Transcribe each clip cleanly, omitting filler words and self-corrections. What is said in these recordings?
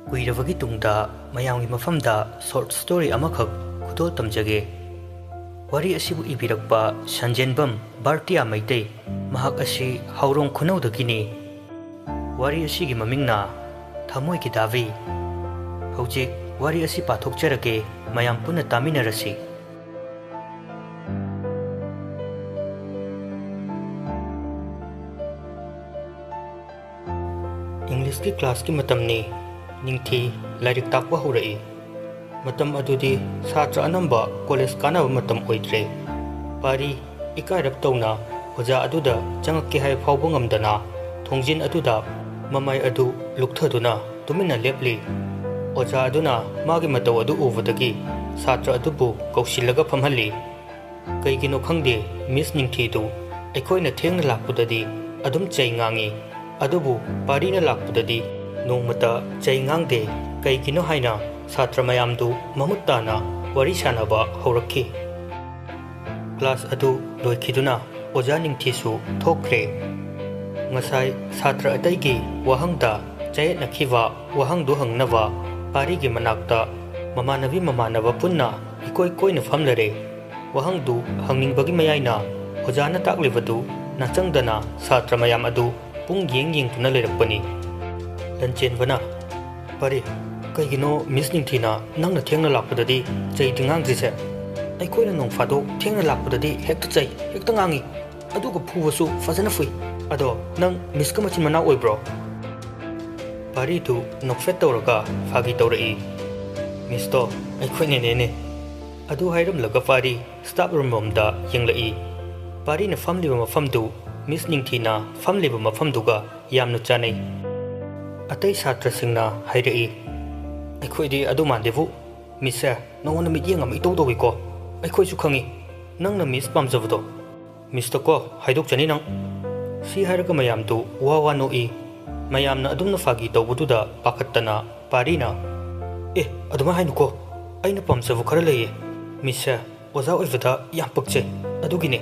ꯀꯨꯏꯔꯕꯒꯤ ꯇꯨꯡꯗ ꯃꯌꯥꯝꯒꯤ ꯃꯐꯝꯗ ꯁꯣꯔꯠ ꯁ꯭ꯇꯣꯔꯤ ꯑꯃꯈꯛ ꯈꯨꯗꯣꯜ ꯇꯝꯖꯒꯦ꯫ ꯋꯥꯔꯤ ꯑꯁꯤꯕꯨ ꯏꯕꯤꯔꯛꯄ ꯁꯟꯖꯦꯟꯕꯝ ꯚꯥꯔꯇꯤꯌꯥ ꯃꯩꯇꯩ, ꯃꯍꯥꯛ ꯑꯁꯤ ꯍꯥꯎꯔꯣꯡ ꯈꯨꯅꯧꯗꯒꯤꯅꯤ꯫ ꯋꯥꯔꯤ ꯑꯁꯤꯒꯤ ꯃꯃꯤꯡꯅ ꯊꯃꯣꯏꯒꯤ ꯗꯥꯕꯤ꯫ ꯍꯧꯖꯤꯛ ꯋꯥꯔꯤ ꯑꯁꯤ ꯄꯥꯊꯣꯛꯆꯔꯒꯦ, ꯃꯌꯥꯝ ꯄꯨꯟꯅ ꯇꯥꯃꯤꯟꯅꯔꯁꯤ꯫ ꯏꯪꯂꯤꯁꯀꯤ ꯀ꯭ꯂꯥꯁꯀꯤ ꯃꯇꯝꯅꯤ꯫ ꯅꯤꯡꯊꯤ ꯂꯥꯏꯔꯤꯛ ꯇꯥꯛꯄ ꯍꯧꯔꯛꯏ꯫ ꯃꯇꯝ ꯑꯗꯨꯗꯤ ꯁꯥꯇ꯭ꯔ ꯑꯅꯝꯕ ꯀꯣꯂꯦꯖ ꯀꯥꯅꯕ ꯃꯇꯝ ꯑꯣꯏꯗ꯭ꯔꯦ꯫ ꯄꯥꯔꯤ ꯏꯀꯥꯏꯔꯞ ꯇꯧꯅ ꯑꯣꯖꯥ ꯑꯗꯨꯗ ꯆꯪꯉꯛꯀꯦ ꯍꯥꯏꯕ ꯐꯥꯎꯕ ꯉꯝꯗꯅ ꯊꯣꯡꯖꯤꯟ ꯑꯗꯨꯗ ꯃꯃꯥꯏ ꯑꯗꯨ ꯂꯨꯛꯊꯗꯨꯅ ꯇꯨꯃꯤꯟꯅ ꯂꯦꯞꯂꯤ꯫ ꯑꯣꯖꯥ ꯑꯗꯨꯅ ꯃꯥꯒꯤ ꯃꯇꯧ ꯑꯗꯨ ꯎꯕꯗꯒꯤ ꯁꯥꯇ꯭ꯔ ꯑꯗꯨꯕꯨ ꯀꯧꯁꯤꯜꯂꯒ ꯐꯝꯍꯜꯂꯤ꯫ ꯀꯩꯒꯤꯅꯣ ꯈꯪꯗꯦ, ꯃꯤꯁ ꯅꯤꯡꯊꯤꯗꯨ ꯑꯩꯈꯣꯏꯅ ꯊꯦꯡꯅ ꯂꯥꯛꯄꯗꯗꯤ ꯑꯗꯨꯝ ꯆꯩ ꯉꯥꯡꯏ, ꯑꯗꯨꯕꯨ ꯄꯥꯔꯤꯅ ꯂꯥꯛꯄꯗꯗꯤ ꯅꯣꯡꯃꯇ ꯆꯩ ꯉꯥꯡꯗꯦ꯫ ꯀꯩꯒꯤꯅꯣ ꯍꯥꯏꯅ ꯁꯥꯇ꯭ꯔ ꯃꯌꯥꯝꯗꯨ ꯃꯃꯨꯠ ꯇꯥꯅ ꯋꯥꯔꯤ ꯁꯥꯅꯕ ꯍꯧꯔꯛꯈꯤ꯫ ꯀ꯭ꯂꯥꯁ ꯑꯗꯨ ꯂꯣꯏꯈꯤꯗꯨꯅ ꯑꯣꯖꯥ ꯅꯤꯡꯊꯤꯁꯨ ꯊꯣꯛꯈ꯭ꯔꯦ꯫ ꯉꯁꯥꯏ ꯁꯥꯇ꯭ꯔ ꯑꯇꯩꯒꯤ ꯋꯥꯍꯪꯗ ꯆꯌꯦꯠꯅꯈꯤꯕ ꯋꯥꯍꯪꯗꯨ ꯍꯪꯅꯕ ꯄꯥꯔꯤꯒꯤ ꯃꯅꯥꯛꯇ ꯃꯃꯥꯟꯅꯕꯤ ꯃꯃꯥꯟꯅꯕ ꯄꯨꯟꯅ ꯏꯀꯣꯏ ꯀꯣꯏꯅ ꯐꯝꯂꯔꯦ꯫ ꯋꯥꯍꯪꯗꯨ ꯍꯪꯅꯤꯡꯕꯒꯤ ꯃꯌꯥꯏꯅ ꯑꯣꯖꯥꯅ ꯇꯥꯛꯂꯤꯕꯗꯨ ꯅꯥꯆꯪꯗꯅ ꯁꯥꯇ꯭ꯔ ꯃꯌꯥꯝ ꯑꯗꯨ ꯄꯨꯡ ꯌꯦꯡꯗꯨꯅ ꯂꯩꯔꯛꯄꯅꯤ꯫ ꯂꯟꯆꯦꯟꯕꯅ, ꯄꯥꯔꯤ, ꯀꯩꯒꯤꯅꯣ ꯃꯤꯁ ꯅꯤꯡꯊꯤꯅ ꯅꯪꯅ ꯊꯦꯡꯅ ꯂꯥꯛꯄꯗꯗꯤ ꯆꯩꯗꯤ ꯉꯥꯡꯗ꯭ꯔꯤꯁꯦ? ꯑꯩꯈꯣꯏꯅ ꯅꯣꯡ ꯐꯥꯗꯣꯛ ꯊꯦꯡꯅ ꯂꯥꯛꯄꯗꯗꯤ ꯍꯦꯛꯇ ꯆꯩ, ꯍꯦꯛꯇ ꯉꯥꯡꯏ, ꯑꯗꯨꯒ ꯐꯨꯕꯁꯨ ꯐꯖꯅ ꯐꯨꯏ꯫ ꯑꯗꯣ ꯅꯪ ꯃꯤꯁꯀ ꯃꯆꯤꯟ ꯃꯅꯥꯎ ꯑꯣꯏꯕ꯭ꯔꯣ? ꯄꯥꯔꯤꯗꯨ ꯅꯣꯛꯐꯦꯠ ꯇꯧꯔꯒ ꯐꯥꯒꯤ ꯇꯧꯔꯛꯏ꯫ ꯃꯤꯁꯇꯣ ꯑꯩꯈꯣꯏ ꯅꯦꯅꯦꯅꯦ꯫ ꯑꯗꯨ ꯍꯥꯏꯔꯝꯂꯒ ꯄꯥꯔꯤ ꯁ꯭ꯇꯥꯐ ꯔꯨꯝꯂꯣꯝꯗ ꯌꯦꯡꯂꯛꯏ꯫ ꯄꯥꯔꯤꯅ ꯐꯝꯂꯤꯕ ꯃꯐꯝꯗꯨ ꯃꯤꯁ ꯅꯤꯡꯊꯤꯅ ꯐꯝꯂꯤꯕ ꯃꯐꯝꯗꯨꯒ ꯌꯥꯝꯅ ꯆꯥꯅꯩ꯫ ꯑꯇꯩ ꯁꯥꯇ꯭ꯔꯁꯤꯡꯅ ꯍꯥꯏꯔꯛꯏ, ꯑꯩꯈꯣꯏꯗꯤ ꯑꯗꯨ ꯃꯥꯟꯗꯦꯕꯨ꯫ ꯃꯤꯁꯁꯦ ꯅꯉꯣꯟꯗ ꯃꯤꯠꯌꯦꯡ ꯑꯃ ꯏꯇꯧ ꯇꯧꯏꯀꯣ꯫ ꯑꯩꯈꯣꯏꯁꯨ ꯈꯪꯏ ꯅꯪꯅ ꯃꯤꯁ ꯄꯥꯝꯖꯕꯗꯣ꯫ ꯃꯤꯁꯇꯀꯣ ꯍꯥꯏꯗꯣꯛꯆꯅꯤ ꯅꯪ꯫ ꯁꯤ ꯍꯥꯏꯔꯒ ꯃꯌꯥꯝꯗꯨ ꯋꯥ ꯋꯥ ꯅꯣꯛꯏ꯫ ꯃꯌꯥꯝꯅ ꯑꯗꯨꯝꯅ ꯐꯥꯒꯤ ꯇꯧꯕꯗꯨꯗ ꯄꯥꯈꯠꯇꯅ ꯄꯥꯔꯤꯅ, ꯑꯗꯨꯃꯥꯏ ꯍꯥꯏꯅꯨꯀꯣ, ꯑꯩꯅ ꯄꯥꯝꯖꯕ ꯈꯔ ꯂꯩꯌꯦ꯫ ꯃꯤꯁꯁꯦ ꯑꯣꯖꯥ ꯑꯣꯏꯕꯗ ꯌꯥꯝ ꯄꯛꯆꯩ, ꯑꯗꯨꯒꯤꯅꯦ꯫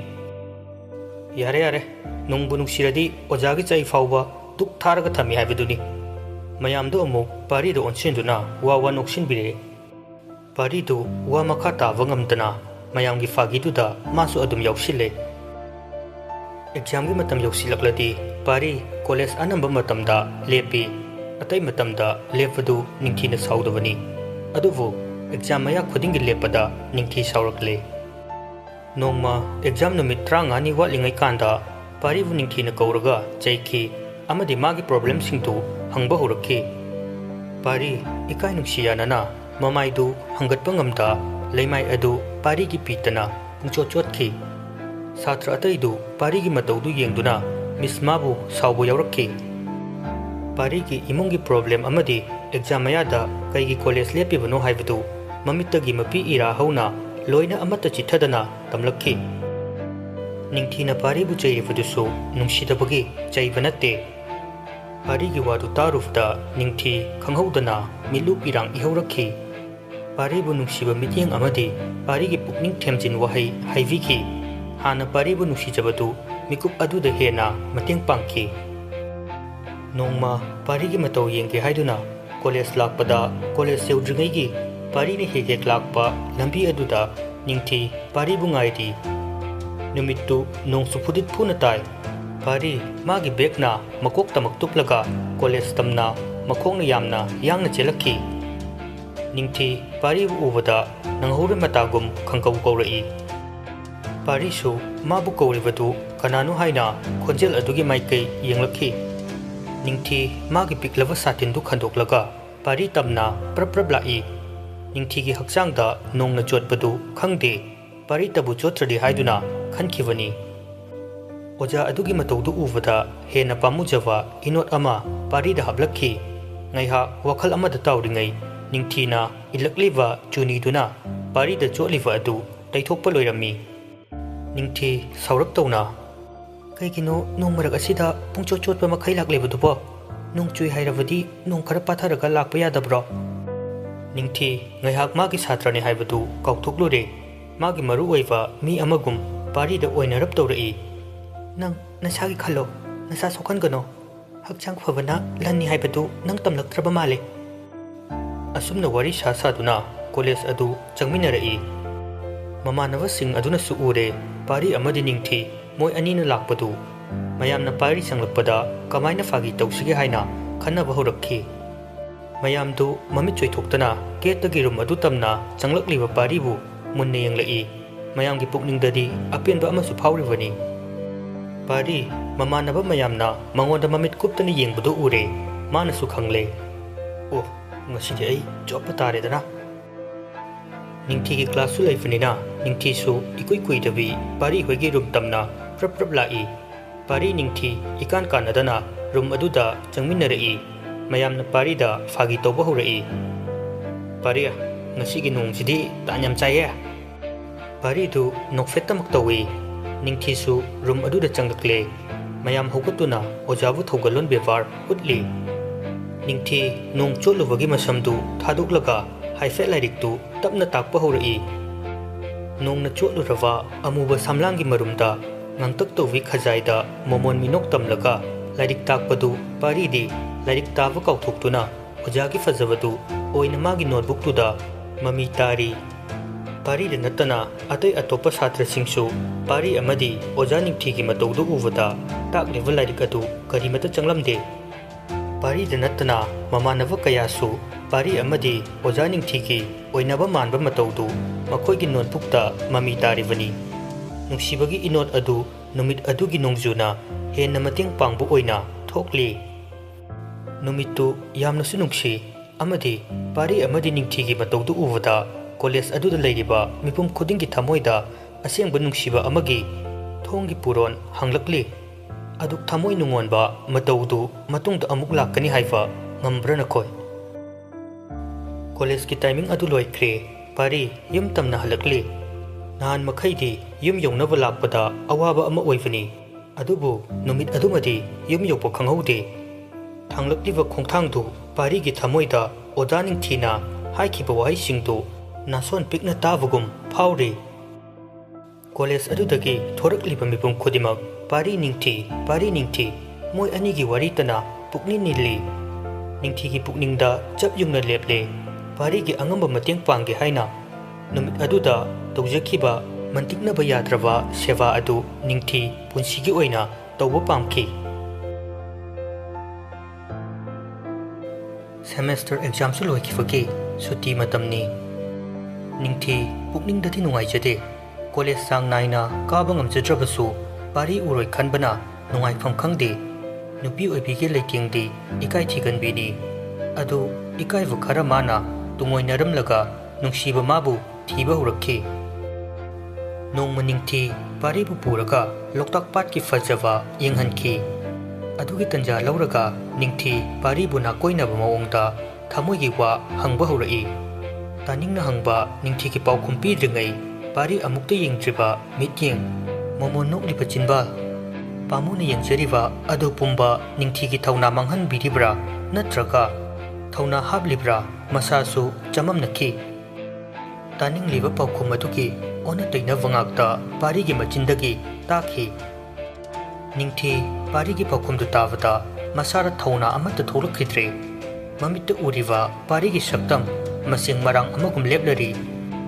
ꯌꯥꯔꯦ ꯌꯥꯔꯦ, ꯅꯨꯡꯕꯨ ꯅꯨꯡꯁꯤꯔꯗꯤ ꯑꯣꯖꯥꯒꯤ ꯆꯩ ꯐꯥꯎꯕ ꯗꯨꯛ ꯊꯥꯔꯒ ꯊꯝꯃꯤ ꯍꯥꯏꯕꯗꯨꯅꯤ꯫ ꯃꯌꯥꯝꯗꯨ ꯑꯃꯨꯛ ꯄꯥꯔꯤꯗ ꯑꯣꯟꯁꯤꯟꯗꯨꯅ ꯋꯥ ꯋꯥ ꯅꯣꯛꯁꯤꯟꯕꯤꯔꯦ꯫ ꯄꯥꯔꯤꯗꯨ ꯋꯥ ꯃꯈꯥ ꯇꯥꯕ ꯉꯝꯗꯅ ꯃꯌꯥꯝꯒꯤ ꯐꯥꯒꯤꯗꯨꯗ ꯃꯥꯁꯨ ꯑꯗꯨꯝ ꯌꯥꯎꯁꯤꯜꯂꯦ꯫ ꯑꯦꯛꯖꯥꯝꯒꯤ ꯃꯇꯝ ꯌꯧꯁꯤꯜꯂꯛꯂꯗꯤ ꯄꯥꯔꯤ ꯀꯣꯂꯦꯖ ꯑꯅꯝꯕ ꯃꯇꯝꯗ ꯂꯦꯞꯄꯤ꯫ ꯑꯇꯩ ꯃꯇꯝꯗ ꯂꯦꯞꯄꯗꯨ ꯅꯤꯡꯊꯤꯅ ꯁꯥꯎꯗꯕꯅꯤ, ꯑꯗꯨꯕꯨ ꯑꯦꯛꯖꯥꯝ ꯃꯌꯥ ꯈꯨꯗꯤꯡꯒꯤ ꯂꯦꯞꯄꯗ ꯅꯤꯡꯊꯤ ꯁꯥꯎꯔꯛꯂꯦ꯫ ꯅꯣꯡꯃ ꯑꯦꯛꯖꯥꯝ ꯅꯨꯃꯤꯠ 35ꯅꯤ ꯋꯥꯠꯂꯤꯉꯩ ꯀꯥꯟꯗ ꯄꯥꯔꯤꯕꯨ ꯅꯤꯡꯊꯤꯅ ꯀꯧꯔꯒ ꯆꯩꯈꯤ ꯑꯃꯗꯤ ꯃꯥꯒꯤ ꯄ꯭ꯔꯣꯕ꯭ꯂꯦꯝꯁꯤꯡꯗꯨ ꯍꯪꯕ ꯍꯧꯔꯛꯈꯤ꯫ ꯄꯥꯔꯤ ꯏꯀꯥꯏ ꯅꯨꯡꯁꯤ ꯌꯥꯅꯅ ꯃꯃꯥꯏꯗꯨ ꯍꯪꯒꯠꯄ ꯉꯝꯗ ꯂꯩꯃꯥꯏ ꯑꯗꯨ ꯄꯥꯔꯤꯒꯤ ꯄꯤꯇꯅ ꯄꯨꯡꯆꯣꯠ ꯆꯣꯠꯈꯤ꯫ ꯁꯥꯇ꯭ꯔ ꯑꯇꯩꯗꯨ ꯄꯥꯔꯤꯒꯤ ꯃꯇꯧꯗꯨ ꯌꯦꯡꯗꯨꯅ ꯃꯤꯁ ꯃꯥꯕꯨ ꯁꯥꯎꯕ ꯌꯥꯎꯔꯛꯈꯤ꯫ ꯄꯥꯔꯤꯒꯤ ꯏꯃꯨꯡꯒꯤ ꯄ꯭ꯔꯣꯕ꯭ꯂꯦꯝ ꯑꯃꯗꯤ ꯑꯦꯛꯖꯥꯝ ꯃꯌꯥꯗ ꯀꯩꯒꯤ ꯀꯣꯂꯦꯖ ꯂꯦꯞꯄꯤꯕꯅꯣ ꯍꯥꯏꯕꯗꯨ ꯃꯃꯤꯠꯇꯒꯤ ꯃꯄꯤ ꯏꯔꯥ ꯍꯧꯅ ꯂꯣꯏꯅ ꯑꯃꯠꯇ ꯆꯤꯠꯊꯗꯅ ꯇꯝꯂꯛꯈꯤ꯫ ꯅꯤꯡꯊꯤꯅ ꯄꯥꯔꯤꯕꯨ ꯆꯩꯔꯤꯕꯗꯨꯁꯨ ꯅꯨꯡꯁꯤꯗꯕꯒꯤ ꯆꯩꯕ ꯅꯠꯇꯦ꯫ ꯄꯥꯔꯤꯒꯤ ꯋꯥꯗꯨ ꯇꯥꯔꯨꯕꯗ ꯅꯤꯡꯊꯤ ꯈꯪꯍꯧꯗꯅ ꯃꯤꯠꯂꯨ ꯄꯤꯔꯥꯡ ꯏꯍꯧꯔꯛꯈꯤ꯫ ꯄꯥꯔꯤꯕꯨ ꯅꯨꯡꯁꯤꯕ ꯃꯤꯠꯌꯦꯡ ꯑꯃꯗꯤ ꯄꯥꯔꯤꯒꯤ ꯄꯨꯛꯅꯤꯡ ꯊꯦꯝꯖꯤꯟ ꯋꯥꯍꯩ ꯍꯥꯏꯕꯤꯈꯤ꯫ ꯍꯥꯟꯅ ꯄꯥꯔꯤꯕꯨ ꯅꯨꯡꯁꯤꯖꯕꯗꯨ ꯃꯤꯀꯨꯞ ꯑꯗꯨꯗ ꯍꯦꯟꯅ ꯃꯇꯦꯡ ꯄꯥꯡꯈꯤ꯫ ꯅꯣꯡꯃ ꯄꯥꯔꯤꯒꯤ ꯃꯇꯧ ꯌꯦꯡꯒꯦ ꯍꯥꯏꯗꯨꯅ ꯀꯣꯂꯦꯖ ꯂꯥꯛꯄꯗ ꯀꯣꯂꯦꯖ ꯌꯧꯗ꯭ꯔꯤꯉꯩꯒꯤ ꯄꯥꯔꯤꯅ ꯍꯦꯛ ꯍꯦꯛ ꯂꯥꯛꯄ ꯂꯝꯕꯤ ꯑꯗꯨꯗ ꯅꯤꯡꯊꯤ ꯄꯥꯔꯤꯕꯨ ꯉꯥꯏꯔꯤ꯫ ꯅꯨꯃꯤꯠꯇꯨ ꯅꯣꯡꯁꯨ ꯐꯨꯗꯤꯠ ꯐꯨꯅ ꯇꯥꯏ꯫ ꯄꯥꯔꯤ ꯃꯥꯒꯤ ꯕꯦꯒꯅ ꯃꯀꯣꯛꯇꯃꯛ ꯇꯨꯞꯂꯒ ꯀꯣꯂꯦꯖ ꯇꯝꯅ ꯃꯈꯣꯡꯅ ꯌꯥꯝꯅ ꯌꯥꯡꯅ ꯆꯦꯜꯂꯛꯈꯤ꯫ ꯅꯤꯡꯊꯤ ꯄꯥꯔꯤꯕꯨ ꯎꯕꯗ ꯅꯪꯍꯧꯔꯣꯏ ꯃꯇꯥꯒꯨꯝ ꯈꯪꯀꯧ ꯀꯧꯔꯛꯏ꯫ ꯄꯥꯔꯤꯁꯨ ꯃꯥꯕꯨ ꯀꯧꯔꯤꯕꯗꯨ ꯀꯅꯥꯅꯣ ꯍꯥꯏꯅ ꯈꯣꯟꯖꯦꯜ ꯑꯗꯨꯒꯤ ꯃꯥꯏꯀꯩ ꯌꯦꯡꯂꯛꯈꯤ꯫ ꯅꯤꯡꯊꯤ ꯃꯥꯒꯤ ꯄꯤꯛꯂꯕ ꯁꯥꯇꯤꯟꯗꯨ ꯈꯟꯗꯣꯛꯂꯒ ꯄꯥꯔꯤ ꯇꯝꯅ ꯄ꯭ꯔꯞ ꯄ꯭ꯔꯞ ꯂꯥꯛꯏ꯫ ꯅꯤꯡꯊꯤꯒꯤ ꯍꯛꯆꯥꯡꯗ ꯅꯣꯡꯅ ꯆꯣꯠꯄꯗꯨ ꯈꯪꯗꯦ, ꯄꯥꯔꯤꯇꯕꯨ ꯆꯣꯠꯇ꯭ꯔꯗꯤ ꯍꯥꯏꯗꯨꯅ ꯈꯟꯈꯤꯕꯅꯤ꯫ ꯑꯣꯖꯥ ꯑꯗꯨꯒꯤ ꯃꯇꯧꯗꯨ ꯎꯕꯗ ꯍꯦꯟꯅ ꯄꯥꯝꯃꯨꯖꯕ ꯏꯅꯣꯠ ꯑꯃ ꯄꯥꯔꯤꯗ ꯍꯥꯞꯂꯛꯈꯤ꯫ ꯉꯥꯏꯍꯥꯛ ꯋꯥꯈꯜ ꯑꯃꯗ ꯇꯥꯎꯔꯤꯉꯩ ꯅꯤꯡꯊꯤꯅ ꯏꯜꯂꯛꯂꯤꯕ ꯆꯨꯅꯤꯗꯨꯅ ꯄꯥꯔꯤꯗ ꯆꯣꯠꯂꯤꯕ ꯑꯗꯨ ꯇꯩꯊꯣꯛꯄ ꯂꯣꯏꯔꯝꯃꯤ꯫ ꯅꯤꯡꯊꯤ ꯁꯥꯎꯔꯞ ꯇꯧꯅ, ꯀꯩꯒꯤꯅꯣ ꯅꯣꯡ ꯃꯔꯛ ꯑꯁꯤꯗ ꯄꯨꯡꯆꯣꯠ ꯆꯣꯠꯄ ꯃꯈꯩ ꯂꯥꯛꯂꯤꯕꯗꯨꯕꯣ? ꯅꯣꯡ ꯆꯨꯏ ꯍꯥꯏꯔꯕꯗꯤ ꯅꯣꯡ ꯈꯔ ꯄꯥꯊꯔꯒ ꯂꯥꯛꯄ ꯌꯥꯗꯕ꯭ꯔꯣ? ꯅꯤꯡꯊꯤ ꯉꯥꯏꯍꯥꯛ ꯃꯥꯒꯤ ꯁꯥꯇ꯭ꯔꯅꯤ ꯍꯥꯏꯕꯗꯨ ꯀꯥꯎꯊꯣꯛꯂꯨꯔꯦ꯫ ꯃꯥꯒꯤ ꯃꯔꯨ ꯑꯣꯏꯕ ꯃꯤ ꯑꯃꯒꯨꯝ ꯄꯥꯔꯤꯗ ꯑꯣꯏꯅꯔꯞ ꯇꯧꯔꯛꯏ꯫ ꯅꯪ ꯅꯁꯥꯒꯤ ꯈꯜꯂꯣ, ꯅꯁꯥ ꯁꯣꯛꯍꯟꯒꯅꯣ꯫ ꯍꯛꯆꯥꯡ ꯐꯕꯅ ꯂꯟꯅꯤ ꯍꯥꯏꯕꯗꯨ ꯅꯪ ꯇꯝꯂꯛꯇ꯭ꯔꯕ ꯃꯥꯜꯂꯦ꯫ asumna wari sa saduna college adu changminarei mamanawasing aduna su ure pari amadi ningthi moi anina lakpadu mayamna pari sanglakpada kamaina fagi tawsige haina khanna bahurakhi mayamdu mamit choithoktana ketagi rum adu tamna changlakliba pari bu munne yanglai mayamgi pukningdadi apenba amasu phawribani pari mamanaba mayamna mangonda mamit kuptani yengbadu ure manasu khangle oh ngasidi ai jopa taredana ningthi gi class su laifnina ningthi su ikui kui dabi pari hoigi rum tamna prap lai pari ningthi ikan kanadana rum aduda changminarei mayamna pari da fagi toba horai pari ngasigi nungsidi tanyam chaiye pari du nokfetamak tawi ningthi su rum aduda changlakle mayam hokatuna ojabu thogalon bevar utli ningthi nong cholubagi masamdu thadoklaga haife lairik tu tapna takpa horai nongna cholurava amuba samlangi marumda ngangtak towi khajaida momon minok tamlaga lairik takpadu pari di lairik tava kauthokuna ojagi fajabadu oina magi notebook tuda mami tari pari de natana atai atopa satra singsu pari amadi oja ningthi gi matawdu uvada tak level lairik adu karimata changlamde pari de natana mamanava kayasu pari amadi oja ningthi gi oinaba manba matawdu makhoi gi notebook ta mami tari bani nungsibagi inot adu numit adu gi nongjuna henna mating pangbu oina thokli numitu yamna sunungsi amadi pari amadi ningthi gi matawdu uvada college adu da leiriba mipum khuding gi thamoida asengba nungsiba amagi thongi puron hanglakli aduk thamoi nungonba matawdu matungda amuk lakani haifa ngambrana khoi college ki timing adu loikre pari yum tamna halakli nahan makhaidi yum yongnaba lakpada awaba ama oivani adubu numit adumadi yum yopo khanghaude thanglakliba khongthangdu pari gi thamoida odaning thina haikhiba wahai singdu nason pikna tavugum phawri college adudagi thorakliba mipum khodimak pari ningthi moi ani gi wari tana pukni nili ningthi gi pukningda chap yungna leple pari gi angamba mateng pangge haina numit aduda tawjakhiba mantikna ba yadraba seva adu ningthi punsigi oina tawba pamki semester exam su loikifagi suti matamni ningthi pukningdati nungaijade college sang naina kaba ngamjadrabasu pari uroi khanbana nungaifam khangde nupi oibige leikingdi ikai thiganbini adu ikai vukhara mana tungoinaramlaga nungsiba mabu thiba hurakhi nongma ningthi pari bu puraga loktak pat ki fajava yenghanki adugi tanja lauraga ningthi pari bu na koina ba maongda thamoi gi wa hangba hurai taningna hangba ningthi ki pau khumpi dringai pari amukta yengtriba mityeng momon nokli pachinba pamuna yengjariba adu pumba ningthi ki thauna manghan biribra natraga thauna hablibra masasu chamam nakhi taning liba paukhum adugi ona taina wangakta pari gi machindagi takhi ningthi pari gi paukhum du tawada masara thauna amata tholakhidre mamita uriwa pari gi saktam masing marang amagum leblari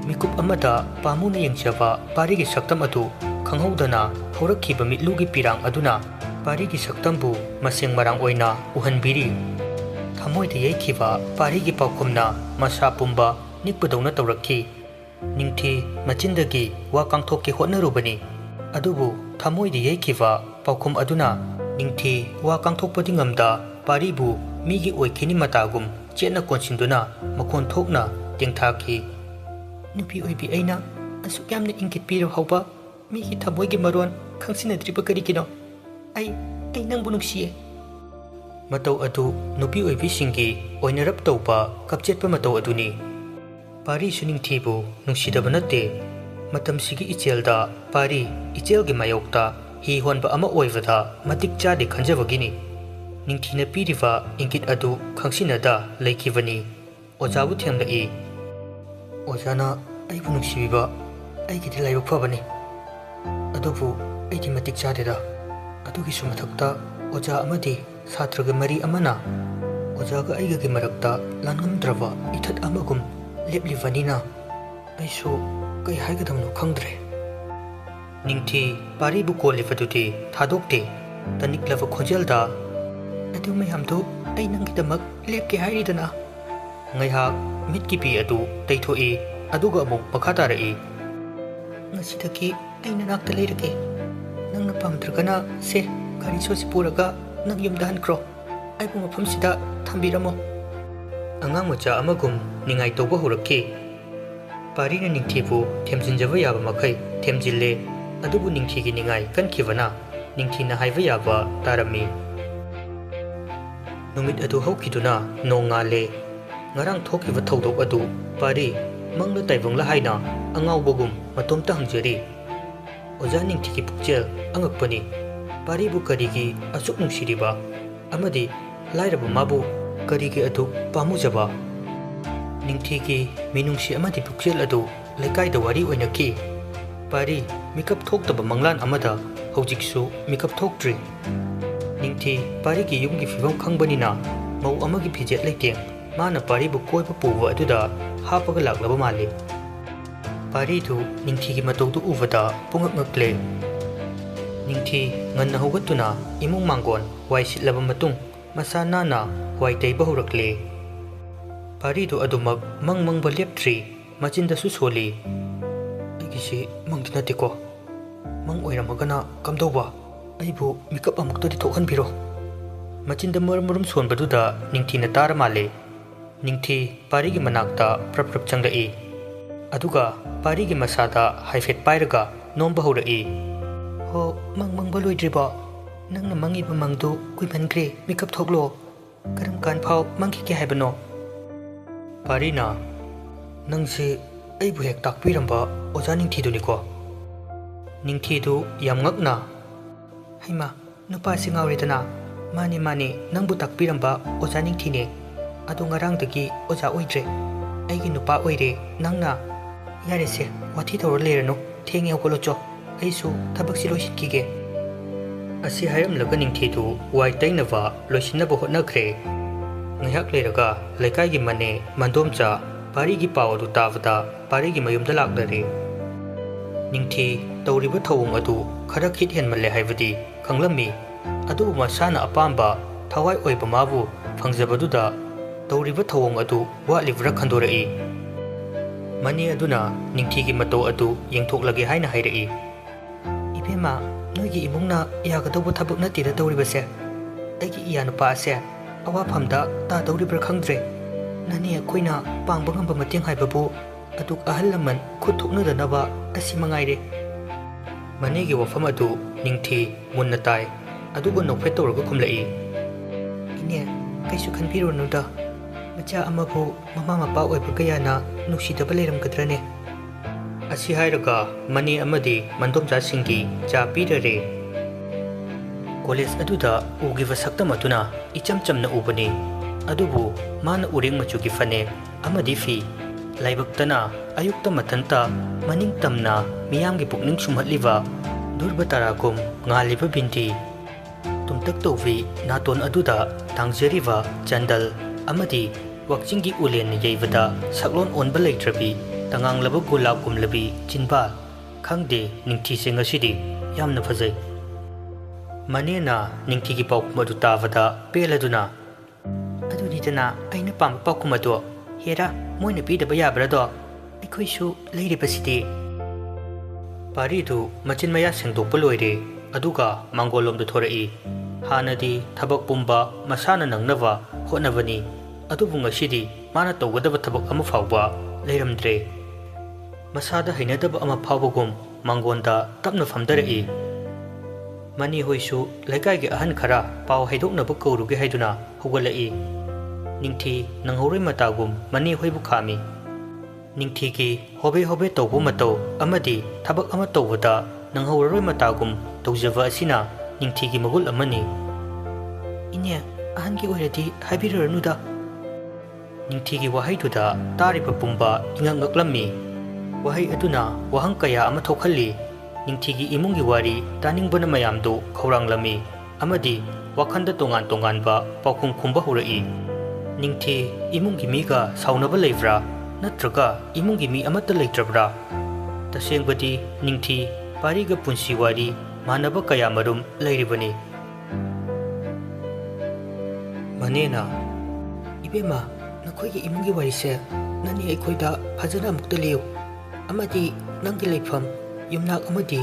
mikup amada pamuna yengchaba pari gi saktam adu khanghaudana horakhiba mitlugi pirang aduna pari gi saktambu masing marang oina uhanbiri thamoida yeikhiba pari gi paukhumna masa pumba nikpadawna tawrakhi ningthi machindagi wa kangthokki hotnarubani adubu thamoida yeikhiba paukhum aduna ningthi wa kangthokpadi ngamda paribu migi oikhini matagum chena konsinduna makhon thokna tingthaki nupi oibi aina asuk yamna ingit piro hauba migi thamoigi maron khangsinadriba karikino ai nangbu nungsiye matau adu nupi oibi singi oinarap tawba kapchetpa matau aduni pari suning thibu nungsidaba natte matam sigi ichelda pari ichelgi mayokta hi honba ama oivada matik chade khanjabagini ningthina piriva ingit adu khangsinada leikivani ojabu themlai ojana aibu nungsibiba aigidi laibak fabani adubu aigi matik chadeda adugi sumathakta oja amadi satraga mari amana ओजागा अइगगी मरक्ता लानगमद्रबा इथत अमगुम लेप्लिवनिना अइसु कई हाइगदमनो खंगद्रे निंगथी पारीबु कोलिफदुदी थादोक्ते तनिक्लव खोजेलदा अदु मयामदु अइ नंगिदमक लेपके हाइरिदना ngaiha mitki pi adu teithoi aduga amuk makha tarai ngasidaki aina nakta leirake nangna pamdragana se gari so sipuraga nang yumda hankro aibu mafam sida thambiramo angang macha amagum ningai toba horake parina ningthibu themjinjaba yaba makai themjille adubu ningthigi ningai kankhibana ningthina haiba yaba tarami numit adu hokiduna nongale ngarang thokiba thodok adu pari mangla taibongla haina angaubogum matomta hangjari oja ningthiki pukchel angakpani pari bu karigi asuk nungsiriba amadi lairabu mabu karigi adu pamujaba ningthiki minungsi amadi pukchel adu lekai da wari oinaki pari mikap thoktaba manglan amada hojiksu mikap thoktri ningthi pari gi yumgi fibam khangbanina mau amagi phijet leiteng mana pari bu koi bu puwa aduda hapaga laglaba mali pari thu ningthi gi matau tu uvada pungak ngakle ningthi nganna hogatuna imung manggon wai sitlaba matung masana na wai tei bahurakle pari thu adumak mangmang ba leptri machinda su soli agisi mangdina tiko mang oiramagana kamdoba aibu mikap amukta di thokhan biro machinda murum sonbaduda ningthi na tar male ningthi pari gi manakta prap changai aduga pari gi masada haifet pairaga nomba horai ho mangmang baloidriba nangna mangi bamangdu kuibankre mikap thoklo karam kan phau mangki ke haibano parina nangse aibu hek takpiramba oja ningthi duni ko ningthi du yamngakna haima nupa singawredana mani nangbu takpiramba oja ningthi ne adu ngarang dagi oja oidre aigi nupa oire nangna yarese wathi thor lerano thenge hokolocho aisu thabak si loisikige asi hayam laga ningthi tu wai tainava loisinna bo hotnakre ngihak leraga laikai gi mane mandomcha pari gi pawadu tavada pari gi mayumda laklare ningthi tawriba thawung adu khara khit hen malle haibadi khanglami adu masana apamba thawai oiba mabu phangjabaduda tawriba thawung adu walivra khandorai mani aduna ningthi gi mato adu yengthoklage haina hairai ibema noigi imungna yagadabu thabuk natira tawribase aigi iyanu pa ase awa phamda ta tawribra khangdre nani akoina pangba ngamba mateng haibabu aduk ahal laman khuthokna danaba asi mangaire mani gi wafam adu ningthi munna tai adugo nokphe tawraga khumlai ine kaisu khanbironuda macha amabu mama mapa oiba kayana nusidaba leiramgadrane asi hairaga mani amadi mandomja singi cha pirare college aduda ugiva saktam atuna icham chamna ubani adubu mana uring machugi fane amadi fi laibaktana ayukta matanta maning tamna miyamgi pukning sumhatliwa durba tarakum ngaliba binti tumtak tovi naton aduda tangjeriwa chandal amadi wakchingi ulen yeivada saklon onba leitrabi tanganglaba gulab kumlabi chinba khangde ningthi sengasidi yamna phajai manena ningthi gi pawkumadu tavada peladuna adunidana aina pam pawkumadu hera moina pidaba yabrado aikhoisu leiribasidi paridu machin maya sengdokpa loire aduga mangolomda thorai hanadi thabak pumba masana nangnava hotnavani adubu ngasidi mana tawgadaba thabak ama fawba leiramdre masada hainadaba ama fawbagum mangonda tapna famdarai mani hoisu laikai ge ahan khara paw haidoknaba kawruge haiduna hugalai ningthi nanghoroi matagum mani hoibu khami ningthi gi hobe tawbu matau amadi thabak ama tawbada nanghoroi matagum tawjava asina ningthi gi magul amani ine ahan gi oiradi haibiranuda ningthi gi wahai duda tariba pumba ingangaklammi wahai aduna wahang kaya ama thokhalli ningthi gi imungi wari taningbana mayamdu khawranglami amadi wakhanda tongan ba paukhum khumba hurai ꯅꯤꯡꯊꯤ ꯏꯃꯨꯡꯒꯤ ꯃꯤꯒ ꯁꯥꯎꯅꯕ ꯂꯩꯕ꯭ꯔꯥ ꯅꯠꯇ꯭ꯔꯒ ꯏꯃꯨꯡꯒꯤ ꯃꯤ ꯑꯃꯠꯇ ꯂꯩꯇ꯭ꯔꯕ꯭ꯔꯥ? ꯇꯁꯦꯡꯕꯗꯤ ꯅꯤꯡꯊꯤ ꯄꯥꯔꯤꯒ ꯄꯨꯟꯁꯤ ꯋꯥꯔꯤ ꯃꯥꯟꯅꯕ ꯀꯌꯥ ꯃꯔꯨꯝ ꯂꯩꯔꯤꯕꯅꯤ꯫ ꯃꯅꯦꯅ ꯏꯕꯦꯝꯃ ꯅꯈꯣꯏꯒꯤ ꯏꯃꯨꯡꯒꯤ ꯋꯥꯔꯤꯁꯦ ꯅꯅꯦ ꯑꯩꯈꯣꯏꯗ ꯐꯖꯅ ꯑꯃꯨꯛꯇ ꯂꯤꯌꯨ, ꯑꯃꯗꯤ ꯅꯪꯒꯤ ꯂꯩꯐꯝ ꯌꯨꯝꯅꯥꯛ ꯑꯃꯗꯤ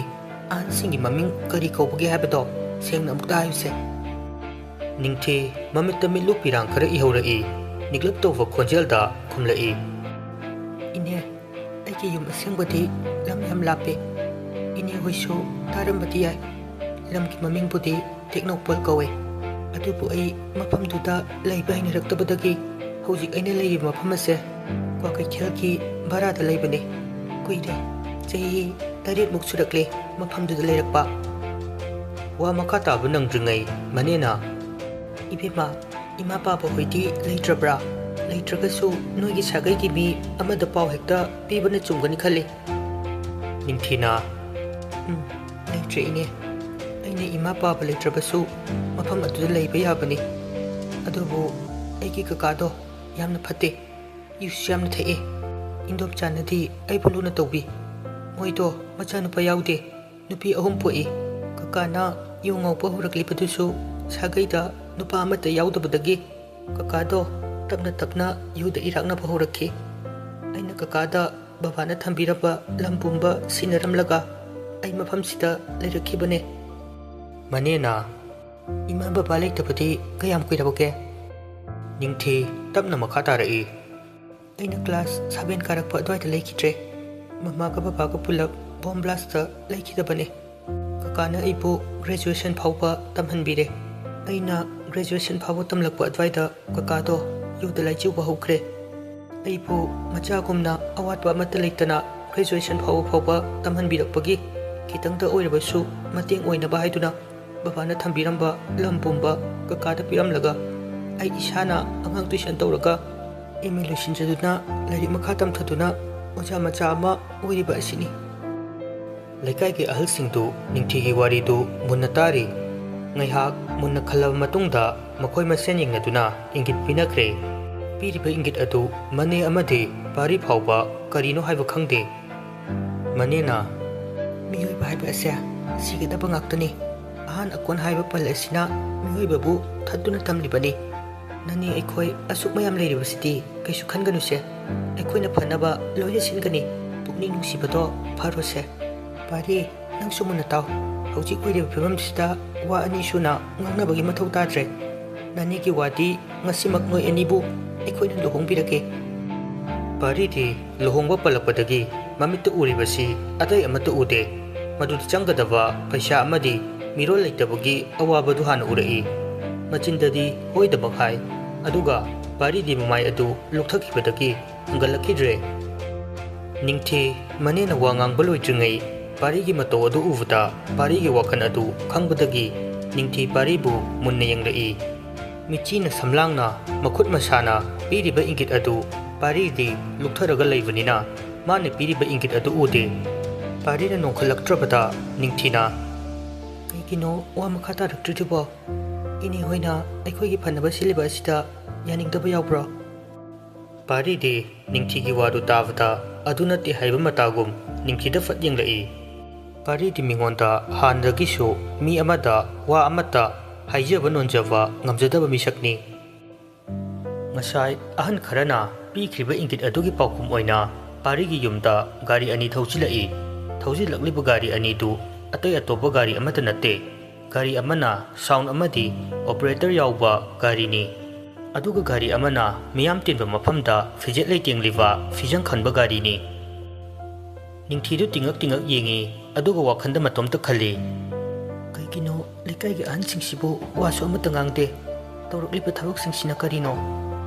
ꯑꯍꯟꯁꯤꯡꯒꯤ ꯃꯃꯤꯡ ꯀꯔꯤ ꯀꯧꯕꯒꯦ ꯍꯥꯏꯕꯗꯣ ꯁꯦꯡꯅ ꯑꯃꯨꯛꯇ ꯍꯥꯏꯌꯨꯁꯦ꯫ ꯅꯤꯡꯊꯤ ꯃꯃꯤꯠꯇ ꯃꯤꯠꯂꯨ ꯄꯤꯔꯥꯡ ꯈꯔ ꯏꯍꯧꯔꯛꯏ, ꯅꯤꯛꯂꯞ ꯇꯧꯕ ꯈꯣꯟꯖꯦꯜꯗ ꯈꯨꯝꯂꯛꯏ꯫ ꯏꯅꯦ, ꯑꯩꯒꯤ ꯌꯨꯝ ꯑꯁꯦꯡꯕꯗꯤ ꯂꯝ ꯌꯥꯝ ꯂꯥꯞꯄꯦ꯫ ꯏꯅꯦ ꯍꯣꯏꯁꯨ ꯇꯥꯔꯝꯕꯗꯤ ꯌꯥꯏ꯫ ꯂꯝꯒꯤ ꯃꯃꯤꯡꯕꯨꯗꯤ ꯇꯦꯛꯅꯧꯄꯜ ꯀꯧꯋꯦ꯫ ꯑꯗꯨꯕꯨ ꯑꯩ ꯃꯐꯝꯗꯨꯗ ꯂꯩꯕ ꯍꯩꯅꯔꯛꯇꯕꯗꯒꯤ ꯍꯧꯖꯤꯛ ꯑꯩꯅ ꯂꯩꯔꯤꯕ ꯃꯐꯝ ꯑꯁꯦ ꯀ꯭ꯋꯥꯀꯩꯊꯦꯜꯒꯤ ꯚꯔꯥꯗ ꯂꯩꯕꯅꯤ꯫ ꯀꯨꯏꯔꯦ, ꯆꯍꯤ 8ꯃꯨꯛ ꯁꯨꯔꯛꯂꯦ ꯃꯐꯝꯗꯨꯗ ꯂꯩꯔꯛꯄ꯫ ꯋꯥ ꯃꯈꯥ ꯇꯥꯕ ꯅꯪꯗ꯭ꯔꯤꯉꯩ ꯃꯅꯦꯅ ꯏꯕꯦꯝꯃ ꯏꯃꯥ ꯄꯥꯕ ꯍꯣꯏꯗꯤ ꯂꯩꯇ꯭ꯔꯕ꯭ꯔꯥ? ꯂꯩꯇ꯭ꯔꯒꯁꯨ ꯅꯣꯏꯒꯤ ꯁꯥꯒꯩꯒꯤ ꯃꯤ ꯑꯃꯗ ꯄꯥꯎ ꯍꯦꯛꯇ ꯄꯤꯕꯅ ꯆꯨꯝꯒꯅꯤ ꯈꯜꯂꯤ꯫ ꯅꯤꯡꯊꯤꯅ ꯂꯩꯇ꯭ꯔꯦ ꯏꯅꯦ꯫ ꯑꯩꯅ ꯏꯃꯥ ꯄꯥꯕ ꯂꯩꯇ꯭ꯔꯕꯁꯨ ꯃꯐꯝ ꯑꯗꯨꯗ ꯂꯩꯕ ꯌꯥꯕꯅꯤ꯫ ꯑꯗꯨꯕꯨ ꯑꯩꯒꯤ ꯀꯀꯥꯗꯣ ꯌꯥꯝꯅ ꯐꯠꯇꯦ, ꯌꯨꯁꯨ ꯌꯥꯝꯅ ꯊꯛꯑꯦ꯫ ꯏꯟꯗꯣꯝꯆꯥꯅꯗꯤ ꯑꯩꯕꯨ ꯂꯨꯅ ꯇꯧꯕꯤ꯫ ꯃꯣꯏꯗꯣ ꯃꯆꯥꯅꯨꯄꯥ ꯌꯥꯎꯗꯦ, ꯅꯨꯄꯤ 3 ꯄꯣꯛꯏ꯫ ꯀꯀꯥꯅ ꯌꯨ ꯉꯥꯎꯕ ꯍꯧꯔꯛꯂꯤꯕꯗꯨꯁꯨ ꯁꯥꯒꯩꯗ ꯅꯨꯄꯥ ꯑꯃꯠꯇ ꯌꯥꯎꯗꯕꯗꯒꯤ ꯀꯀꯥꯗꯣ ꯇꯞꯅ ꯇꯞꯅ ꯌꯨꯗ ꯏꯔꯥꯛꯅꯕ ꯍꯧꯔꯛꯈꯤ꯫ ꯑꯩꯅ ꯀꯀꯥꯗ ꯕꯕꯥꯅ ꯊꯝꯕꯤꯔꯕ ꯂꯝ ꯄꯨꯝꯕ ꯁꯤꯟꯅꯔꯝꯂꯒ ꯑꯩ ꯃꯐꯝꯁꯤꯗ ꯂꯩꯔꯛꯈꯤꯕꯅꯦ꯫ ꯃꯅꯦꯅ ꯏꯃꯥ ꯕꯕꯥ ꯂꯩꯇꯕꯗꯤ ꯀꯌꯥꯝ ꯀꯨꯏꯔꯕꯒꯦ? ꯅꯤꯡꯊꯤ ꯇꯞꯅ ꯃꯈꯥ ꯇꯥꯔꯛꯏ꯫ ꯑꯩꯅ ꯀ꯭ꯂꯥꯁ 7 ꯀꯥꯔꯛꯄ ꯑꯗꯨꯋꯥꯏꯗ ꯂꯩꯈꯤꯗ꯭ꯔꯦ꯫ ꯃꯃꯥꯒ ꯕꯕꯥꯒ ꯄꯨꯂꯞ ꯕꯣꯝ ꯕ꯭ꯂꯥꯁꯇ ꯂꯩꯈꯤꯗꯕꯅꯦ꯫ ꯀꯀꯥꯅ ꯑꯩꯕꯨ ꯒ꯭ꯔꯦꯖꯨꯑꯦꯁꯟ ꯐꯥꯎꯕ ꯇꯝꯍꯟꯕꯤꯔꯦ꯫ ꯑꯩꯅ ꯒ꯭ꯔꯦꯖꯨꯑꯦꯁꯟ ꯐꯥꯎꯕ ꯇꯝꯂꯛꯄ ꯑꯗꯨꯋꯥꯏꯗ ꯀꯀꯥꯗꯣ ꯌꯨꯗ ꯂꯥꯏꯆꯨꯕ ꯍꯧꯈ꯭ꯔꯦ꯫ ꯑꯩꯕꯨ ꯃꯆꯥꯒꯨꯝꯅ ꯑꯋꯥꯠꯄ ꯑꯃꯠꯇ ꯂꯩꯇꯅ ꯒ꯭ꯔꯦꯖꯨꯑꯦꯁꯟ ꯐꯥꯎꯕ ꯇꯝꯍꯟꯕꯤꯔꯛꯄꯒꯤ ꯈꯤꯇꯪꯗ ꯑꯣꯏꯔꯕꯁꯨ ꯃꯇꯦꯡ ꯑꯣꯏꯅꯕ ꯍꯥꯏꯗꯨꯅ ꯕꯕꯥꯅ ꯊꯝꯕꯤꯔꯝꯕ ꯂꯝ ꯄꯨꯝꯕ ꯀꯀꯥꯗ ꯄꯤꯔꯝꯂꯒ ꯑꯩ ꯏꯁꯥꯅ ꯑꯉꯥꯡ ꯇꯨꯏꯁꯟ ꯇꯧꯔꯒ MA ꯂꯣꯏꯁꯤꯟꯖꯗꯨꯅ ꯂꯥꯏꯔꯤꯛ ꯃꯈꯥ ꯇꯝꯊꯗꯨꯅ ꯑꯣꯖꯥ ꯃꯆꯥ ꯑꯃ ꯑꯣꯏꯔꯤꯕ ꯑꯁꯤꯅꯤ꯫ ꯂꯩꯀꯥꯏꯒꯤ ꯑꯍꯜꯁꯤꯡꯗꯨ ꯅꯤꯡꯊꯤꯒꯤ ꯋꯥꯔꯤꯗꯨ ꯃꯨꯟꯅ ꯇꯥꯔꯤ꯫ ꯉꯥꯏꯍꯥꯛ ꯃꯨꯟꯅ ꯈꯜꯂꯕ ꯃꯇꯨꯡꯗ ꯃꯈꯣꯏ ꯃꯁꯦꯟ ꯌꯦꯡꯅꯗꯨꯅ ꯏꯪꯒꯤꯠ ꯄꯤꯅꯈ꯭ꯔꯦ꯫ ꯄꯤꯔꯤꯕ ꯏꯪꯒꯤꯠ ꯑꯗꯨ ꯃꯅꯦ ꯑꯃꯗꯤ ꯄꯥꯔꯤ ꯐꯥꯎꯕ ꯀꯔꯤꯅꯣ ꯍꯥꯏꯕ ꯈꯪꯗꯦ꯫ ꯃꯅꯦꯅ ꯃꯤꯑꯣꯏꯕ ꯍꯥꯏꯕ ꯑꯁꯦ ꯁꯤꯒꯗꯕ ꯉꯥꯛꯇꯅꯤ꯫ ꯑꯍꯥꯟ ꯑꯀꯣꯟ ꯍꯥꯏꯕ ꯄꯜ ꯑꯁꯤꯅ ꯃꯤꯑꯣꯏꯕꯕꯨ ꯊꯠꯇꯨꯅ ꯊꯝꯂꯤꯕꯅꯤ꯫ ꯅꯅꯦ ꯑꯩꯈꯣꯏ ꯑꯁꯨꯛ ꯃꯌꯥꯝ ꯂꯩꯔꯤꯕꯁꯤꯗꯤ ꯀꯩꯁꯨ ꯈꯟꯒꯅꯨꯁꯦ꯫ ꯑꯩꯈꯣꯏꯅ ꯐꯅꯕ ꯂꯣꯏꯅ ꯁꯤꯟꯒꯅꯤ꯫ ꯄꯨꯛꯅꯤꯡ ꯅꯨꯡꯁꯤꯕꯗꯣ ꯐꯔꯣꯁꯦ꯫ ꯄꯥꯔꯤ, ꯅꯪꯁꯨ ꯃꯨꯟꯅ ꯇꯥꯎ꯫ ꯍꯧꯖꯤꯛ ꯑꯣꯏꯔꯤꯕ ꯐꯤꯕꯝꯁꯤꯗ ꯋꯥ ꯑꯅꯤ ꯁꯨꯅ ꯉꯥꯡꯅꯕꯒꯤ ꯃꯊꯧ ꯇꯥꯗ꯭ꯔꯦ꯫ ꯅꯅꯦꯒꯤ ꯋꯥꯗꯤ ꯉꯁꯤꯃꯛ ꯅꯣꯏ ꯑꯅꯤꯕꯨ ꯑꯩꯈꯣꯏꯅ ꯂꯨꯍꯣꯡꯕꯤꯔꯒꯦ꯫ ꯄꯥꯔꯤꯗꯤ ꯂꯨꯍꯣꯡꯕ ꯄꯜꯂꯛꯄꯗꯒꯤ ꯃꯃꯤꯠꯇ ꯎꯔꯤꯕꯁꯤ ꯑꯇꯩ ꯑꯃꯠꯇ ꯎꯗꯦ꯫ ꯃꯗꯨꯗ ꯆꯪꯒꯗꯕ ꯄꯩꯁꯥ ꯑꯃꯗꯤ ꯃꯤꯔꯣꯜ ꯂꯩꯇꯕꯒꯤ ꯑꯋꯥꯕꯗꯨ ꯍꯥꯟꯅ ꯎꯔꯛꯏ꯫ ꯃꯆꯤꯟꯗꯗꯤ ꯍꯣꯏꯗꯃꯛ ꯍꯥꯏ, ꯑꯗꯨꯒ ꯄꯥꯔꯤꯗꯤ ꯃꯃꯥꯏ ꯑꯗꯨ ꯂꯨꯞꯊꯈꯤꯕꯗꯒꯤ ꯍꯪꯒꯠꯂꯛꯈꯤꯗ꯭ꯔꯦ꯫ ꯅꯤꯡꯊꯤ ꯃꯅꯦꯅ ꯋꯥ ꯉꯥꯡꯕ ꯂꯣꯏꯗ꯭ꯔꯤꯉꯩ ꯄꯥꯔꯤꯒꯤ ꯃꯇꯧ ꯑꯗꯨ ꯎꯕꯗ ꯄꯥꯔꯤꯒꯤ ꯋꯥꯈꯜ ꯑꯗꯨ ꯈꯪꯕꯗꯒꯤ ꯅꯤꯡꯊꯤ ꯄꯥꯔꯤꯕꯨ ꯃꯨꯟꯅ ꯌꯦꯡꯂꯛꯏ꯫ ꯃꯤꯠꯆꯤꯅ ꯁꯝꯂꯥꯡꯅ ꯃꯈꯨꯠ ꯃꯁꯥꯅ ꯄꯤꯔꯤꯕ ꯏꯪꯒꯤꯠ ꯑꯗꯨ ꯄꯥꯔꯤꯗꯤ ꯂꯨꯞꯊꯔꯒ ꯂꯩꯕꯅꯤꯅ ꯃꯥꯅ ꯄꯤꯔꯤꯕ ꯏꯪꯒꯤꯠ ꯑꯗꯨ ꯎꯗꯦ꯫ ꯄꯥꯔꯤꯅ ꯅꯣꯡꯈꯠꯂꯛꯇ꯭ꯔꯕꯗ ꯅꯤꯡꯊꯤꯅ ꯀꯩꯒꯤꯅꯣ ꯋꯥ ꯃꯈꯥ ꯇꯥꯔꯛꯇ꯭ꯔꯤꯗꯨꯕꯣ? ꯏꯅꯦ ꯍꯣꯏꯅ ꯑꯩꯈꯣꯏꯒꯤ ꯐꯅꯕ ꯁꯤꯜꯂꯤꯕ ꯑꯁꯤꯗ ꯌꯥꯅꯤꯡꯗꯕ ꯌꯥꯎꯕ꯭ꯔꯣ? ꯄꯥꯔꯤꯗꯤ ꯅꯤꯡꯊꯤꯒꯤ ꯋꯥꯗꯨ ꯇꯥꯕꯗ ꯑꯗꯨ ꯅꯠꯇꯦ ꯍꯥꯏꯕ ꯃꯇꯥꯒꯨꯝ ꯅꯤꯡꯊꯤꯗ ꯐꯠ ꯌꯦꯡꯂꯛꯏ꯫ ꯄꯥꯔꯤꯗꯤ ꯃꯤꯉꯣꯟꯗ ꯍꯥꯟꯅꯗꯒꯤꯁꯨ ꯃꯤ ꯑꯃꯗ ꯋꯥ ꯑꯃꯠꯇ ꯍꯥꯏꯖꯕ ꯅꯣꯟꯖꯕ ꯉꯝꯖꯗꯕ ꯃꯤꯁꯛꯅꯤ꯫ ꯉꯁꯥꯏ ꯑꯍꯟ ꯈꯔꯅ ꯄꯤꯈ꯭ꯔꯤꯕ ꯏꯪꯒꯤꯠ ꯑꯗꯨꯒꯤ ꯄꯥꯎꯈꯨꯝ ꯑꯣꯏꯅ ꯄꯥꯔꯤꯒꯤ ꯌꯨꯝꯗ ꯒꯥꯔꯤ ꯑꯅꯤ ꯊꯧꯖꯤꯜꯂꯛꯏ꯫ ꯊꯧꯖꯤꯜꯂꯛꯂꯤꯕ ꯒꯥꯔꯤ ꯑꯅꯤꯗꯨ ꯑꯇꯩ ꯑꯇꯣꯞꯄ ꯒꯥꯔꯤ ꯑꯃꯠꯇ ꯅꯠꯇꯦ꯫ ꯒꯥꯔꯤ ꯑꯃꯅ ꯁꯥꯎꯟ ꯑꯃꯗꯤ ꯑꯣꯄꯔꯦꯇꯔ ꯌꯥꯎꯕ ꯒꯥꯔꯤꯅꯤ꯫ ꯑꯗꯨꯒ ꯒꯥꯔꯤ ꯑꯃꯅ ꯃꯤꯌꯥꯝ ꯇꯤꯟꯕ ꯃꯐꯝꯗ ꯐꯤꯖꯦꯠ ꯂꯩꯇꯦꯡꯂꯤꯕ ꯐꯤꯖꯪ ꯈꯟꯕ ꯒꯥꯔꯤꯅꯤ꯫ ꯅꯤꯡꯊꯤꯗꯨ ꯇꯤꯡꯉꯛ ꯇꯤꯡꯉꯛ ꯌꯦꯡꯉꯤ, ꯑꯗꯨꯒ ꯋꯥꯈꯜꯗ ꯃꯇꯣꯝꯇ ꯈꯜꯂꯤ, ꯀꯩꯒꯤꯅꯣ ꯂꯩꯀꯥꯏꯒꯤ ꯑꯍꯟꯁꯤꯡꯁꯤꯕꯨ ꯋꯥꯁꯨ ꯑꯃꯠꯇ ꯉꯥꯡꯗꯦ? ꯇꯧꯔꯛꯂꯤꯕ ꯊꯕꯛꯁꯤꯡꯁꯤꯅ ꯀꯔꯤꯅꯣ?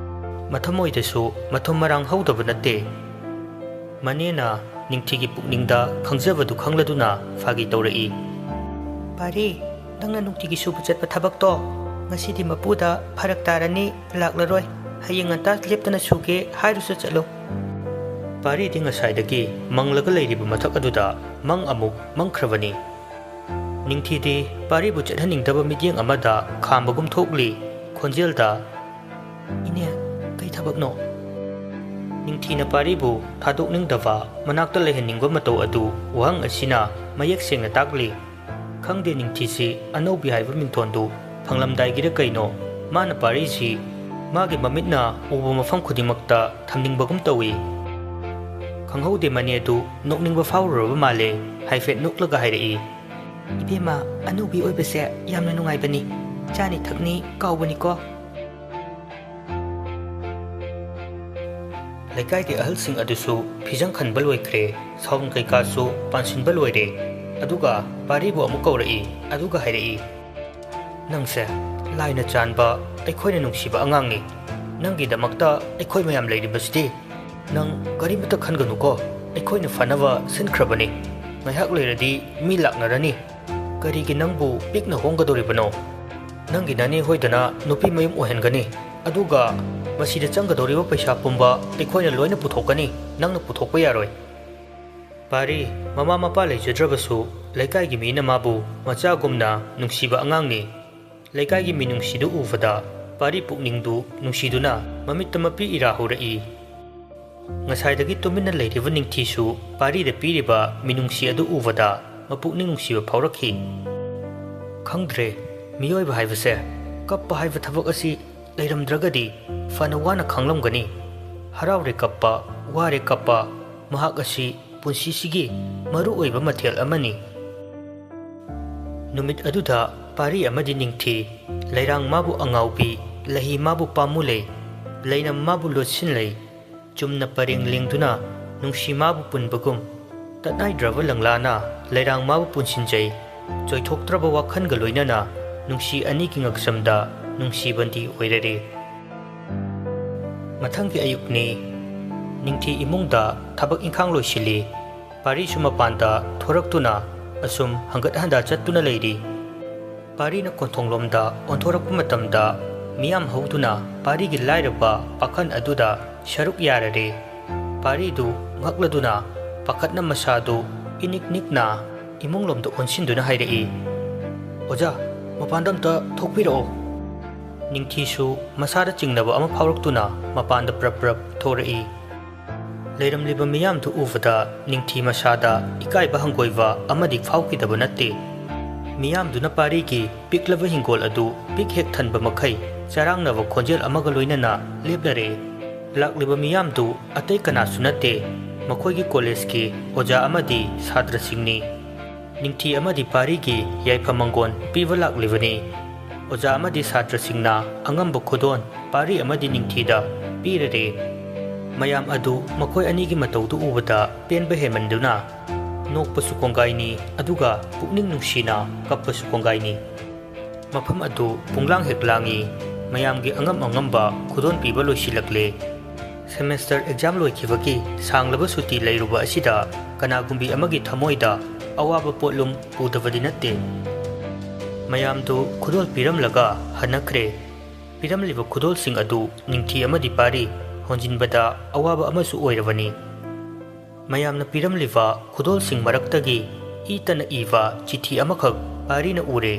ꯃꯊꯃꯣꯏꯗꯁꯨ ꯃꯊꯨꯝ ꯃꯔꯥꯡ ꯍꯧꯗꯕ ꯅꯠꯇꯦ꯫ ꯃꯅꯦꯅ ꯅꯤꯡꯊꯤꯒꯤ ꯄꯨꯛꯅꯤꯡꯗ ꯈꯪꯖꯕꯗꯨ ꯈꯪꯂꯗꯨꯅ ꯐꯥꯒꯤ ꯇꯧꯔꯛꯏ꯫ ꯄꯥꯔꯤ, ꯅꯪꯅ ꯅꯨꯡꯇꯤꯒꯤ ꯁꯨꯕ ꯆꯠꯄ ꯊꯕꯛꯇꯣ ꯉꯁꯤꯗꯤ ꯃꯄꯨꯗ ꯐꯔꯛ ꯇꯥꯔꯅꯤ, ꯂꯥꯛꯂꯔꯣꯏ꯫ ꯍꯌꯦꯡ ꯉꯟꯇꯥ ꯂꯦꯞꯇꯅ ꯁꯨꯒꯦ ꯍꯥꯏꯔꯁꯨ ꯆꯠꯂꯨ꯫ ꯄꯥꯔꯤꯗꯤ ꯉꯁꯥꯏꯗꯒꯤ ꯃꯪꯂꯒ ꯂꯩꯔꯤꯕ ꯃꯊꯛ ꯑꯗꯨꯗ ꯃꯪ ꯑꯃꯨꯛ ꯃꯪꯈ꯭ꯔꯕꯅꯤ꯫ ꯅꯤꯡꯊꯤꯗꯤ ꯄꯥꯔꯤꯕꯨ ꯆꯠꯍꯟꯅꯤꯡꯗꯕ ꯃꯤꯠꯌꯦꯡ ꯑꯃꯗ ꯈꯥꯝꯕꯒꯨꯝ ꯊꯣꯛꯂꯤ꯫ ꯈꯣꯟꯖꯦꯜꯗ ꯏꯅꯦ, थबकनो निंथीना पारीबु थादोकनिंगदबा मनाक्ता लेहनिंगबा मतौ अदु वहंग असिना मयेक सेंगना ताकली खंगदे निंथीसी अनौबी हाइबा मिंथोंदु फंगलमदाइगिरा कइनो माना पारीसी मागे ममितना उबा मफम खुदिमक्ता थमनिंगबगुम तौई खंगहौदे मनेदु नोकनिंगबा फावरबा माले हाइफेट नुकलगा हाइरई इबेमा अनौबी ओइबसे यामना नुंगाइबनी चानी थकनी काउबनीको लेकाइगे अहलसिंग अदुसु फिजंग खनबा लोइख्रे साउन कैकासु पानसिनबा लोइरे अदुगा पारीबु अमुक कौरई अदुगा हाइरई नंगसे लाइना चानबा अखोइना नुंसिबा अंगांगनी नंगीदमक्ता अखोइ मयाम लेरिबसदि नंग करिमता खनगनुको अखोइना फनबा सिनख्रबनी मैहाक लेरदि मी लाक्नरनी करिगी नंगबु पिकना होंगदोरिबनो नंगी नानी होइदना नुपी मयुम ओहेनगनी अदुगा मसीदा चंगदोरिबा पैसा पुंबा अखोइना लोइना पुथोकनी नंगना पुथोकबा यारोय पारी ममा मपा लेजद्रबसु लेकाइगी मीना माबु मचागुमना नुंसिबा अंगांगनी लेकाइगी मी नुंसिदु उबदा पारी पुकनिंगदु नुंसिदुना ममित्ता मपी इराहुरई ngसाइदगी तुमिना लेरिबा निंगथीसु पारीदा पीरिबा मिनुंगसी अदु उबदा मपुकनिंग नुंसिबा फावरखी खंगद्रे मियोइबा हाइबसे कप्पा हाइबा थबक असि लेरमद्रगदी फना वाना खंगलमगनी हरावरे कप्पा वारे कप्पा महाक असि पुंसीसिगी मरु ओइबा मथेल अमनी नुमित अदुदा पारी अमदी निंगथी लेरांग माबु अंगाउबी लही माबु पामुले लेना माबु लोसिनलै चुमना परेंग लेंगदुना नुंसी माबु पुनबगुम तनाइद्रबा लंगलाना लेरांग माबु पुनसिनजै जोइथोक्त्रबा वाखनगा लोइनाना नुंसी अनिगी ngaksamda नुंसीबंदी ओइररे मथंगी अयुकनी निंगथी इमुंगदा थबक इंखांग लोइसिली पारी सुमपानदा थोरक्तुना असुम हंगत हंदा चत्तुना लेरी पारीना कोंथोंगलोमदा ओंथोरक्पा मतमदा मियाम हौदुना पारीगी लाइरबा पाखन अदुदा शरुक याररे पारीदु ngakladuna pakhatna masadu inik nikna इमुंगलोमदा ओनसिनदुना हाइरई ओजा मपानदमता थोकपिरो निंगथीसु मसादा चिंगनबा अमा फावरक्तुना मपानदा प्रप प्रप थोरई लेरमलिबा मियामदु उबदा निंगथी मसादा इकाइबा हंगोइबा अमदि फावकिदबा नत्ते मियामदुना पारीगी पिकलबा हिंगोल अदु पिक हेक थनबा मखै चारांगनबा खोंजेल अमगा लोइनना लेबलरे लाक्लिबा मियामदु अतै कनासु नत्ते मखोइगी कॉलेजकी ओजा अमदि छात्रसिंगनी निंगथी अमदि पारीगी याइफमंगोन पीबा लाक्लिबनी ओजा अमदि छात्रसिंगना अंगंबा खुदोन पारी अमदि निंगथीदा पीररे मयाम अदु मखोइ अनिगी मतौदु उबदा पेनबा हेमंदुना नोकपसु कोंगाइनी अदुगा पुकनिंग नुंसीना कप्पसु कोंगाइनी मफम अदु पुंगलांग हेकलांगी मयामगी अंगम अंगंबा खुदोन पीबा लोइसिलक्ले सेमेस्टर एग्जाम लोइखिबगी सांगलबा सुटी लेरुबा असिदा कनागुंबी अमगी थमोइदा अवाबा पोलुम पुदबदि नत्ते मयामदु खुदोल पीरमलगा हनखरे पीरमलिबा खुदोलसिंग अदु निंगथी अमदि पारी होंजिनबदा अवाबा अमसु ओइरबनी मयामना पीरमलिबा खुदोलसिंग मरक्तगी ईतना इवा चिठी अमखक पारीना उरे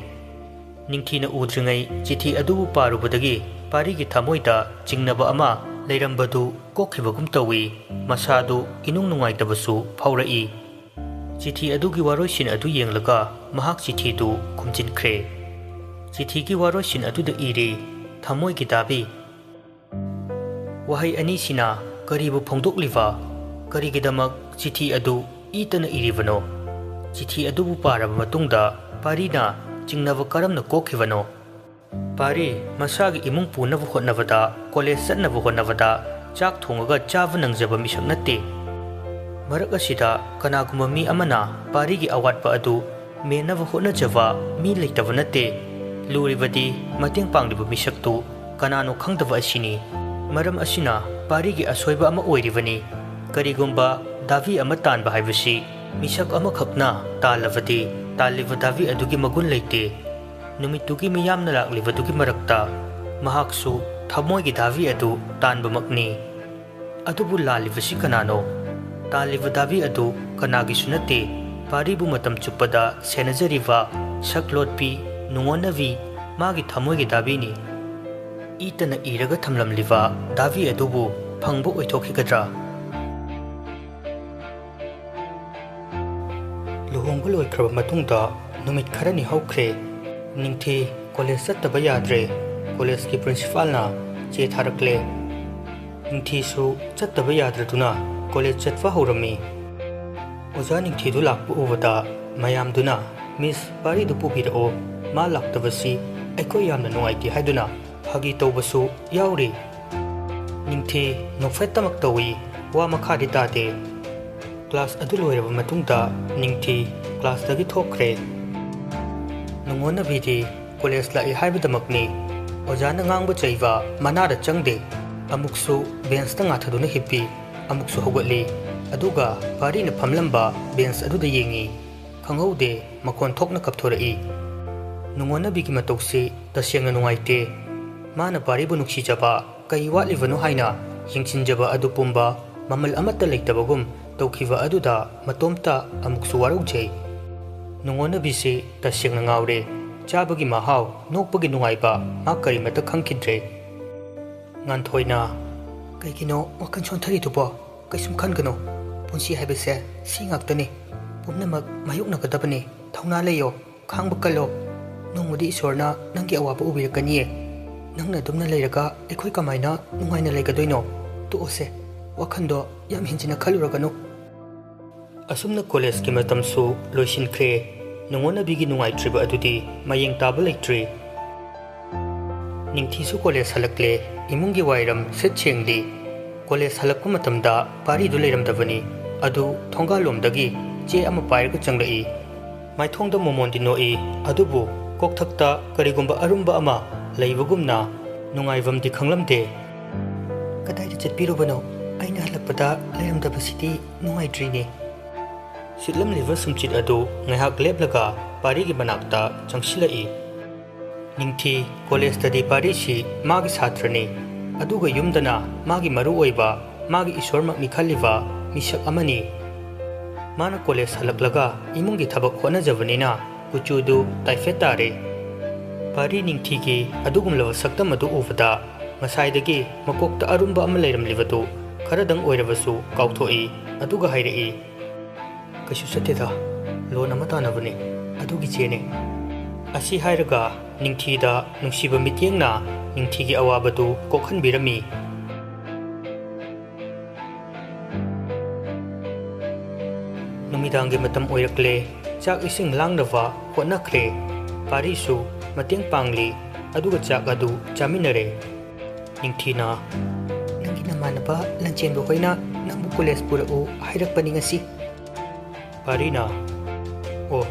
निंगथीना उद्रिङै चिठी अदुबु पारुबदगी पारीगी थमोइदा चिंगनबा अमा लेरमबदु कोखिबगुम तौई मसादु इनुंग नुंगाइतबसु फावरई चिठी अदुगी वारोइसिन अदु येंगलगा महाक चिठीदु खुमजिनख्रे चिठीगी वारोइसिन अदुदा इरे थमोइगी दाबी वहाई अनीसिना करीबु फोंदोकलिबा करीगिदमक चिठी अदु ईतना इरिबनो चिठी अदुबु पारबा मतुंगदा पारीना चिंगनबा करमना कोखिबनो पारी मसागी इमुंग पुनबा होटनबदा कॉलेज चटनबा होटनबदा चाक थोंगगा चाबा नंगजबा मिसक नत्ते मरक असिदा कनागुंबा मी अमना पारीगी अवाटपा अदु मेनबा होटनजबा मी लेतबा नत्ते लुरिबदी मतेंग पांगलिबा मिसक्तु कनानो खंगदबा असिनी मरम असिना पारीगी असोइबा अमा ओइरिबनी करिगुंबा दावी अमा तानबा हाइबसी मिसक अमा खकना तालबदी तालिबा दावी अदुगी मगुन लेते नुमितुगी मियामना लाक्लिबदुगी मरक्ता महाकसु थमोइगी दावी अदु तानबमकनी अदुबु लालिबसी कनानो तालिबा दावी अदु कनागिसु नत्ते पारीबु मतम चुप्पदा सेनजरिबा सकलोटपी नुंगोनवी मागी थमोइगी दावीनी ꯏꯇꯅ ꯏꯔꯒ ꯊꯝꯂꯝꯂꯤꯕ ꯗꯥꯕꯤ ꯑꯗꯨꯕꯨ ꯐꯪꯕ ꯑꯣꯏꯊꯣꯛꯈꯤꯒꯗ꯭ꯔꯥ? ꯂꯨꯍꯣꯡꯕ ꯂꯣꯏꯈ꯭ꯔꯕ ꯃꯇꯨꯡꯗ ꯅꯨꯃꯤꯠ ꯈꯔꯅꯤ ꯍꯧꯈ꯭ꯔꯦ꯫ ꯅꯤꯡꯊꯤ ꯀꯣꯂꯦꯖ ꯆꯠꯇꯕ ꯌꯥꯗ꯭ꯔꯦ꯫ ꯀꯣꯂꯦꯖꯀꯤ ꯄ꯭ꯔꯤꯟꯁꯤꯄꯥꯜꯅ ꯆꯦ ꯊꯥꯔꯛꯂꯦ꯫ ꯅꯤꯡꯊꯤꯁꯨ ꯆꯠꯇꯕ ꯌꯥꯗ꯭ꯔꯗꯨꯅ ꯀꯣꯂꯦꯖ ꯆꯠꯄ ꯍꯧꯔꯝꯃꯤ꯫ ꯑꯣꯖꯥ ꯅꯤꯡꯊꯤꯗꯨ ꯂꯥꯛꯄ ꯎꯕꯗ ꯃꯌꯥꯝꯗꯨꯅ ꯃꯤꯁ ꯄꯥꯔꯤꯗꯨ ꯄꯨꯕꯤꯔꯛꯑꯣ, ꯃꯥ ꯂꯥꯛꯇꯕꯁꯤ ꯑꯩꯈꯣꯏ ꯌꯥꯝꯅ ꯅꯨꯡꯉꯥꯏꯇꯦ ꯍꯥꯏꯗꯨꯅ ꯐꯥꯒꯤ ꯇꯧꯕꯁꯨ ꯌꯥꯎꯔꯤ꯫ ꯅꯤꯡꯊꯤ ꯅꯣꯛꯐꯦꯠꯇꯃꯛ ꯇꯧꯏ, ꯋꯥ ꯃꯈꯥꯗꯤ ꯇꯥꯗꯦ꯫ ꯀ꯭ꯂꯥꯁ ꯑꯗꯨ ꯂꯣꯏꯔꯕ ꯃꯇꯨꯡꯗ ꯅꯤꯡꯊꯤ ꯀ꯭ꯂꯥꯁꯇꯒꯤ ꯊꯣꯛꯈ꯭ꯔꯦ꯫ ꯅꯨꯡꯉꯣꯟꯅꯕꯤꯗꯤ ꯀꯣꯂꯦꯖ ꯂꯥꯛꯏ ꯍꯥꯏꯕꯗꯃꯛꯅꯤ ꯑꯣꯖꯥꯅ ꯉꯥꯡꯕ ꯆꯩꯕ ꯃꯅꯥꯗ ꯆꯪꯗꯦ꯫ ꯑꯃꯨꯛꯁꯨ ꯕꯦꯟꯁꯇ ꯉꯥꯊꯗꯨꯅ ꯍꯤꯞꯄꯤ, ꯑꯃꯨꯛꯁꯨ ꯍꯧꯒꯠꯂꯤ, ꯑꯗꯨꯒ ꯄꯥꯔꯤꯅ ꯐꯝꯂꯝꯕ ꯕꯦꯟꯁ ꯑꯗꯨꯗ ꯌꯦꯡꯉꯤ꯫ ꯈꯪꯍꯧꯗꯦ ꯃꯈꯣꯟ ꯊꯣꯛꯅ ꯀꯞꯊꯣꯔꯛꯏ꯫ ꯅꯨꯡꯉꯣꯟꯅꯕꯤꯒꯤ ꯃꯇꯧꯁꯤ ꯇꯁꯦꯡꯅ ꯅꯨꯡꯉꯥꯏꯇꯦ꯫ ꯃꯥꯅ ꯄꯥꯔꯤꯕꯨ ꯅꯨꯡꯁꯤꯖꯕ, ꯀꯩ ꯋꯥꯠꯂꯤꯕꯅꯣ ꯍꯥꯏꯅ ꯌꯦꯡꯁꯤꯟꯖꯕ ꯑꯗꯨ ꯄꯨꯝꯕ ꯃꯃꯜ ꯑꯃꯠꯇ ꯂꯩꯇꯕꯒꯨꯝ ꯇꯧꯈꯤꯕ ꯑꯗꯨꯗ ꯃꯇꯣꯝꯇ ꯑꯃꯨꯛꯁꯨ ꯋꯥꯔꯧꯖꯩ꯫ ꯅꯨꯡꯉꯣꯟꯅꯕꯤꯁꯤ ꯇꯁꯦꯡꯅ ꯉꯥꯎꯔꯦ꯫ ꯆꯥꯕꯒꯤ ꯃꯍꯥꯎ, ꯅꯣꯛꯄꯒꯤ ꯅꯨꯡꯉꯥꯏꯕ ꯃꯥ ꯀꯔꯤꯃꯠꯇ ꯈꯪꯈꯤꯗ꯭ꯔꯦ꯫ ꯉꯥꯟꯊꯣꯏꯅ "ꯀꯩꯒꯤꯅꯣ ꯋꯥꯈꯜ ꯁꯣꯟꯊꯔꯤꯗꯨꯕꯣ? ꯀꯩꯁꯨꯝ ꯈꯟꯒꯅꯨ, ꯄꯨꯟꯁꯤ ꯍꯥꯏꯕꯁꯦ ꯁꯤ ꯉꯥꯛꯇꯅꯤ, ꯄꯨꯝꯅꯃꯛ ꯃꯥꯌꯣꯛꯅꯒꯗꯕꯅꯤ, ꯊꯧꯅꯥ ꯂꯩꯌꯣ, ꯈꯥꯡꯕ ꯀꯜꯂꯣ, ꯅꯣꯡꯃꯗꯤ ꯏꯁꯣꯔꯅ ꯅꯪꯒꯤ ꯑꯋꯥꯕ ꯎꯕꯤꯔꯛꯀꯅꯤꯌꯦ꯫ ꯅꯪꯅ ꯑꯗꯨꯝꯅ ꯂꯩꯔꯒ ꯑꯩꯈꯣꯏ ꯀꯃꯥꯏꯅ ꯅꯨꯡꯉꯥꯏꯅ ꯂꯩꯒꯗꯣꯏꯅꯣ? ꯇꯣꯛꯑꯣꯁꯦ, ꯋꯥꯈꯟꯗꯣ ꯌꯥꯝ ꯍꯦꯟꯖꯤꯟꯅ ꯈꯜꯂꯨꯔꯒꯅꯨ"꯫ ꯑꯁꯨꯝꯅ ꯀꯣꯂꯦꯖꯀꯤ ꯃꯇꯝꯁꯨ ꯂꯣꯏꯁꯤꯟꯈ꯭ꯔꯦ꯫ ꯅꯨꯡꯉꯣꯟꯅꯕꯤꯒꯤ ꯅꯨꯡꯉꯥꯏꯇ꯭ꯔꯤꯕ ꯑꯗꯨꯗꯤ ꯃꯌꯦꯡ ꯇꯥꯕ ꯂꯩꯇ꯭ꯔꯤ꯫ ꯅꯤꯡꯊꯤꯁꯨ ꯀꯣꯂꯦꯖ ꯍꯜꯂꯛꯂꯦ, ꯏꯃꯨꯡꯒꯤ ꯋꯥꯏꯔꯝ ꯁꯤꯠ ꯁꯦꯡꯂꯤ꯫ ꯀꯣꯂꯦꯖ ꯍꯜꯂꯛꯄ ꯃꯇꯝꯗ ꯄꯥꯔꯤꯗꯨ ꯂꯩꯔꯝꯗꯕꯅꯤ꯫ ꯑꯗꯨ ꯊꯣꯡꯒꯥꯜꯂꯣꯝꯗꯒꯤ ꯆꯦ ꯑꯃ ꯄꯥꯏꯔꯒ ꯆꯪꯂꯛꯏ꯫ ꯃꯥꯏꯊꯣꯡꯗ ꯃꯣꯃꯣꯟꯗꯤ ꯅꯣꯛꯏ, ꯑꯗꯨꯕꯨ ꯀꯣꯛꯊꯛꯇ ꯀꯔꯤꯒꯨꯝꯕ ꯑꯔꯨꯝꯕ ꯑꯃ ꯂꯩꯕꯒꯨꯝꯅ ꯅꯨꯡꯉꯥꯏꯐꯝꯗꯤ ꯈꯪꯂꯝꯗꯦ꯫ "ꯀꯗꯥꯏꯗ ꯆꯠꯄꯤꯔꯨꯕꯅꯣ? ꯑꯩꯅ ꯍꯜꯂꯛꯄꯗ ꯂꯩꯔꯝꯗꯕꯁꯤꯗꯤ ꯅꯨꯡꯉꯥꯏꯇ꯭ꯔꯤꯅꯦ"꯫ ꯁꯤꯠꯂꯝꯂꯤꯕ ꯁꯨꯝꯆꯤꯠ ꯑꯗꯨ ꯉꯥꯏꯍꯥꯛ ꯂꯦꯞꯂꯒ ꯄꯥꯔꯤꯒꯤ ꯃꯅꯥꯛꯇ ꯆꯪꯁꯤꯜꯂꯛꯏ꯫ ꯅꯤꯡꯊꯤ ꯀꯣꯂꯦꯖꯇꯗꯤ ꯄꯥꯔꯤꯁꯤ ꯃꯥꯒꯤ ꯁꯥꯇ꯭ꯔꯅꯤ, ꯑꯗꯨꯒ ꯌꯨꯝꯗꯅ ꯃꯥꯒꯤ ꯃꯔꯨꯑꯣꯏꯕ, ꯃꯥꯒꯤ ꯏꯁꯣꯔꯃꯛꯅꯤ ꯈꯜꯂꯤꯕ ꯃꯤꯁꯛ ꯑꯃꯅꯤ꯫ ꯃꯥꯅ ꯀꯣꯂꯦꯖ ꯍꯜꯂꯛꯂꯒ ꯏꯃꯨꯡꯒꯤ ꯊꯕꯛ ꯍꯣꯠꯅꯖꯕꯅꯤꯅ ꯀꯨꯆꯨꯗꯨ ꯇꯥꯏꯐꯦꯠ ꯇꯥꯔꯦ꯫ ꯄꯥꯔꯤ ꯅꯤꯡꯊꯤꯒꯤ ꯑꯗꯨꯒꯨꯝꯂꯕ ꯁꯛꯇꯝ ꯑꯗꯨ ꯎꯕꯗ ꯉꯁꯥꯏꯗꯒꯤ ꯃꯀꯣꯛꯇ ꯑꯔꯨꯝꯕ ꯑꯃ ꯂꯩꯔꯝꯂꯤꯕꯗꯨ ꯈꯔꯗꯪ ꯑꯣꯏꯔꯕꯁꯨ ꯀꯥꯎꯊꯣꯛꯏ, ꯑꯗꯨꯒ ꯍꯥꯏꯔꯛꯏ, "ꯀꯩꯁꯨ ꯆꯠꯇꯦꯗ, ꯂꯣꯟ ꯑꯃ ꯇꯥꯟꯅꯕꯅꯤ, ꯑꯗꯨꯒꯤ ꯆꯦꯅꯦ"꯫ ꯑꯁꯤ ꯍꯥꯏꯔꯒ ꯅꯤꯡꯊꯤꯗ ꯅꯨꯡꯁꯤꯕ ꯃꯤꯠꯌꯦꯡꯅ ꯅꯤꯡꯊꯤꯒꯤ ꯑꯋꯥꯕꯗꯨ ꯀꯣꯛꯍꯟꯕꯤꯔꯝꯃꯤ꯫ ꯅꯨꯃꯤꯗꯥꯡꯒꯤ ꯃꯇꯝ ꯑꯣꯏꯔꯛꯂꯦ꯫ ꯆꯥꯛ ꯏꯁꯤꯡ ꯂꯥꯡꯅꯕ ꯍꯣꯠꯅꯈ꯭ꯔꯦ꯫ ꯄꯥꯔꯤꯁꯨ ꯃꯇꯦꯡ ꯄꯥꯡꯂꯤ, ꯑꯗꯨꯒ ꯆꯥꯛ ꯑꯗꯨ ꯆꯥꯃꯤꯟꯅꯔꯦ꯫ ꯅꯤꯡꯊꯤꯅ "ꯅꯪꯒꯤ ꯅꯃꯥꯟꯅꯕ ꯂꯟꯆꯦꯟꯕ ꯍꯣꯏꯅ ꯅꯪꯕꯨ ꯀꯣꯂꯦꯖ ꯄꯨꯔꯛꯎ ꯍꯥꯏꯔꯛꯄꯅꯤ ꯉꯁꯤ"꯫ ꯄꯥꯔꯤꯅ "ꯑꯣ,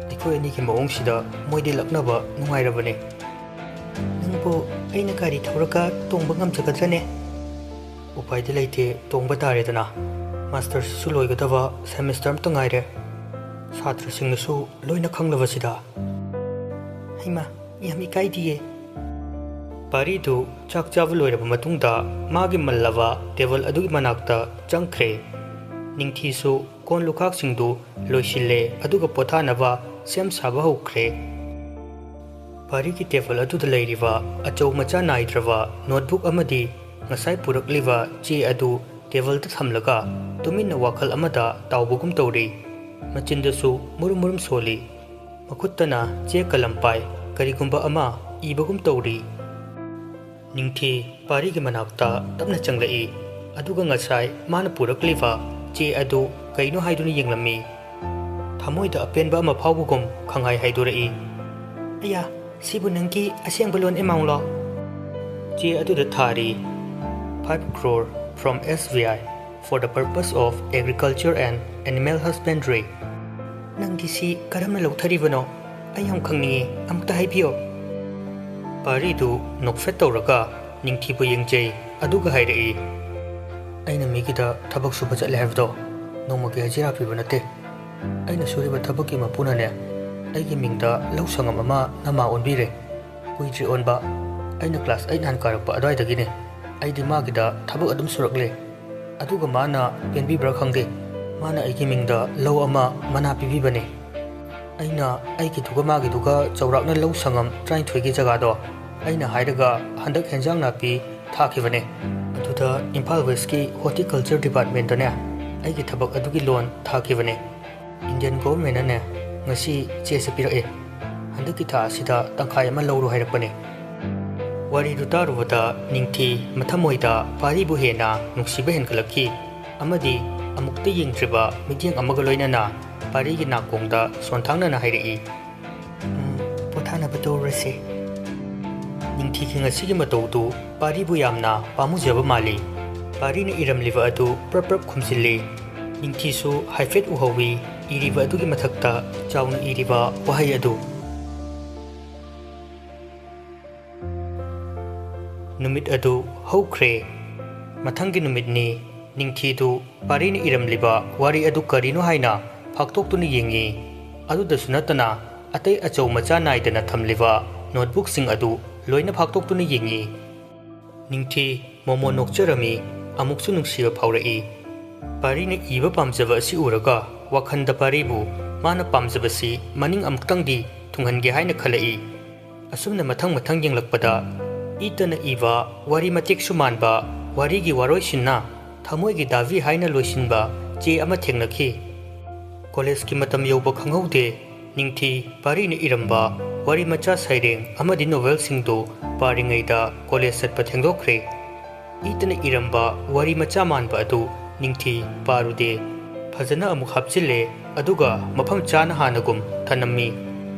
ꯑꯩꯈꯣꯏ ꯑꯅꯤꯒꯤ ꯃꯑꯣꯡꯁꯤꯗ ꯃꯣꯏꯗꯤ ꯂꯛꯅꯕ ꯅꯨꯡꯉꯥꯏꯔꯕꯅꯦ꯫ ꯅꯪꯕꯨ ꯑꯩꯅ ꯒꯥꯔꯤ ꯊꯧꯔꯒ ꯇꯣꯡꯕ ꯉꯝꯖꯒꯗ꯭ꯔꯅꯦ"꯫ "ꯎꯄꯥꯏꯗꯤ ꯂꯩꯇꯦ, ꯇꯣꯡꯕ ꯇꯥꯔꯦꯗꯅ꯫ ꯃꯥꯁꯇꯔꯁꯤꯁꯨ ꯂꯣꯏꯒꯗꯕ ꯁꯦꯃꯤꯁꯇꯔ ꯑꯃꯇ ꯉꯥꯏꯔꯦ, ꯁꯥꯇ꯭ꯔꯁꯤꯡꯅꯁꯨ ꯂꯣꯏꯅ ꯈꯪꯂꯕꯁꯤꯗ"꯫ "ꯍꯩꯃꯥ, ꯌꯥꯝ ꯏꯀꯥꯏꯗꯤꯌꯦ"꯫ ꯄꯥꯔꯤꯗꯨ ꯆꯥꯛ ꯆꯥꯕ ꯂꯣꯏꯔꯕ ꯃꯇꯨꯡꯗ ꯃꯥꯒꯤ ꯃꯜꯂꯕ ꯇꯦꯕꯜ ꯑꯗꯨꯒꯤ ꯃꯅꯥꯛꯇ ꯆꯪꯈ꯭ꯔꯦ꯫ ꯅꯤꯡꯊꯤꯁꯨ ꯀꯣꯟ ꯂꯨꯈꯥꯛꯁꯤꯡꯗꯨ ꯂꯣꯏꯁꯤꯜꯂꯦ, ꯑꯗꯨꯒ ꯄꯣꯊꯥꯅꯕ ꯁꯦꯝ ꯁꯥꯕ ꯍꯧꯈ꯭ꯔꯦ꯫ ꯄꯥꯔꯤꯒꯤ ꯇꯦꯕꯜ ꯑꯗꯨꯗ ꯂꯩꯔꯤꯕ ꯑꯆꯧ ꯃꯆꯥ ꯅꯥꯏꯗ꯭ꯔꯕ ꯅꯣꯠꯕꯨꯛ ꯑꯃꯗꯤ ꯉꯁꯥꯏ ꯄꯨꯔꯛꯂꯤꯕ ꯆꯦ ꯑꯗꯨ ꯇꯦꯕꯜꯗ ꯊꯝꯂꯒ ꯇꯨꯃꯤꯟꯅ ꯋꯥꯈꯜ ꯑꯃꯗ ꯇꯥꯎꯕꯒꯨꯝ ꯇꯧꯔꯤ꯫ ꯃꯆꯤꯟꯗꯁꯨ ꯃꯨꯔꯨꯝ ꯃꯨꯔꯨꯝ ꯁꯣꯜꯂꯤ, ꯃꯈꯨꯠꯇꯅ ꯆꯦ ꯀꯂꯝ ꯄꯥꯏ, ꯀꯔꯤꯒꯨꯝꯕ ꯑꯃ ꯏꯕꯒꯨꯝ ꯇꯧꯔꯤ꯫ ꯅꯤꯡꯊꯤ ꯄꯥꯔꯤꯒꯤ ꯃꯅꯥꯛꯇ ꯇꯞꯅ ꯆꯪꯂꯛꯏ, ꯑꯗꯨꯒ ꯉꯁꯥꯏ ꯃꯥꯅ ꯄꯨꯔꯛꯂꯤꯕ ꯆꯦ ꯑꯗꯨ ꯀꯩꯅꯣ ꯍꯥꯏꯗꯨꯅ ꯌꯦꯡꯂꯝꯃꯤ꯫ ꯊꯃꯣꯏꯗ ꯑꯄꯦꯟꯕ ꯑꯃ ꯐꯥꯎꯕꯒꯨꯝ ꯈꯪꯍꯥꯏ ꯍꯥꯏꯗꯣꯔꯛꯏ, "ꯑꯌꯥ, ꯁꯤꯕꯨ ꯅꯪꯒꯤ ꯑꯁꯦꯡꯕ ꯂꯣꯟ ꯑꯦꯃꯥꯎꯟꯠꯂꯣ"꯫ ꯆꯦ ꯑꯗꯨꯗ ꯊꯥꯔꯤ, 5 crore from SBI for the purpose of agriculture and animal husbandry"꯫ "ꯅꯪꯒꯤꯁꯤ ꯀꯔꯝꯅ ꯂꯧꯊꯔꯤꯕꯅꯣ? ꯑꯩ ꯌꯥꯝ ꯈꯪꯅꯤꯡꯉꯤ, ꯑꯃꯨꯛꯇ ꯍꯥꯏꯕꯤꯌꯣ"꯫ ꯄꯥꯔꯤꯗꯨ ꯅꯣꯛꯐꯦꯠ ꯇꯧꯔꯒ ꯅꯤꯡꯊꯤꯕꯨ ꯌꯦꯡꯖꯩ, ꯑꯗꯨꯒ ꯍꯥꯏꯔꯛꯏ, "ꯑꯩꯅ ꯃꯤꯒꯤꯗ ꯊꯕꯛ ꯁꯨꯕ ꯆꯠꯂꯦ ꯍꯥꯏꯕꯗꯣ ꯅꯣꯡꯃꯒꯤ ꯍꯖꯤꯔꯥ ꯄꯤꯕ ꯅꯠꯇꯦ꯫ ꯑꯩꯅ ꯁꯨꯔꯤꯕ ꯊꯕꯛꯀꯤ ꯃꯄꯨꯅꯅꯦ ꯑꯩꯒꯤ ꯃꯤꯡꯗ ꯂꯧ ꯁꯪꯉꯝ ꯑꯃ ꯅꯃꯥ ꯑꯣꯟꯕꯤꯔꯦ꯫ ꯀꯨꯏꯗ꯭ꯔꯤ ꯑꯣꯟꯕ, ꯑꯩꯅ ꯀ꯭ꯂꯥꯁ 8 9 ꯀꯥꯔꯛꯄ ꯑꯗꯨꯋꯥꯏꯗꯒꯤꯅꯦ ꯑꯩꯗꯤ ꯃꯥꯒꯤꯗ ꯊꯕꯛ ꯑꯗꯨꯝ ꯁꯨꯔꯛꯂꯦ꯫ ꯑꯗꯨꯒ ꯃꯥꯅ ꯄꯦꯟꯕꯤꯕ꯭ꯔꯥ ꯈꯪꯗꯦ, ꯃꯥꯅ ꯑꯩꯒꯤ ꯃꯤꯡꯗ ꯂꯧ ꯑꯃ ꯃꯅꯥ ꯄꯤꯕꯤꯕꯅꯦ꯫ ꯑꯩꯅ ꯑꯩꯒꯤꯗꯨꯒ ꯃꯥꯒꯤꯗꯨꯒ ꯆꯥꯎꯔꯥꯛꯅ ꯂꯧ ꯁꯪꯉꯝ 19ꯒꯤ ꯖꯒꯥꯗꯣ ꯑꯩꯅ ꯍꯥꯏꯔꯒ ꯍꯟꯗꯛ ꯍꯦꯟꯖꯥꯡ ꯅꯥꯄꯤ ꯊꯥꯈꯤꯕꯅꯦ ꯑꯗꯨꯗ ꯏꯝꯐꯥꯜ ꯋꯦꯁꯀꯤ ꯍꯣꯔꯇꯤꯀꯜꯆꯔ ꯗꯤꯄꯥꯔꯠꯃꯦꯟꯇꯅꯦ ꯑꯩꯒꯤ ꯊꯕꯛ ꯑꯗꯨꯒꯤ ꯂꯣꯟ ꯊꯥꯈꯤꯕꯅꯦ ꯏꯟꯗꯤꯌꯟ ꯒꯣꯚꯔꯟꯃꯦꯟꯠꯅꯅꯦ ꯉꯁꯤ ꯆꯦꯁꯦ ꯄꯤꯔꯛꯑꯦ ꯍꯟꯗꯛꯀꯤ ꯊꯥ ꯑꯁꯤꯗ ꯇꯪꯈꯥꯏ ꯑꯃ ꯂꯧꯔꯣ ꯍꯥꯏꯔꯛꯄꯅꯦ ꯋꯥꯔꯤꯗꯨ ꯇꯥꯔꯨꯕꯗ ꯅꯤꯡꯊꯤ ꯃꯊꯃꯣꯏꯗ ꯄꯥꯔꯤꯕꯨ ꯍꯦꯟꯅ ꯅꯨꯡꯁꯤꯕ ꯍꯦꯟꯒꯠꯂꯛꯈꯤ ꯑꯃꯗꯤ ꯑꯃꯨꯛꯇ ꯌꯦꯡꯗ꯭ꯔꯤꯕ ꯃꯤꯠꯌꯦꯡ ꯑꯃꯒ ꯂꯣꯏꯅꯅ ꯄꯥꯔꯤꯒꯤ ꯅꯥꯀꯣꯡꯗ ꯁꯣꯟꯊꯥꯡꯅꯅ ꯍꯥꯏꯔꯛꯏ ꯄꯣꯊꯥꯅꯕ ꯇꯧꯔꯁꯦ ꯅꯤꯡꯊꯤꯒꯤ ꯉꯁꯤꯒꯤ ꯃꯇꯧꯗꯨ ꯄꯥꯔꯤꯕꯨ ꯌꯥꯝꯅ ꯄꯥꯝꯃꯨꯖꯕ ꯃꯥꯜꯂꯤ ꯄꯥꯔꯤꯅ ꯏꯔꯝꯂꯤꯕ ꯑꯗꯨ ꯄ꯭ꯔꯞ ꯄ꯭ꯔꯞ ꯈꯨꯝꯖꯤꯜꯂꯤ ꯅꯤꯡꯊꯤꯁꯨ ꯍꯥꯏꯐꯦꯠ ꯎꯍꯧꯏ ꯏꯔꯤꯕ ꯑꯗꯨꯒꯤ ꯃꯊꯛꯇ ꯆꯥꯎꯅ ꯏꯔꯤꯕ ꯋꯥꯍꯩ ꯑꯗꯨ ꯅꯨꯃꯤꯠ ꯑꯗꯨ ꯍꯧꯈ꯭ꯔꯦ ꯃꯊꯪꯒꯤ ꯅꯨꯃꯤꯠꯅꯤ ꯅꯤꯡꯊꯤꯗꯨ ꯄꯥꯔꯤꯅ ꯏꯔꯝꯂꯤꯕ ꯋꯥꯔꯤ ꯑꯗꯨ ꯀꯔꯤꯅꯣ ꯍꯥꯏꯅ ꯐꯥꯛꯇꯣꯛꯇꯨꯅ ꯌꯦꯡꯉꯤ ꯑꯗꯨꯗꯁꯨ ꯅꯠꯇꯅ ꯑꯇꯩ ꯑꯆꯧ ꯃꯆꯥ ꯅꯥꯏꯗꯅ ꯊꯝꯂꯤꯕ ꯅꯣꯠꯕꯨꯛꯁꯤꯡ ꯑꯗꯨ ꯂꯣꯏꯅ ꯐꯥꯛꯇꯣꯛꯇꯨꯅ ꯌꯦꯡꯉꯤ ꯅꯤꯡꯊꯤ ꯃꯣꯃꯣꯟ ꯅꯣꯛꯆꯔꯝꯃꯤ ꯑꯃꯨꯛꯁꯨ ꯅꯨꯡꯁꯤꯕ ꯐꯥꯎꯔꯛꯏ ꯄꯥꯔꯤꯅ ꯏꯕ ꯄꯥꯝꯖꯕ ꯑꯁꯤ ꯎꯔꯒ ꯋꯥꯈꯟꯗ ꯄꯥꯔꯤꯕꯨ ꯃꯥꯅ ꯄꯥꯝꯖꯕꯁꯤ ꯃꯅꯤꯡ ꯑꯃꯨꯛꯇꯪꯗꯤ ꯊꯨꯡꯍꯟꯒꯦ ꯍꯥꯏꯅ ꯈꯜꯂꯛꯏ ꯑꯁꯨꯝꯅ ꯃꯊꯪ ꯃꯊꯪ ꯌꯦꯡꯂꯛꯄꯗ ꯏꯇꯅ ꯏꯕ ꯋꯥꯔꯤ ꯃꯇꯦꯛꯁꯨ ꯃꯥꯟꯕ ꯋꯥꯔꯤꯒꯤ ꯋꯥꯔꯣꯏꯁꯤꯟꯅ ꯊꯃꯣꯏꯒꯤ ꯗꯥꯕꯤ ꯍꯥꯏꯅ ꯂꯣꯏꯁꯤꯟꯕ ꯆꯦ ꯑꯃ ꯊꯦꯡꯅꯈꯤ ꯀꯣꯂꯦꯖꯀꯤ ꯃꯇꯝ ꯌꯧꯕ ꯈꯪꯍꯧꯗꯦ ꯅꯤꯡꯊꯤ ꯄꯥꯔꯤꯅ ꯏꯔꯝꯕ ꯋꯥꯔꯤ ꯃꯆꯥ ꯁꯩꯔꯦꯡ ꯑꯃꯗꯤ ꯅꯣꯚꯦꯜꯁꯤꯡꯗꯨ ꯄꯥꯔꯤꯉꯩꯗ ꯀꯣꯂꯦꯖ ꯆꯠꯄ ꯊꯦꯡꯗꯣꯛꯈ꯭ꯔꯦ ꯏꯇꯅ ꯏꯔꯝꯕ ꯋꯥꯔꯤ ꯃꯆꯥ ꯃꯥꯟꯕ ꯑꯗꯨ ꯅꯤꯡꯊꯤ ꯄꯥꯔꯨꯗꯦ ꯐꯖꯅ ꯑꯃꯨꯛ ꯍꯥꯞꯆꯤꯜꯂꯦ ꯑꯗꯨꯒ ꯃꯐꯝ ꯆꯥꯅ ꯍꯥꯟꯅꯒꯨꯝ ꯊꯅꯝꯃꯤ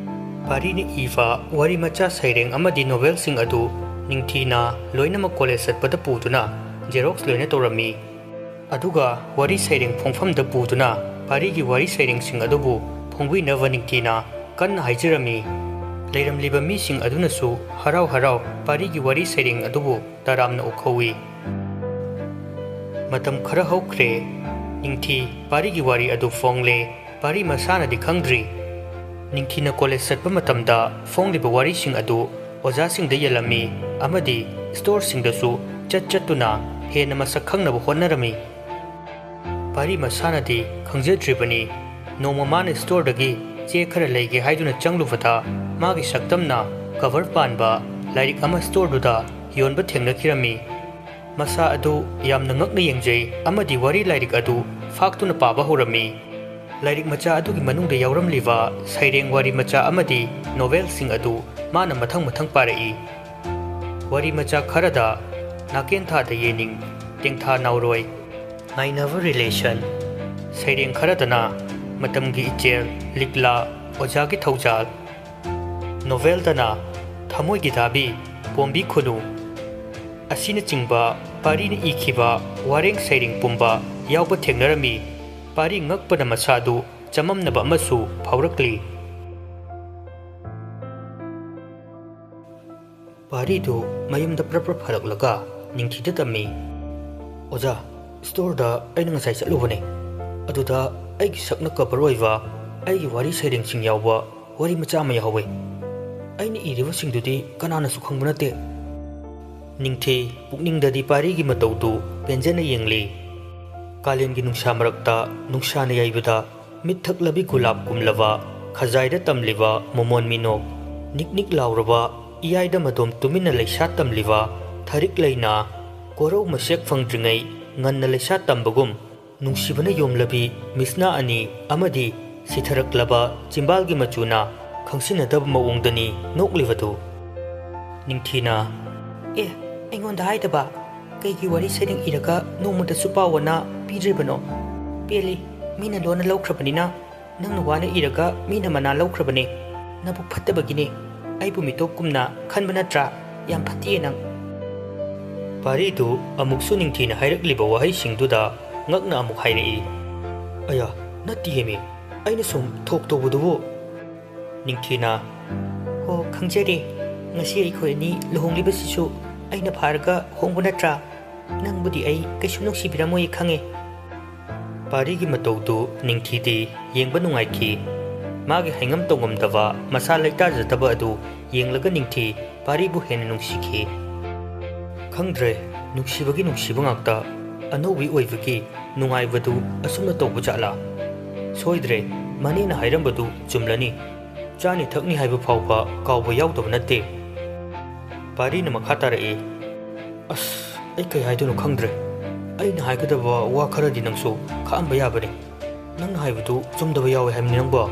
ꯄꯥꯔꯤꯅ ꯏꯕ ꯋꯥꯔꯤ ꯃꯆꯥ ꯁꯩꯔꯦꯡ ꯑꯃꯗꯤ ꯅꯣꯚꯦꯜꯁꯤꯡ ꯑꯗꯨ ꯅꯤꯡꯊꯤꯅ ꯂꯣꯏꯅꯃꯛ ꯀꯣꯂꯦꯖ ꯆꯠꯄꯗ ꯄꯨꯗꯨꯅ ꯖꯦꯔꯣꯛꯁ ꯂꯣꯏꯅ ꯇꯧꯔꯝꯃꯤ ꯑꯗꯨꯒ ꯋꯥꯔꯤ ꯁꯩꯔꯦꯡ ꯐꯣꯡꯐꯝꯗ ꯄꯨꯗꯨꯅ ꯄꯥꯔꯤꯒꯤ ꯋꯥꯔꯤ ꯁꯩꯔꯦꯡꯁꯤꯡ ꯑꯗꯨꯕꯨ ꯐꯣꯡꯕꯤꯅꯕ ꯅꯤꯡꯊꯤꯅ ꯀꯟꯅ ꯍꯥꯏꯖꯔꯝꯃꯤ ꯂꯩꯔꯝꯂꯤꯕ ꯃꯤꯁꯤꯡ ꯑꯗꯨꯅꯁꯨ ꯍꯔꯥꯎ ꯍꯔꯥꯎ ꯄꯥꯔꯤꯒꯤ ꯋꯥꯔꯤ ꯁꯩꯔꯦꯡ ꯑꯗꯨꯕꯨ ꯇꯔꯥꯝꯅ ꯎꯈꯧꯏ ꯃꯇꯝ ꯈꯔ ꯍꯧꯈ꯭ꯔꯦ ꯅꯤꯡꯊꯤ ꯄꯥꯔꯤꯒꯤ ꯋꯥꯔꯤ ꯑꯗꯨ ꯐꯣꯡꯂꯦ ꯄꯥꯔꯤ ꯃꯁꯥꯅꯗꯤ ꯈꯪꯗ꯭ꯔꯤ ꯅꯤꯡꯊꯤꯅ ꯀꯣꯂꯦꯖ ꯆꯠꯄ ꯃꯇꯝꯗ ꯐꯣꯡꯂꯤꯕ ꯋꯥꯔꯤꯁꯤꯡ ꯑꯗꯨ ꯑꯣꯖꯥꯁꯤꯡꯗ ꯌꯦꯜꯂꯝꯃꯤ ꯑꯃꯗꯤ ꯁ꯭ꯇꯣꯔꯁꯤꯡꯗꯁꯨ ꯆꯠꯇꯨꯅ ꯍꯦꯟꯅ ꯃꯁꯛ ꯈꯪꯅꯕ ꯍꯣꯠꯅꯔꯝꯃꯤ ꯄꯥꯔꯤ ꯃꯁꯥꯅꯗꯤ ꯈꯪꯖꯗ꯭ꯔꯤꯕꯅꯤ ꯅꯣꯡꯃ ꯃꯥꯅ ꯁ꯭ꯇꯣꯔꯗꯒꯤ ꯆꯦ ꯈꯔ ꯂꯩꯒꯦ ꯍꯥꯏꯗꯨꯅ ꯆꯪꯂꯨꯕꯗ ꯃꯥꯒꯤ ꯁꯛꯇꯝꯅ ꯀꯚꯔ ꯄꯥꯟꯕ ꯂꯥꯏꯔꯤꯛ ꯑꯃ ꯁ꯭ꯇꯣꯔꯗꯨꯗ ꯌꯣꯟꯕ ꯊꯦꯡꯅꯈꯤꯔꯝꯃꯤ ꯃꯁꯥ ꯑꯗꯨ ꯌꯥꯝꯅ ꯉꯛꯅ ꯌꯦꯡꯖꯩ ꯑꯃꯗꯤ ꯋꯥꯔꯤ ꯂꯥꯏꯔꯤꯛ ꯑꯗꯨ ꯐꯥꯛꯇꯨꯅ ꯄꯥꯕ ꯍꯧꯔꯝꯃꯤ ꯂꯥꯏꯔꯤꯛ ꯃꯆꯥ ꯑꯗꯨꯒꯤ ꯃꯅꯨꯡꯗ ꯌꯥꯎꯔꯝꯂꯤꯕ ꯁꯩꯔꯦꯡ ꯋꯥꯔꯤ ꯃꯆꯥ ꯑꯃꯗꯤ ꯅꯣꯚꯦꯜꯁꯤꯡ ꯑꯗꯨ ꯃꯥꯅ ꯃꯊꯪ ꯃꯊꯪ ꯄꯥꯔꯛꯏ ꯋꯥꯔꯤ ꯃꯆꯥ ꯈꯔꯗ ꯅꯥꯀꯦꯟꯊꯥꯗ ꯌꯦꯅꯤꯡ ꯇꯦꯡꯊꯥ ꯅꯥꯎꯔꯣꯏ ꯉꯥꯏꯅꯕ ꯔꯤꯂꯦꯁꯟ ꯁꯩꯔꯦꯡ ꯈꯔꯗꯅ ꯃꯇꯝꯒꯤ ꯏꯆꯦꯜ ꯂꯤꯛꯂꯥ ꯑꯣꯖꯥꯒꯤ ꯊꯧꯖꯥꯜ ꯅꯣꯚꯦꯜꯗꯅ ꯊꯃꯣꯏꯒꯤ ꯗꯥꯕꯤ ꯄꯣꯝꯕꯤ ꯈꯨꯅꯨ ꯑꯁꯤꯅꯆꯤꯡꯕ ꯄꯥꯔꯤꯅ ꯏꯈꯤꯕ ꯋꯥꯔꯦꯡ ꯁꯩꯔꯦꯡ ꯄꯨꯝꯕ ꯌꯥꯎꯕ ꯊꯦꯡꯅꯔꯝꯃꯤ ꯄꯥꯔꯤ ꯉꯛꯄꯅ ꯃꯁꯥꯗꯨ ꯆꯃꯝꯅꯕ ꯑꯃꯁꯨ ꯐꯥꯎꯔꯛꯂꯤ ꯄꯥꯔꯤꯗꯨ ꯃꯌꯨꯝꯗ ꯄ꯭ꯔꯞ ꯄ꯭ꯔꯞ ꯍꯜꯂꯛꯂꯒ ꯅꯤꯡꯊꯤꯗ ꯇꯝꯃꯤ ꯑꯣꯖꯥ ꯁ꯭ꯇꯣꯔꯗ ꯑꯩꯅ ꯉꯁꯥꯏ ꯆꯠꯂꯨꯕꯅꯦ ꯑꯗꯨꯗ ꯑꯩꯒꯤ ꯁꯛꯅ ꯀꯚꯔ ꯑꯣꯏꯕ ꯑꯩꯒꯤ ꯋꯥꯔꯤ ꯁꯩꯔꯦꯡꯁꯤꯡ ꯌꯥꯎꯕ ꯋꯥꯔꯤ ꯃꯆꯥ ꯑꯃ ꯌꯥꯎꯋꯦ ꯑꯩꯅ ꯏꯔꯤꯕꯁꯤꯡꯗꯨꯗꯤ ꯀꯅꯥꯅꯁꯨ ꯈꯪꯕ ꯅꯠꯇꯦ ꯅꯤꯡꯊꯤ ꯄꯨꯛꯅꯤꯡꯗꯗꯤ ꯄꯥꯔꯤꯒꯤ ꯃꯇꯧꯗꯨ ꯄꯦꯟꯖꯅ ꯌꯦꯡꯂꯤ ꯀꯥꯂꯦꯟꯒꯤ ꯅꯨꯡꯁꯥ ꯃꯔꯛꯇ ꯅꯨꯡꯁꯥꯅ ꯌꯩꯕꯗ ꯃꯤꯠ ꯊꯛꯂꯕꯤ ꯒꯨꯂꯥꯞ ꯀꯨꯝꯂꯕ ꯈꯖꯥꯏꯗ ꯇꯝꯂꯤꯕ ꯃꯣꯃꯣꯟ ꯃꯤꯅꯣꯛ ꯅꯤꯛ ꯅꯤꯛ ꯂꯥꯎꯔꯕ ꯏꯌꯥꯏꯗ ꯃꯗꯣꯝ ꯇꯨꯃꯤꯟꯅ ꯂꯩꯁꯥ ꯇꯝꯂꯤꯕ ꯊꯔꯤꯛ ꯂꯩꯅ ꯀꯣꯔꯧ ꯃꯁꯦꯛ ꯐꯪꯗ꯭ꯔꯤꯉꯩ ꯉꯟꯅ ꯂꯩꯁꯥ ꯇꯝꯕꯒꯨꯝ ꯅꯨꯡꯁꯤꯕꯅ ꯌꯣꯝꯂꯕꯤ ꯃꯤꯁꯅꯥ ꯑꯅꯤ ꯑꯃꯗꯤ ꯁꯤꯊꯔꯛꯂꯕ ꯆꯤꯝꯕꯥꯜꯒꯤ ꯃꯆꯨꯅ ꯈꯪꯁꯤꯟꯅꯗꯕ ꯃꯑꯣꯡꯗꯅꯤ ꯅꯣꯛꯂꯤꯕꯗꯨ ꯅꯤꯡꯊꯤꯅ ꯑꯩꯉꯣꯟꯗ ꯍꯥꯏꯗꯕ ꯀꯩꯒꯤ ꯋꯥꯔꯤ ꯁꯩꯔꯦꯡ ꯏꯔꯒ ꯅꯣꯡꯃꯗꯁꯨ ꯄꯥꯎꯋꯣꯅ ꯄꯤꯗ꯭ꯔꯤꯕꯅꯣ ꯄꯦꯜꯂꯤ ꯃꯤꯅ ꯂꯣꯟꯅ ꯂꯧꯈ꯭ꯔꯕꯅꯤꯅ ꯅꯪꯅ ꯋꯥꯅ ꯏꯔꯒ ꯃꯤꯅ ꯃꯅꯥ ꯂꯧꯈ꯭ꯔꯕꯅꯦ ꯅꯕꯨꯛ ꯐꯠꯇꯕꯒꯤꯅꯦ ꯑꯩꯕꯨ ꯃꯤꯇꯣꯞꯀꯨꯝꯅ ꯈꯟꯕ ꯅꯠꯇ꯭ꯔꯥ ꯌꯥꯝ ꯐꯠꯇꯤꯌꯦ ꯅꯪ ꯄꯥꯔꯤꯗꯨ ꯑꯃꯨꯛꯁꯨ ꯅꯤꯡꯊꯤꯅ ꯍꯥꯏꯔꯛꯂꯤꯕ ꯋꯥꯍꯩꯁꯤꯡꯗꯨꯗ ꯉꯛꯅ ꯑꯃꯨꯛ ꯍꯥꯏꯔꯛꯏ ꯑꯌꯥ ꯅꯠꯇꯤꯌꯦꯃꯤ ꯑꯩꯅ ꯁꯨꯝ ꯊꯣꯛ ꯇꯧꯕꯗꯨꯕꯨ ꯅꯤꯡꯊꯤꯅ ꯍꯣ ꯈꯪꯖꯔꯦ ꯉꯁꯤ ꯑꯩꯈꯣꯏ ꯑꯅꯤ ꯂꯨꯍꯣꯡꯂꯤꯕꯁꯤꯁꯨ ꯑꯩꯅ ꯐꯥꯔꯒ ꯍꯣꯡꯕ ꯅꯠꯇ꯭ꯔꯥ ꯅꯪꯕꯨꯗꯤ ꯑꯩ ꯀꯩꯁꯨ ꯅꯨꯡꯁꯤꯕꯤꯔꯝꯃꯣꯏ ꯈꯪꯉꯦ ꯄꯥꯔꯤꯒꯤ ꯃꯇꯧꯗꯨ ꯅꯤꯡꯊꯤꯗꯤ ꯌꯦꯡꯕ ꯅꯨꯡꯉꯥꯏꯈꯤ ꯃꯥꯒꯤ ꯍꯩꯉꯝ ꯇꯧꯉꯝꯗꯕ ꯃꯁꯥ ꯂꯩꯇꯥꯖꯗꯕ ꯑꯗꯨ ꯌꯦꯡꯂꯒ ꯅꯤꯡꯊꯤ ꯄꯥꯔꯤꯕꯨ ꯍꯦꯟꯅ ꯅꯨꯡꯁꯤꯈꯤ ꯈꯪꯗ꯭ꯔꯦ ꯅꯨꯡꯁꯤꯕꯒꯤ ꯅꯨꯡꯁꯤꯕ ꯉꯥꯛꯇ ꯑꯅꯧꯕꯤ ꯑꯣꯏꯕꯒꯤ ꯅꯨꯡꯉꯥꯏꯕꯗꯨ ꯑꯁꯨꯝꯅ ꯇꯧꯕ ꯖꯥꯠꯂꯥ ꯁꯣꯏꯗ꯭ꯔꯦ ꯃꯅꯦꯅ ꯍꯥꯏꯔꯝꯕꯗꯨ ꯆꯨꯝꯂꯅꯤ ꯆꯥꯅꯤ ꯊꯛꯅꯤ ꯍꯥꯏꯕ ꯐꯥꯎꯕ ꯀꯥꯎꯕ ꯌꯥꯎꯗꯕ ꯅꯠꯇꯦ ꯄꯥꯔꯤꯅ ꯃꯈꯥ ꯇꯥꯔꯛꯏ ꯑꯁ ꯑꯩ ꯀꯩ ꯍꯥꯏꯗꯣꯏꯅꯣ ꯈꯪꯗ꯭ꯔꯦ ꯑꯩꯅ ꯍꯥꯏꯒꯗꯕ ꯋꯥ ꯈꯔꯗꯤ ꯅꯪꯁꯨ ꯈꯥꯛꯑꯝꯕ ꯌꯥꯕꯅꯤ ꯅꯪꯅ ꯍꯥꯏꯕꯗꯨ ꯆꯨꯝꯗꯕ ꯌꯥꯎꯋꯦ ꯍꯥꯏꯕꯅꯤ ꯅꯪꯕꯣ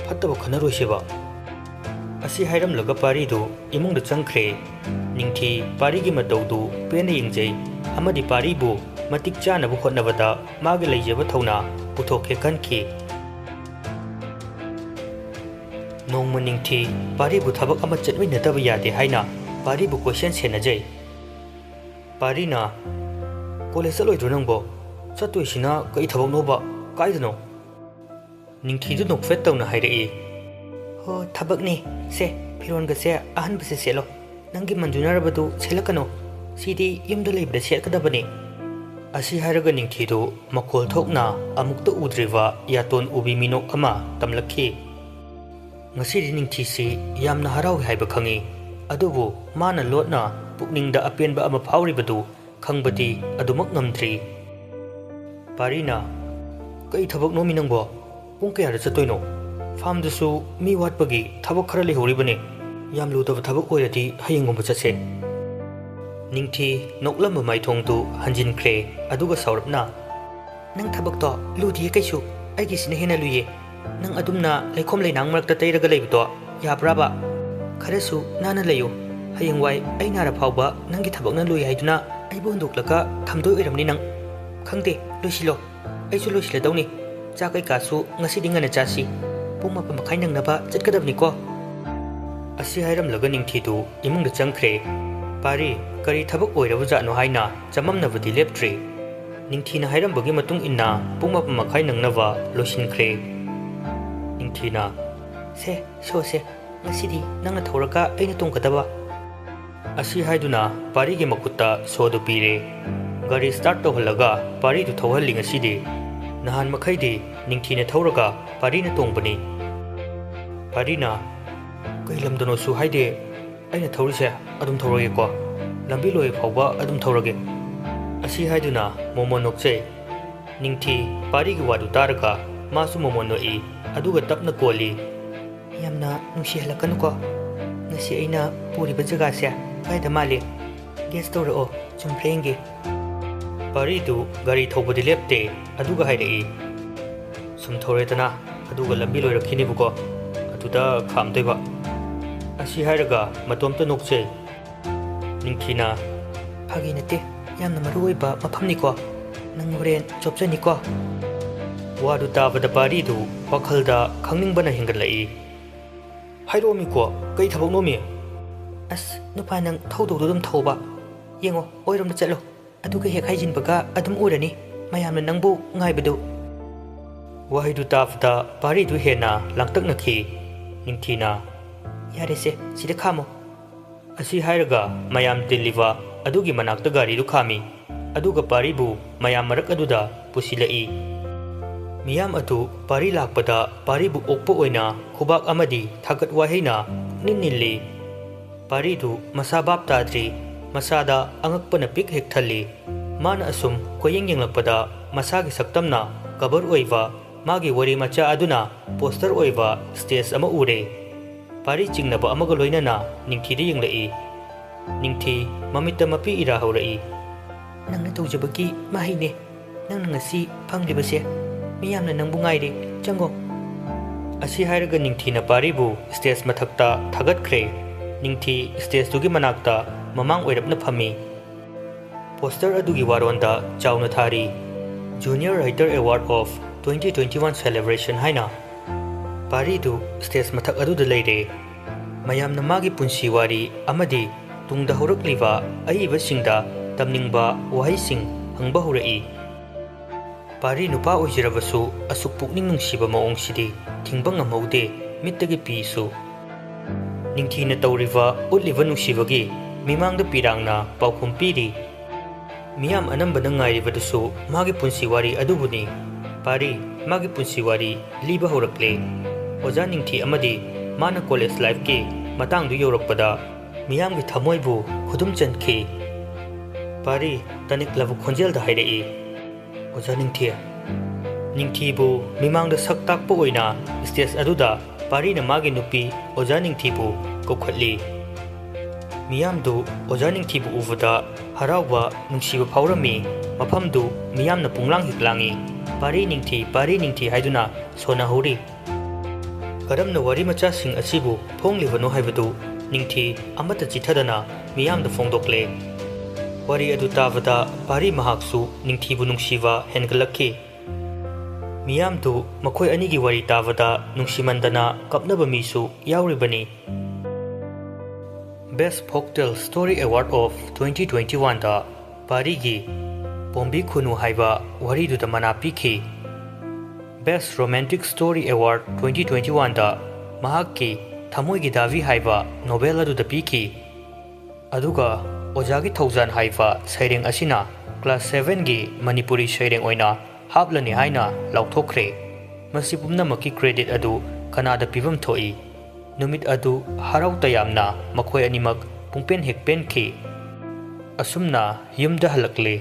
ꯐꯠꯇꯕ ꯈꯟꯅꯔꯣꯏꯁꯦꯕ ꯑꯁꯤ ꯍꯥꯏꯔꯝꯂꯒ ꯄꯥꯔꯤꯗꯨ ꯏꯃꯨꯡꯗ ꯆꯪꯈ꯭ꯔꯦ ꯅꯤꯡꯊꯤ ꯄꯥꯔꯤꯒꯤ ꯃꯇꯧꯗꯨ ꯄꯦꯟꯅ ꯌꯦꯡꯖꯩ ꯑꯃꯗꯤ ꯄꯥꯔꯤꯕꯨ ꯃꯇꯤꯛ ꯆꯥꯅꯕ ꯍꯣꯠꯅꯕꯗ ꯃꯥꯒꯤ ꯂꯩꯖꯕ ꯊꯧꯅꯥ ꯄꯨꯊꯣꯛꯀꯦ ꯈꯟꯈꯤ ꯅꯣꯡꯃ ꯅꯤꯡꯊꯤ ꯄꯥꯔꯤꯕꯨ ꯊꯕꯛ ꯑꯃ ꯆꯠꯃꯤꯟꯅꯗꯕ ꯌꯥꯗꯦ ꯍꯥꯏꯅ ꯄꯥꯔꯤꯕꯨ ꯀꯣꯏꯁꯦꯟ ꯁꯦꯟꯅꯖꯩ ꯄꯥꯔꯤꯅ ꯀꯣꯂꯦꯖ ꯆꯠꯂꯣꯏꯗ꯭ꯔꯣ ꯅꯪꯕꯣ ꯆꯠꯇꯣꯏꯁꯤꯅ ꯀꯩ ꯊꯕꯛꯅꯣꯕ ꯀꯥꯏꯗꯅꯣ ꯅꯤꯡꯊꯤꯗꯨ ꯅꯣꯛꯐꯦꯠ ꯇꯧꯅ ꯍꯥꯏꯔꯛꯏ ꯍꯣ ꯊꯕꯛꯅꯤ ꯁꯦ ꯐꯤꯔꯣꯟꯒꯁꯦ ꯑꯍꯟꯕꯁꯦ ꯁꯦꯠꯂꯣ ꯅꯪꯒꯤ ꯃꯟꯖꯨꯅꯔꯕꯗꯨ ꯁꯦꯠꯂꯛꯀꯅꯣ ꯁꯤꯗꯤ ꯌꯨꯝꯗ ꯂꯩꯕꯗ ꯁꯦꯠꯀꯗꯕꯅꯤ ꯑꯁꯤ ꯍꯥꯏꯔꯒ ꯅꯤꯡꯊꯤꯗꯨ ꯃꯈꯣꯜ ꯊꯣꯛꯅ ꯑꯃꯨꯛꯇ ꯎꯗ꯭ꯔꯤꯕ ꯌꯥꯇꯣꯟ ꯎꯕꯤ ꯃꯤꯅꯣꯛ ꯑꯃ ꯇꯝꯂꯛꯈꯤ ꯉꯁꯤꯗꯤ ꯅꯤꯡꯊꯤꯁꯤ ꯌꯥꯝꯅ ꯍꯔꯥꯎꯏ ꯍꯥꯏꯕ ꯈꯪꯏ ꯑꯗꯨꯕꯨ ꯃꯥꯅ ꯂꯣꯠꯅ ꯄꯨꯛꯅꯤꯡꯗ ꯑꯄꯦꯟꯕ ꯑꯃ ꯐꯥꯎꯔꯤꯕꯗꯨ ꯈꯪꯕꯗꯤ ꯑꯗꯨꯃꯛ ꯉꯝꯗ꯭ꯔꯤ ꯄꯥꯔꯤꯅ ꯀꯩ ꯊꯕꯛꯅꯣꯃꯤ ꯅꯪꯕꯣ ꯄꯨꯡ ꯀꯌꯥꯗ ꯆꯠꯇꯣꯏꯅꯣ ꯐꯥꯝꯗꯁꯨ ꯃꯤ ꯋꯥꯠꯄꯒꯤ ꯊꯕꯛ ꯈꯔ ꯂꯩꯍꯧꯔꯤꯕꯅꯤ ꯌꯥꯝ ꯂꯨꯗꯕ ꯊꯕꯛ ꯑꯣꯏꯔꯗꯤ ꯍꯌꯦꯡꯒꯨꯝꯕ ꯆꯠꯁꯦ ꯅꯤꯡꯊꯤ ꯅꯣꯛꯂꯝꯕ ꯃꯥꯏꯊꯣꯡꯗꯨ ꯍꯟꯖꯤꯟꯈ꯭ꯔꯦ ꯑꯗꯨꯒ ꯁꯥꯎꯔꯞꯅ ꯅꯪ ꯊꯕꯛꯇꯣ ꯂꯨꯗꯤꯌꯦ ꯀꯩꯁꯨ ꯑꯩꯒꯤꯁꯤꯅ ꯍꯦꯟꯅ ꯂꯨꯏꯌꯦ ꯅꯪ ꯑꯗꯨꯝꯅ ꯂꯩꯈꯣꯝ ꯂꯩꯅꯥꯡ ꯃꯔꯛꯇ ꯇꯩꯔꯒ ꯂꯩꯕꯗꯣ ꯌꯥꯕ꯭ꯔꯥꯕ ꯈꯔꯁꯨ ꯅꯥꯟꯅ ꯂꯩꯌꯨ ꯍꯌꯦꯡꯋꯥꯏ ꯑꯩ ꯅꯥꯔ ꯐꯥꯎꯕ ꯅꯪꯒꯤ ꯊꯕꯛꯅ ꯂꯨꯏ ꯍꯥꯏꯗꯨꯅ ꯑꯩꯕꯨ ꯍꯨꯟꯗꯣꯛꯂꯒ ꯊꯝꯗꯣꯏ ꯑꯣꯏꯔꯝꯅꯤ ꯅꯪ ꯈꯪꯗꯦ ꯂꯣꯏꯁꯤꯜꯂꯣ ꯑꯩꯁꯨ ꯂꯣꯏꯁꯤꯜꯂꯗꯧꯅꯤ ꯆꯥꯛ ꯀꯩꯀꯥꯁꯨ ꯉꯁꯤꯗꯤ ꯉꯟꯅ ꯆꯥꯁꯤ ꯄꯨꯡ 8:30 ꯅꯪꯅꯕ ꯆꯠꯀꯗꯕꯅꯤꯀꯣ ꯑꯁꯤ ꯍꯥꯏꯔꯝꯂꯒ ꯅꯤꯡꯊꯤꯗꯨ ꯏꯃꯨꯡꯗ ꯆꯪꯈ꯭ꯔꯦ ꯄꯥꯔꯤ ꯀꯔꯤ ꯊꯕꯛ ꯑꯣꯏꯔꯕꯖꯥꯠꯅꯣ ꯍꯥꯏꯅ ꯆꯃꯝꯅꯕꯗꯤ ꯂꯦꯞꯇ꯭ꯔꯤ ꯅꯤꯡꯊꯤꯅ ꯍꯥꯏꯔꯝꯕꯒꯤ ꯃꯇꯨꯡ ꯏꯟꯅ ꯄꯨꯡ 8:30 ꯅꯪꯅꯕ ꯂꯣꯏꯁꯤꯟꯈ꯭ꯔꯦ ꯅꯤꯡꯊꯤꯅ ꯁꯦ ꯁꯣꯁꯦ ꯉꯁꯤꯗꯤ ꯅꯪꯅ ꯊꯧꯔꯒ ꯑꯩꯅ ꯇꯣꯡꯒꯗꯕ ꯑꯁꯤ ꯍꯥꯏꯗꯨꯅ ꯄꯥꯔꯤꯒꯤ ꯃꯈꯨꯠꯇ ꯁꯣꯗꯨ ꯄꯤꯔꯦ ꯒꯥꯔꯤ ꯁ꯭ꯇꯥꯔꯠ ꯇꯧꯍꯜꯂꯒ ꯄꯥꯔꯤꯗꯨ ꯊꯧꯍꯜꯂꯤ ꯉꯁꯤꯗꯤ ꯅꯍꯥꯟ ꯃꯈꯩꯗꯤ ꯅꯤꯡꯊꯤꯅ ꯊꯧꯔꯒ ꯄꯥꯔꯤꯅ ꯇꯣꯡꯕꯅꯤ ꯄꯥꯔꯤꯅ ꯀꯩ ꯂꯝꯗꯅꯣꯁꯨ ꯍꯥꯏꯗꯦ ꯑꯩꯅ ꯊꯧꯔꯤꯁꯦ ꯑꯗꯨꯝ ꯊꯧꯔꯒꯦꯀꯣ ꯂꯝꯕꯤ ꯂꯣꯏ ꯐꯥꯎꯕ ꯑꯗꯨꯝ ꯊꯧꯔꯒꯦ ꯑꯁꯤ ꯍꯥꯏꯗꯨꯅ ꯃꯣꯃꯣꯟ ꯅꯣꯛꯆꯩ ꯅꯤꯡꯊꯤ ꯄꯥꯔꯤꯒꯤ ꯋꯥꯗꯨ ꯇꯥꯔꯒ ꯃꯥꯁꯨ ꯃꯣꯃꯣꯟ ꯅꯣꯛꯏ ꯑꯗꯨꯒ ꯇꯞꯅ ꯀꯣꯜꯂꯤ ꯌꯥꯝꯅ ꯅꯨꯡꯁꯤꯍꯜꯂꯛꯀꯅꯨꯀꯣ ꯉꯁꯤ ꯑꯩꯅ ꯄꯨꯔꯤꯕ ꯖꯒꯥꯁꯦ ꯀꯥꯏꯗ ꯃꯥꯜꯂꯤ ꯒꯦꯁ ꯇꯧꯔꯛꯑꯣ ꯆꯨꯝꯕ꯭ꯔꯥ ꯌꯦꯡꯒꯦ ꯄꯥꯔꯤꯗꯨ ꯒꯥꯔꯤ ꯊꯧꯕꯗꯤ ꯂꯦꯞꯇꯦ ꯑꯗꯨꯒ ꯍꯥꯏꯔꯛꯏ ꯁꯨꯝ ꯊꯧꯔꯦꯗꯅ ꯑꯗꯨꯒ ꯂꯝꯕꯤ ꯂꯣꯏꯔꯛꯈꯤꯅꯤꯕꯀꯣ ꯑꯗꯨꯗ ꯈꯥꯝꯗꯣꯏꯕ ꯑꯁꯤ ꯍꯥꯏꯔꯒ ꯃꯇꯣꯝꯇ ꯅꯣꯛꯆꯩ ꯅꯤꯡꯊꯤꯅ ꯐꯥꯒꯤ ꯅꯠꯇꯦ ꯌꯥꯝꯅ ꯃꯔꯨꯑꯣꯏꯕ ꯃꯐꯝꯅꯤꯀꯣ ꯅꯪ ꯍꯣꯔꯦꯟ ꯆꯣꯞꯆꯅꯤꯀꯣ ꯋꯥꯗꯨ ꯇꯥꯕꯗ ꯄꯥꯔꯤꯗꯨ ꯋꯥꯈꯜꯗ ꯈꯪꯅꯤꯡꯕꯅ ꯍꯦꯟꯒꯠꯂꯛꯏ ꯍꯥꯏꯔꯛꯑꯣꯃꯤꯀꯣ ꯀꯩ ꯊꯕꯛꯅꯣꯃꯤ ꯑꯁ ꯅꯨꯄꯥ ꯅꯪ ꯊꯧꯗꯧꯗꯣ ꯑꯗꯨꯝ ꯊꯧꯕ ꯌꯦꯡꯉꯣ ꯑꯣꯏꯔꯣꯝꯗ ꯆꯠꯂꯣ ꯑꯗꯨꯒ ꯍꯦꯛ ꯍꯥꯏꯖꯤꯟꯕꯒ ꯑꯗꯨꯝ ꯎꯔꯅꯤ ꯃꯌꯥꯝꯅ ꯅꯪꯕꯨ ꯉꯥꯏꯕꯗꯨ ꯋꯥꯍꯩꯗꯨ ꯇꯥꯕꯗ ꯄꯥꯔꯤꯗꯨ ꯍꯦꯟꯅ ꯂꯥꯡꯇꯛꯅꯈꯤ ꯅꯤꯡꯊꯤꯅ ꯌꯥꯔꯦꯁꯦ ꯁꯤꯗ ꯈꯥꯝꯃꯣ ꯑꯁꯤ ꯍꯥꯏꯔꯒ ꯃꯌꯥꯝ ꯇꯤꯜꯂꯤꯕ ꯑꯗꯨꯒꯤ ꯃꯅꯥꯛꯇ ꯒꯥꯔꯤꯗꯨ ꯈꯥꯝꯃꯤ ꯑꯗꯨꯒ ꯄꯥꯔꯤꯕꯨ ꯃꯌꯥꯝ ꯃꯔꯛ ꯑꯗꯨꯗ ꯄꯨꯁꯤꯜꯂꯛꯏ ꯃꯤꯌꯥꯝ ꯑꯗꯨ ꯄꯥꯔꯤ ꯂꯥꯛꯄꯗ ꯄꯥꯔꯤꯕꯨ ꯑꯣꯛꯄ ꯑꯣꯏꯅ ꯈꯨꯕꯥꯛ ꯑꯃꯗꯤ ꯊꯥꯒꯠ ꯋꯥꯍꯩꯅ ꯄꯨꯛꯅꯤꯡ ꯅꯤꯜꯂꯤ ꯄꯥꯔꯤꯗꯨ ꯃꯁꯥ ꯚꯥꯞ ꯇꯥꯗ꯭ꯔꯤ ꯃꯁꯥꯗ ꯑꯉꯛꯄꯅ ꯄꯤꯛ ꯍꯦꯛ ꯊꯜꯂꯤ ꯃꯥꯅ ꯑꯁꯨꯝ ꯀꯣꯌꯦꯡ ꯌꯦꯡꯂꯛꯄꯗ ꯃꯁꯥꯒꯤ ꯁꯛꯇꯝꯅ ꯀꯕꯔ ꯑꯣꯏꯕ ꯃꯥꯒꯤ ꯋꯥꯔꯤ ꯃꯆꯥ ꯑꯗꯨꯅ ꯄꯣꯁꯇꯔ ꯑꯣꯏꯕ ꯁ꯭ꯇꯦꯖ ꯑꯃ ꯎꯔꯦ ꯄꯥꯔꯤ ꯆꯤꯡꯅꯕ ꯑꯃꯒ ꯂꯣꯏꯅꯅ ꯅꯤꯡꯊꯤꯗ ꯌꯦꯡꯂꯛꯏ ꯅꯤꯡꯊꯤ ꯃꯃꯤꯠꯇ ꯃꯄꯤ ꯏꯔꯥ ꯍꯧꯔꯛꯏ ꯅꯪꯅ ꯇꯧꯖꯕꯒꯤ ꯃꯍꯩꯅꯦ ꯅꯪꯅ ꯉꯁꯤ ꯐꯪꯂꯤꯕꯁꯦ ꯃꯤꯌꯥꯝꯅ ꯅꯪꯕꯨ ꯉꯥꯏꯔꯦ ꯆꯪꯉꯣ ꯑꯁꯤ ꯍꯥꯏꯔꯒ ꯅꯤꯡꯊꯤꯅ ꯄꯥꯔꯤꯕꯨ ꯁ꯭ꯇꯦꯖ ꯃꯊꯛꯇ ꯊꯥꯒꯠꯈ꯭ꯔꯦ ꯅꯤꯡꯊꯤ ꯁ꯭ꯇꯦꯖꯇꯨꯒꯤ ꯃꯅꯥꯛꯇ ꯃꯃꯥꯡ ꯑꯣꯏꯔꯞꯅ ꯐꯝꯃꯤ ꯄꯣꯁꯇꯔ ꯑꯗꯨꯒꯤ ꯋꯥꯔꯣꯟꯗ ꯆꯥꯎꯅ ꯊꯥꯔꯤ junior writer award of 2021 celebration ꯍꯥꯏꯅ ꯄꯥꯔꯤꯗꯨ ꯁ꯭ꯇꯦꯖ ꯃꯊꯛ ꯑꯗꯨꯗ ꯂꯩꯔꯦ ꯃꯌꯥꯝꯅ ꯃꯥꯒꯤ ꯄꯨꯟꯁꯤ ꯋꯥꯔꯤ ꯑꯃꯗꯤ ꯇꯨꯡꯗ ꯍꯧꯔꯛꯂꯤꯕ ꯑꯏꯕꯁꯤꯡꯗ ꯇꯝꯅꯤꯡꯕ ꯋꯥꯍꯩꯁꯤꯡ ꯍꯪꯕ ꯍꯧꯔꯛꯏ ꯄꯥꯔꯤ ꯅꯨꯄꯥ ꯑꯣꯏꯖꯔꯕꯁꯨ ꯑꯁꯨꯛ ꯄꯨꯛꯅꯤꯡ ꯅꯨꯡꯁꯤꯕ ꯃꯑꯣꯡꯁꯤꯗꯤ ꯊꯤꯡꯕ ꯉꯝꯍꯧꯗꯦ ꯃꯤꯠꯇꯒꯤ ꯄꯤꯁꯨ ꯅꯤꯡꯊꯤꯅ ꯇꯧꯔꯤꯕ ꯎꯠꯂꯤꯕ ꯅꯨꯡꯁꯤꯕꯒꯤ ꯃꯤꯃꯥꯡꯗ ꯄꯤꯔꯥꯡꯅ ꯄꯥꯎꯈꯨꯝ ꯄꯤꯔꯤ ꯃꯤꯌꯥꯝ ꯑꯅꯝꯕꯅ ꯉꯥꯏꯔꯤꯕꯗꯨꯁꯨ ꯃꯥꯒꯤ ꯄꯨꯟꯁꯤ ꯋꯥꯔꯤ ꯑꯗꯨꯕꯨꯅꯤ ꯄꯥꯔꯤ ꯃꯥꯒꯤ ꯄꯨꯟꯁꯤ ꯋꯥꯔꯤ ꯂꯤꯕ ꯍꯧꯔꯛꯂꯦ ꯑꯣꯖꯥ ꯅꯤꯡꯊꯤ ꯑꯃꯗꯤ ꯃꯥꯅ ꯀꯣꯂꯦꯖ ꯂꯥꯏꯐꯀꯤ ꯃꯇꯥꯡꯗꯨ ꯌꯧꯔꯛꯄꯗ ꯃꯤꯌꯥꯝꯒꯤ ꯊꯃꯣꯏꯕꯨ ꯈꯨꯗꯨꯝ ꯆꯟꯈꯤ ꯄꯥꯔꯤ ꯇꯅꯤꯛꯂꯕ ꯈꯣꯟꯖꯦꯜꯗ ꯍꯥꯏꯔꯛꯏ ꯑꯣꯖꯥ ꯅꯤꯡꯊꯤꯕꯨ ꯃꯤꯃꯥꯡꯗ ꯁꯛ ꯇꯥꯛꯄ ꯑꯣꯏꯅ ꯁ꯭ꯇꯦꯖ ꯑꯗꯨꯗ ꯄꯥꯔꯤꯅ ꯃꯥꯒꯤ ꯅꯨꯄꯤ ꯑꯣꯖꯥ ꯅꯤꯡꯊꯤꯕꯨ ꯀꯧꯈꯠꯂꯤ ꯃꯤꯌꯥꯝꯗꯨ ꯑꯣꯖꯥ ꯅꯤꯡꯊꯤꯕꯨ ꯎꯕꯗ ꯍꯔꯥꯎꯕ ꯅꯨꯡꯁꯤꯕ ꯐꯥꯎꯔꯝꯃꯤ ꯃꯐꯝꯗꯨ ꯃꯤꯌꯥꯝꯅ ꯄꯨꯡꯂꯥꯡ ꯍꯤꯛꯂꯥꯡꯏ ꯄꯥꯔꯤ ꯅꯤꯡꯊꯤ ꯍꯥꯏꯗꯨꯅ ꯁꯣꯟꯅꯍꯧꯔꯤ ꯀꯔꯝꯅ ꯋꯥꯔꯤ ꯃꯆꯥꯁꯤꯡ ꯑꯁꯤꯕꯨ ꯐꯣꯡꯂꯤꯕꯅꯣ ꯍꯥꯏꯕꯗꯨ ꯅꯤꯡꯊꯤ ꯑꯃꯠꯇ ꯆꯤꯊꯗꯅ ꯃꯤꯌꯥꯝꯗ ꯐꯣꯡꯗꯣꯛꯂꯦ ꯋꯥꯔꯤ ꯑꯗꯨ ꯇꯥꯕꯗ ꯄꯥꯔꯤ ꯃꯍꯥꯛꯁꯨ ꯅꯤꯡꯊꯤꯕꯨ ꯅꯨꯡꯁꯤꯕ ꯍꯦꯟꯒꯠꯂꯛꯈꯤ ꯃꯤꯌꯥꯝꯗꯨ ꯃꯈꯣꯏ ꯑꯅꯤꯒꯤ ꯋꯥꯔꯤ ꯇꯥꯕꯗ ꯅꯨꯡꯁꯤꯃꯟꯗꯅ ꯀꯞꯅꯕ ꯃꯤꯁꯨ ꯌꯥꯎꯔꯤꯕꯅꯤ ꯕꯦꯁ ꯐꯣꯛꯇꯦꯜ ꯁ꯭ꯇꯣꯔꯤ ꯑꯦꯋꯥꯔꯗ ꯑꯣꯐ 2021ꯗ ꯄꯥꯔꯤꯒꯤ ꯄꯣꯝꯕꯤ ꯈꯨꯅꯨ ꯍꯥꯏꯕ ꯋꯥꯔꯤꯗꯨꯗ ꯃꯅꯥ ꯄꯤꯈꯤ ꯕꯦꯁ ꯔꯣꯃꯥꯟꯇꯤꯛ ꯁ꯭ꯇꯣꯔꯤ ꯑꯦꯋꯥꯔꯗ 2021ꯗ ꯃꯍꯥꯛꯀꯤ ꯊꯃꯣꯏꯒꯤ ꯗꯥꯕꯤ ꯍꯥꯏꯕ ꯅꯣꯚꯦꯜ ꯑꯗꯨꯗ ꯄꯤꯈꯤ ꯑꯗꯨꯒ ꯑꯣꯖꯥꯒꯤ ꯊꯧꯖꯥꯟ ꯍꯥꯏꯕ ꯁꯩꯔꯦꯡ ꯑꯁꯤꯅ ꯀ꯭ꯂꯥꯁ 7ꯒꯤ ꯃꯅꯤꯄꯨꯔꯤ ꯁꯩꯔꯦꯡ ꯑꯣꯏꯅ ꯍꯥꯞꯂꯅꯤ ꯍꯥꯏꯅ ꯂꯥꯎꯊꯣꯛꯈ꯭ꯔꯦ ꯃꯁꯤ ꯄꯨꯝꯅꯃꯛꯀꯤ ꯀ꯭ꯔꯦꯗꯤꯠ ꯑꯗꯨ ꯀꯅꯥꯗ ꯄꯤꯐꯝ ꯊꯣꯛꯏ ꯅꯨꯃꯤꯠ ꯑꯗꯨ ꯍꯔꯥꯎ ꯇꯌꯥꯝꯅ ꯃꯈꯣꯏ ꯑꯅꯤꯃꯛ ꯄꯨꯡꯄꯦꯟ ꯍꯦꯛ ꯄꯦꯟꯈꯤ ꯑꯁꯨꯝꯅ ꯌꯨꯝꯗ ꯍꯜꯂꯛꯂꯦ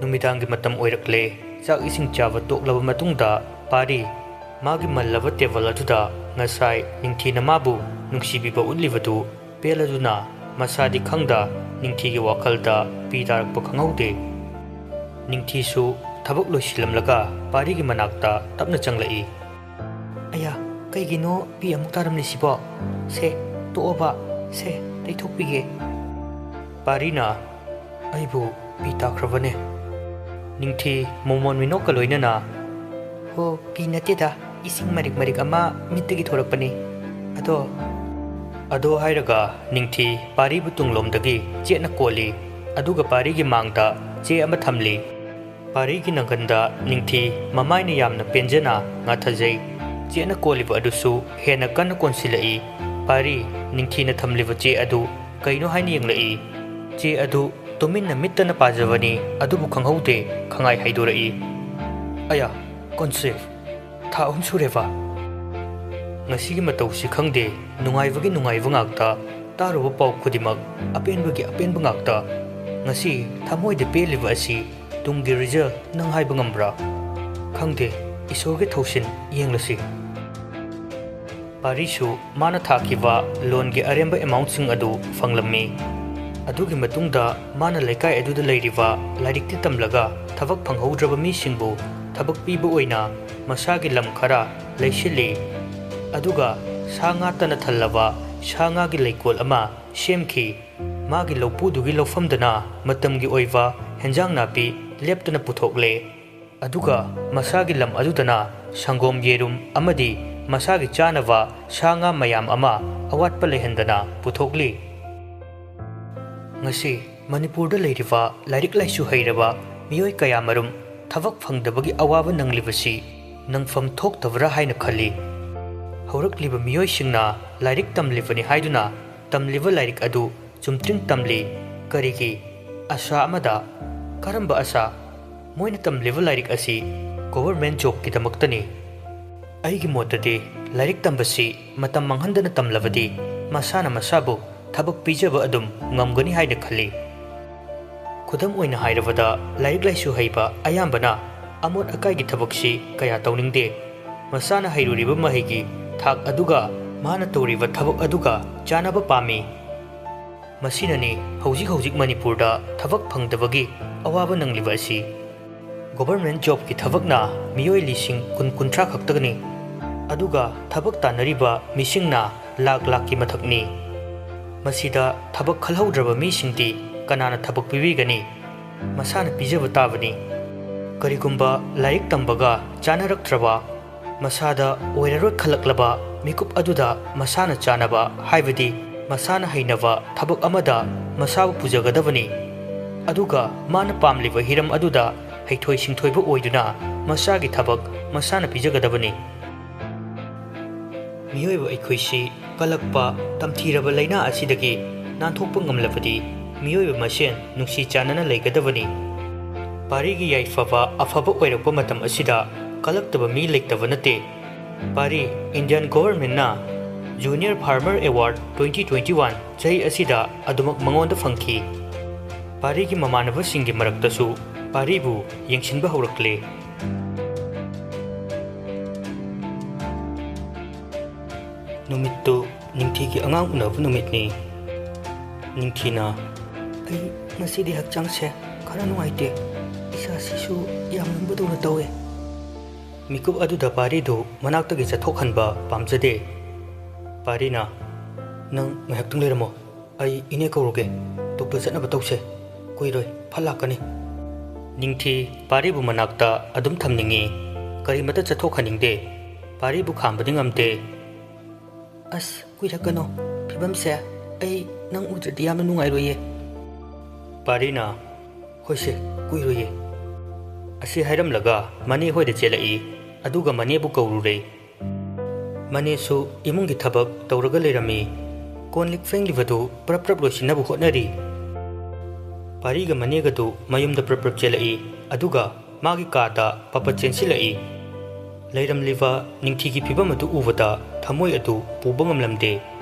ꯅꯨꯃꯤꯗꯥꯡꯒꯤ ꯃꯇꯝ ꯑꯣꯏꯔꯛꯂꯦ ꯆꯥꯛ ꯏꯁꯤꯡ ꯆꯥꯕ ꯇꯣꯛꯂꯕ ꯃꯇꯨꯡꯗ ꯄꯥꯔꯤ ꯃꯥꯒꯤ ꯃꯜꯂꯕ ꯇꯦꯕꯜ ꯑꯗꯨꯗ ꯉꯁꯥꯏ ꯅꯤꯡꯊꯤꯅ ꯃꯥꯕꯨ ꯅꯨꯡꯁꯤꯕꯤꯕ ꯎꯠꯂꯤꯕꯗꯨ ꯄꯦꯜꯂꯗꯨꯅ ꯃꯁꯥꯗꯤ ꯈꯪꯗ ꯅꯤꯡꯊꯤꯒꯤ ꯋꯥꯈꯜꯗ ꯄꯤ ꯇꯥꯔꯛꯄ ꯈꯪꯍꯧꯗꯦ ꯅꯤꯡꯊꯤꯁꯨ ꯊꯕꯛ ꯂꯣꯏꯁꯤꯜꯂꯝꯂꯒ ꯄꯥꯔꯤꯒꯤ ꯃꯅꯥꯛꯇ ꯇꯞꯅ ꯆꯪꯂꯛꯏ ꯑꯌꯥ ꯀꯩꯒꯤꯅꯣ ꯄꯤ ꯑꯃꯨꯛ ꯇꯥꯔꯝꯂꯤꯁꯤꯕꯣ ꯁꯦ ꯇꯣꯛꯑꯣꯕ ꯁꯦ ꯇꯩꯊꯣꯛꯄꯤꯒꯦ ꯄꯥꯔꯤꯅ ꯑꯩꯕꯨ ꯄꯤ ꯇꯥꯈ꯭ꯔꯕꯅꯦ ꯅꯤꯡꯊꯤ ꯃꯣꯃꯣꯟ ꯃꯤꯅꯣꯛꯀ ꯂꯣꯏꯅꯅ ꯍꯣ ꯄꯤ ꯅꯠꯇꯦꯗ ꯏꯁꯤꯡ ꯃꯔꯤꯛ ꯃꯔꯤꯛ ꯑꯃ ꯃꯤꯠꯇꯒꯤ ꯊꯣꯔꯛꯄꯅꯤ ꯑꯗꯣ ꯍꯥꯏꯔꯒ ꯅꯤꯡꯊꯤ ꯄꯥꯔꯤꯕꯨ ꯇꯨꯡꯂꯣꯝꯗꯒꯤ ꯆꯦꯠꯅ ꯀꯣꯜꯂꯤ ꯑꯗꯨꯒ ꯄꯥꯔꯤꯒꯤ ꯃꯥꯡꯗ ꯆꯦ ꯑꯃ ꯊꯝꯂꯤ ꯄꯥꯔꯤꯒꯤ ꯅꯪꯒꯟꯗ ꯅꯤꯡꯊꯤ ꯃꯃꯥꯏꯅ ꯌꯥꯝꯅ ꯄꯦꯟꯖꯅ ꯉꯥꯊꯖꯩ ꯆꯦꯠꯅ ꯀꯣꯜꯂꯤꯕ ꯑꯗꯨꯁꯨ ꯍꯦꯟꯅ ꯀꯟꯅ ꯀꯣꯟꯁꯤꯜꯂꯛꯏ ꯄꯥꯔꯤ ꯅꯤꯡꯊꯤꯅ ꯊꯝꯂꯤꯕ ꯆꯦ ꯑꯗꯨ ꯀꯩꯅꯣ ꯍꯥꯏꯅ ꯌꯦꯡꯂꯛꯏ ꯆꯦ ꯑꯗꯨ ꯇꯨꯃꯤꯟꯅ ꯃꯤꯠꯇꯅ ꯄꯥꯖꯕꯅꯤ ꯑꯗꯨꯕꯨ ꯈꯪꯍꯧꯗꯦ ꯈꯪꯉꯥꯏ ꯍꯩꯗꯣꯔꯛꯏ ꯑꯌꯥ ꯀꯣꯟꯁꯦ ꯊꯥ 3 ꯁꯨꯔꯦꯕ ꯉꯁꯤꯒꯤ ꯃꯇꯧꯁꯤ ꯈꯪꯗꯦ ꯅꯨꯡꯉꯥꯏꯕꯒꯤ ꯅꯨꯡꯉꯥꯏꯕ ꯉꯥꯛꯇ ꯇꯥꯔꯨꯕ ꯄꯥꯎ ꯈꯨꯗꯤꯡꯃꯛ ꯑꯄꯦꯟꯕꯒꯤ ꯑꯄꯦꯟꯕ ꯉꯥꯛꯇ ꯉꯁꯤ ꯊꯃꯣꯏꯗ ꯄꯦꯜꯂꯤꯕ ꯑꯁꯤ ꯇꯨꯡꯒꯤ ꯔꯤꯖꯜ ꯅꯪ ꯍꯥꯏꯕ ꯉꯝꯕ꯭ꯔꯥ ꯈꯪꯗꯦ ꯏꯁꯣꯔꯒꯤ ꯊꯧꯁꯤꯟ ꯌꯦꯡꯂꯁꯤ ꯄꯥꯔꯤꯁꯨ ꯃꯥꯅ ꯊꯥꯈꯤꯕ ꯂꯣꯟꯒꯤ ꯑꯔꯦꯝꯕ ꯑꯦꯃꯥꯎꯟꯠꯁꯤꯡ ꯑꯗꯨ ꯐꯪꯂꯝꯃꯤ ꯑꯗꯨꯒꯤ ꯃꯇꯨꯡꯗ ꯃꯥꯅ ꯂꯩꯀꯥꯏ ꯑꯗꯨꯗ ꯂꯩꯔꯤꯕ ꯂꯥꯏꯔꯤꯛꯇꯤ ꯇꯝꯂꯒ ꯊꯕꯛ ꯐꯪꯍꯧꯗ꯭ꯔꯕ ꯃꯤꯁꯤꯡꯕꯨ ꯊꯕꯛ ꯄꯤꯕ ꯑꯣꯏꯅ ꯃꯁꯥꯒꯤ ꯂꯝ ꯈꯔ ꯂꯩꯁꯤꯜꯂꯤ ꯑꯗꯨꯒ ꯁꯥ ꯉꯥꯇꯅ ꯊꯜꯂꯕ ꯁꯥ ꯉꯥꯒꯤ ꯂꯩꯀꯣꯜ ꯑꯃ ꯁꯦꯝꯈꯤ ꯃꯥꯒꯤ ꯂꯧꯄꯨꯗꯨꯒꯤ ꯂꯧꯐꯝꯗꯅ ꯃꯇꯝꯒꯤ ꯑꯣꯏꯕ ꯍꯦꯟꯖꯥꯡ ꯅꯥꯄꯤ ꯂꯦꯞꯇꯅ ꯄꯨꯊꯣꯛꯂꯦ ꯑꯗꯨꯒ ꯃꯁꯥꯒꯤ ꯂꯝ ꯑꯗꯨꯗꯅ ꯁꯪꯒꯣꯝ ꯌꯦꯔꯨꯝ ꯑꯃꯗꯤ ꯃꯁꯥꯒꯤ ꯆꯥꯅꯕ ꯁꯥ ꯉꯥ ꯃꯌꯥꯝ ꯑꯃ ꯑꯋꯥꯠꯄ ꯂꯩꯍꯟꯗꯅ ꯄꯨꯊꯣꯛꯂꯤ ꯉꯁꯤ ꯃꯅꯤꯄꯨꯔꯗ ꯂꯩꯔꯤꯕ ꯂꯥꯏꯔꯤꯛ ꯂꯥꯏꯁꯨ ꯍꯩꯔꯕ ꯃꯤꯑꯣꯏ ꯀꯌꯥꯃꯔꯨꯝ ꯊꯕꯛ ꯐꯪꯗꯕꯒꯤ ꯑꯋꯥꯕ ꯅꯪꯂꯤꯕꯁꯤ ꯅꯪꯐꯝ ꯊꯣꯛꯇꯕ꯭ꯔꯥ ꯍꯥꯏꯅ ꯈꯜꯂꯤ ꯍꯧꯔꯛꯂꯤꯕ ꯃꯤꯑꯣꯏꯁꯤꯡꯅ ꯂꯥꯏꯔꯤꯛ ꯇꯝꯂꯤꯕꯅꯤ ꯍꯥꯏꯗꯨꯅ ꯇꯝꯂꯤꯕ ꯂꯥꯏꯔꯤꯛ ꯑꯗꯨ ꯆꯨꯝꯇ꯭रिꯡ ꯇꯝꯂꯤ ꯀꯔꯤꯒꯤ ꯑꯁꯥ ꯑꯃꯗ ꯀꯔꯝꯕ ꯑꯁꯥ ꯃꯣꯏꯅ ꯇꯝꯂꯤꯕ ꯂꯥꯏꯔꯤꯛ ꯑꯁꯤ ꯒꯣꯚꯔꯟꯃꯦꯟꯠ ꯖꯣꯕꯀꯤꯗꯃꯛꯇꯅꯤ ꯑꯩꯒꯤ ꯃꯣꯠꯇꯗꯤ ꯂꯥꯏꯔꯤꯛ ꯇꯝꯕꯁꯤ ꯃꯇꯝ ꯃꯥꯡꯍꯟꯗꯅ ꯇꯝꯂꯕꯗꯤ ꯃꯁꯥꯅ ꯃꯁꯥꯕꯨ ꯊꯕꯛ ꯄꯤꯖꯕ ꯑꯗꯨꯝ ꯉꯝꯒꯅꯤ ꯍꯥꯏꯅ ꯈꯜꯂꯤ ꯈꯨꯗꯝ ꯑꯣꯏꯅ ꯍꯥꯏꯔꯕꯗ ꯂꯥꯏꯔꯤꯛ ꯂꯥꯏꯁꯨ ꯍꯩꯕ ꯑꯌꯥꯝꯕꯅ ꯑꯃꯣꯠ ꯑꯀꯥꯏꯒꯤ ꯊꯕꯛꯁꯤ ꯀꯌా ꯇꯧꯅꯤꯡꯗꯦ ꯃꯁꯥꯅ ꯍꯩꯔꯨꯔꯤꯕ ꯃꯍꯩꯒꯤ ꯊꯥꯛ ꯑꯗꯨꯒ ꯃꯥꯅ ꯇꯧꯔꯤꯕ ꯊꯕꯛ ꯑꯗꯨꯒ ꯆꯥꯅꯕ ꯄꯥꯝꯃꯤ ꯃꯁꯤꯅꯅꯤ ꯍꯧꯖꯤꯛ ꯃꯅꯤꯄꯨꯔꯗ ꯊꯕꯛ ꯐꯪꯗꯕꯒꯤ ꯑꯋꯥꯕ ꯅꯪꯂꯤꯕ ꯑꯁꯤ ꯒꯣꯚꯔꯟꯃꯦꯟꯠ ꯖꯣꯕꯀꯤ ꯊꯕꯛꯅ ꯃꯤꯑꯣꯏ ꯂꯤꯁꯤꯡ 10-30 ꯈꯛꯇꯒꯅꯤ ꯑꯗꯨꯒ ꯊꯕꯛ ꯇꯥꯟꯅꯔꯤꯕ ꯃꯤꯁꯤꯡꯅ ꯂꯥꯛꯀꯤ ꯃꯊꯛꯅꯤ ꯃꯁꯤꯗ ꯊꯕꯛ ꯈꯜꯍꯧꯗ꯭ꯔꯕ ꯃꯤꯁꯤꯡꯗꯤ ꯀꯅꯥꯅ ꯊꯕꯛ ꯄꯤꯕꯤꯒꯅꯤ ꯃꯁꯥꯅ ꯄꯤꯖꯕ ꯇꯥꯕꯅꯤ ꯀꯔꯤꯒꯨꯝꯕ ꯂꯥꯏꯔꯤꯛ ꯇꯝꯕꯒ ꯆꯥꯅꯔꯛꯇ꯭ꯔꯕ ꯃꯁꯥꯗ ꯑꯣꯏꯔꯔꯣꯏ ꯈꯜꯂꯛꯂꯕ ꯃꯤꯀꯨꯞ ꯑꯗꯨꯗ ꯃꯁꯥꯅ ꯆꯥꯅꯕ ꯍꯥꯏꯕꯗꯤ ꯃꯁꯥꯅ ꯍꯩꯅꯕ ꯊꯕꯛ ꯑꯃꯗ ꯃꯁꯥꯕꯨ ꯄꯨꯖꯒꯗꯕꯅꯤ ꯑꯗꯨꯒ ꯃꯥꯅ ꯄꯥꯝꯂꯤꯕ ꯍꯤꯔꯝ ꯑꯗꯨꯗ ꯍꯩꯊꯣꯏ ꯁꯤꯡꯊꯣꯏꯕ ꯑꯣꯏꯗꯨꯅ ꯃꯁꯥꯒꯤ ꯊꯕꯛ ꯃꯁꯥꯅ ꯄꯤꯖꯒꯗꯕꯅꯤ ꯃꯤꯑꯣꯏꯕ ꯑꯩꯈꯣꯏꯁꯤ ꯀꯜꯂꯛꯄ ꯇꯝꯊꯤꯔꯕ ꯂꯩꯅꯥ ꯑꯁꯤꯗꯒꯤ ꯅꯥꯟꯊꯣꯛꯄ ꯉꯝꯂꯕꯗꯤ ꯃꯤꯑꯣꯏꯕ ꯃꯁꯦꯟ ꯅꯨꯡꯁꯤ ꯆꯥꯟꯅꯅ ꯂꯩꯒꯗꯕꯅꯤ ꯄꯥꯔꯤꯒꯤ ꯌꯥꯏꯐꯕ ꯑꯐꯕ ꯑꯣꯏꯔꯛꯄ ꯃꯇꯝ ꯑꯁꯤꯗ ꯀꯜꯂꯛꯇꯕ ꯃꯤ ꯂꯩꯇꯕ ꯅꯠꯇꯦ ꯄꯥꯔꯤ ꯏꯟꯗꯤꯌꯟ ꯒꯣꯚꯔꯟꯃꯦꯟꯠꯅ ꯖꯨꯅꯤꯌꯔ ꯐꯥꯔꯃꯔ ꯑꯦꯋꯥꯔꯗ 2021 ꯆꯍꯤ ꯑꯁꯤꯗ ꯑꯗꯨꯃꯛ ꯃꯉꯣꯟꯗ ꯐꯪꯈꯤ ꯄꯥꯔꯤꯒꯤ ꯃꯃꯥꯟꯅꯕꯁꯤꯡꯒꯤ ꯃꯔꯛꯇꯁꯨ ꯄꯥꯔꯤꯕꯨ ꯌꯦꯡꯁꯤꯟꯕ ꯍꯧꯔꯛꯂꯦ ꯅꯨꯃꯤꯠꯇꯨ ꯅꯤꯡꯊꯤꯒꯤ ꯑꯉꯥꯡ ꯎꯅꯕ ꯅꯨꯃꯤꯠꯅꯤ ꯅꯤꯡꯊꯤꯅ ꯑꯩ ꯉꯁꯤꯗꯤ ꯍꯛꯆꯥꯡꯁꯦ ꯈꯔ ꯅꯨꯡꯉꯥꯏꯇꯦ ꯏꯁꯥꯁꯤꯁꯨ ꯌꯥꯝ ꯂꯨꯝꯕꯗꯧꯅ ꯇꯧꯋꯦ ꯃꯤꯀꯨꯞ ꯑꯗꯨꯗ ꯄꯥꯔꯤꯗꯨ ꯃꯅꯥꯛꯇꯒꯤ ꯆꯠꯊꯣꯛꯍꯟꯕ ꯄꯥꯝꯖꯗꯦ ꯄꯥꯔꯤꯅ ꯅꯪ ꯉꯥꯏꯍꯥꯛꯇꯪ ꯂꯩꯔꯝꯃꯣ ꯑꯩ ꯏꯅꯦ ꯀꯧꯔꯨꯒꯦ ꯗꯣꯛꯇꯔ ꯆꯠꯅꯕ ꯇꯧꯁꯦ ꯀꯨꯏꯔꯣꯏ ꯐꯠ ꯂꯥꯛꯀꯅꯤ ꯅꯤꯡꯊꯤ ꯄꯥꯔꯤꯕꯨ ꯃꯅꯥꯛꯇ ꯑꯗꯨꯝ ꯊꯝꯅꯤꯡꯉꯤ ꯀꯔꯤꯃꯇ ꯆꯠꯊꯣꯛꯍꯟꯅꯤꯡꯗꯦ ꯄꯥꯔꯤꯕꯨ ꯈꯥꯝꯕꯗꯤ ꯉꯝꯗꯦ ꯑꯁ ꯀꯨꯏꯔꯛꯀꯅꯣ ꯐꯤꯕꯝꯁꯦ ꯑꯩ ꯅꯪ ꯎꯗ꯭ꯔꯗꯤ ꯌꯥꯝꯅ ꯅꯨꯡꯉꯥꯏꯔꯣꯏꯌꯦ ꯄꯥꯔꯤꯅ ꯍꯣꯏꯁꯦ ꯀꯨꯏꯔꯣꯏꯌꯦ ꯑꯁꯤ ꯍꯥꯏꯔꯝꯂꯒ ꯃꯅꯦ ꯍꯣꯏꯗ ꯆꯦꯜꯂꯛꯏ ꯑꯗꯨꯒ ꯃꯅꯦꯕꯨ ꯀꯧꯔꯨꯔꯦ ꯃꯅꯦꯁꯨ ꯏꯃꯨꯡꯒꯤ ꯊꯕꯛ ꯇꯧꯔꯒ ꯂꯩꯔꯝꯃꯤ ꯀꯣꯟ ꯂꯤꯛ ꯐꯦꯡꯂꯤꯕꯗꯨ ꯄ꯭ꯔꯞ ꯄ꯭ꯔꯞ ꯂꯣꯏꯁꯤꯟꯅꯕ ꯍꯣꯠꯅꯔꯤ ꯄꯥꯔꯤꯒ ꯃꯅꯦꯒꯗꯨ ꯃꯌꯨꯝꯗ ꯄ꯭ꯔꯞ ꯄ꯭ꯔꯞ ꯆꯦꯜꯂꯛꯏ ꯑꯗꯨꯒ ꯃꯥꯒꯤ ꯀꯥꯗ ꯄꯄꯠ ꯆꯦꯟꯁꯤꯜꯂꯛꯏ ꯂꯩꯔꯝꯂꯤꯕ ꯅꯤꯡꯊꯤꯒꯤ ꯐꯤꯕꯝ ꯑꯗꯨ ꯎꯕꯗ ꯊꯃꯣꯏ ꯑꯗꯨ ꯄꯨꯕ ꯉꯝꯂꯝꯗꯦ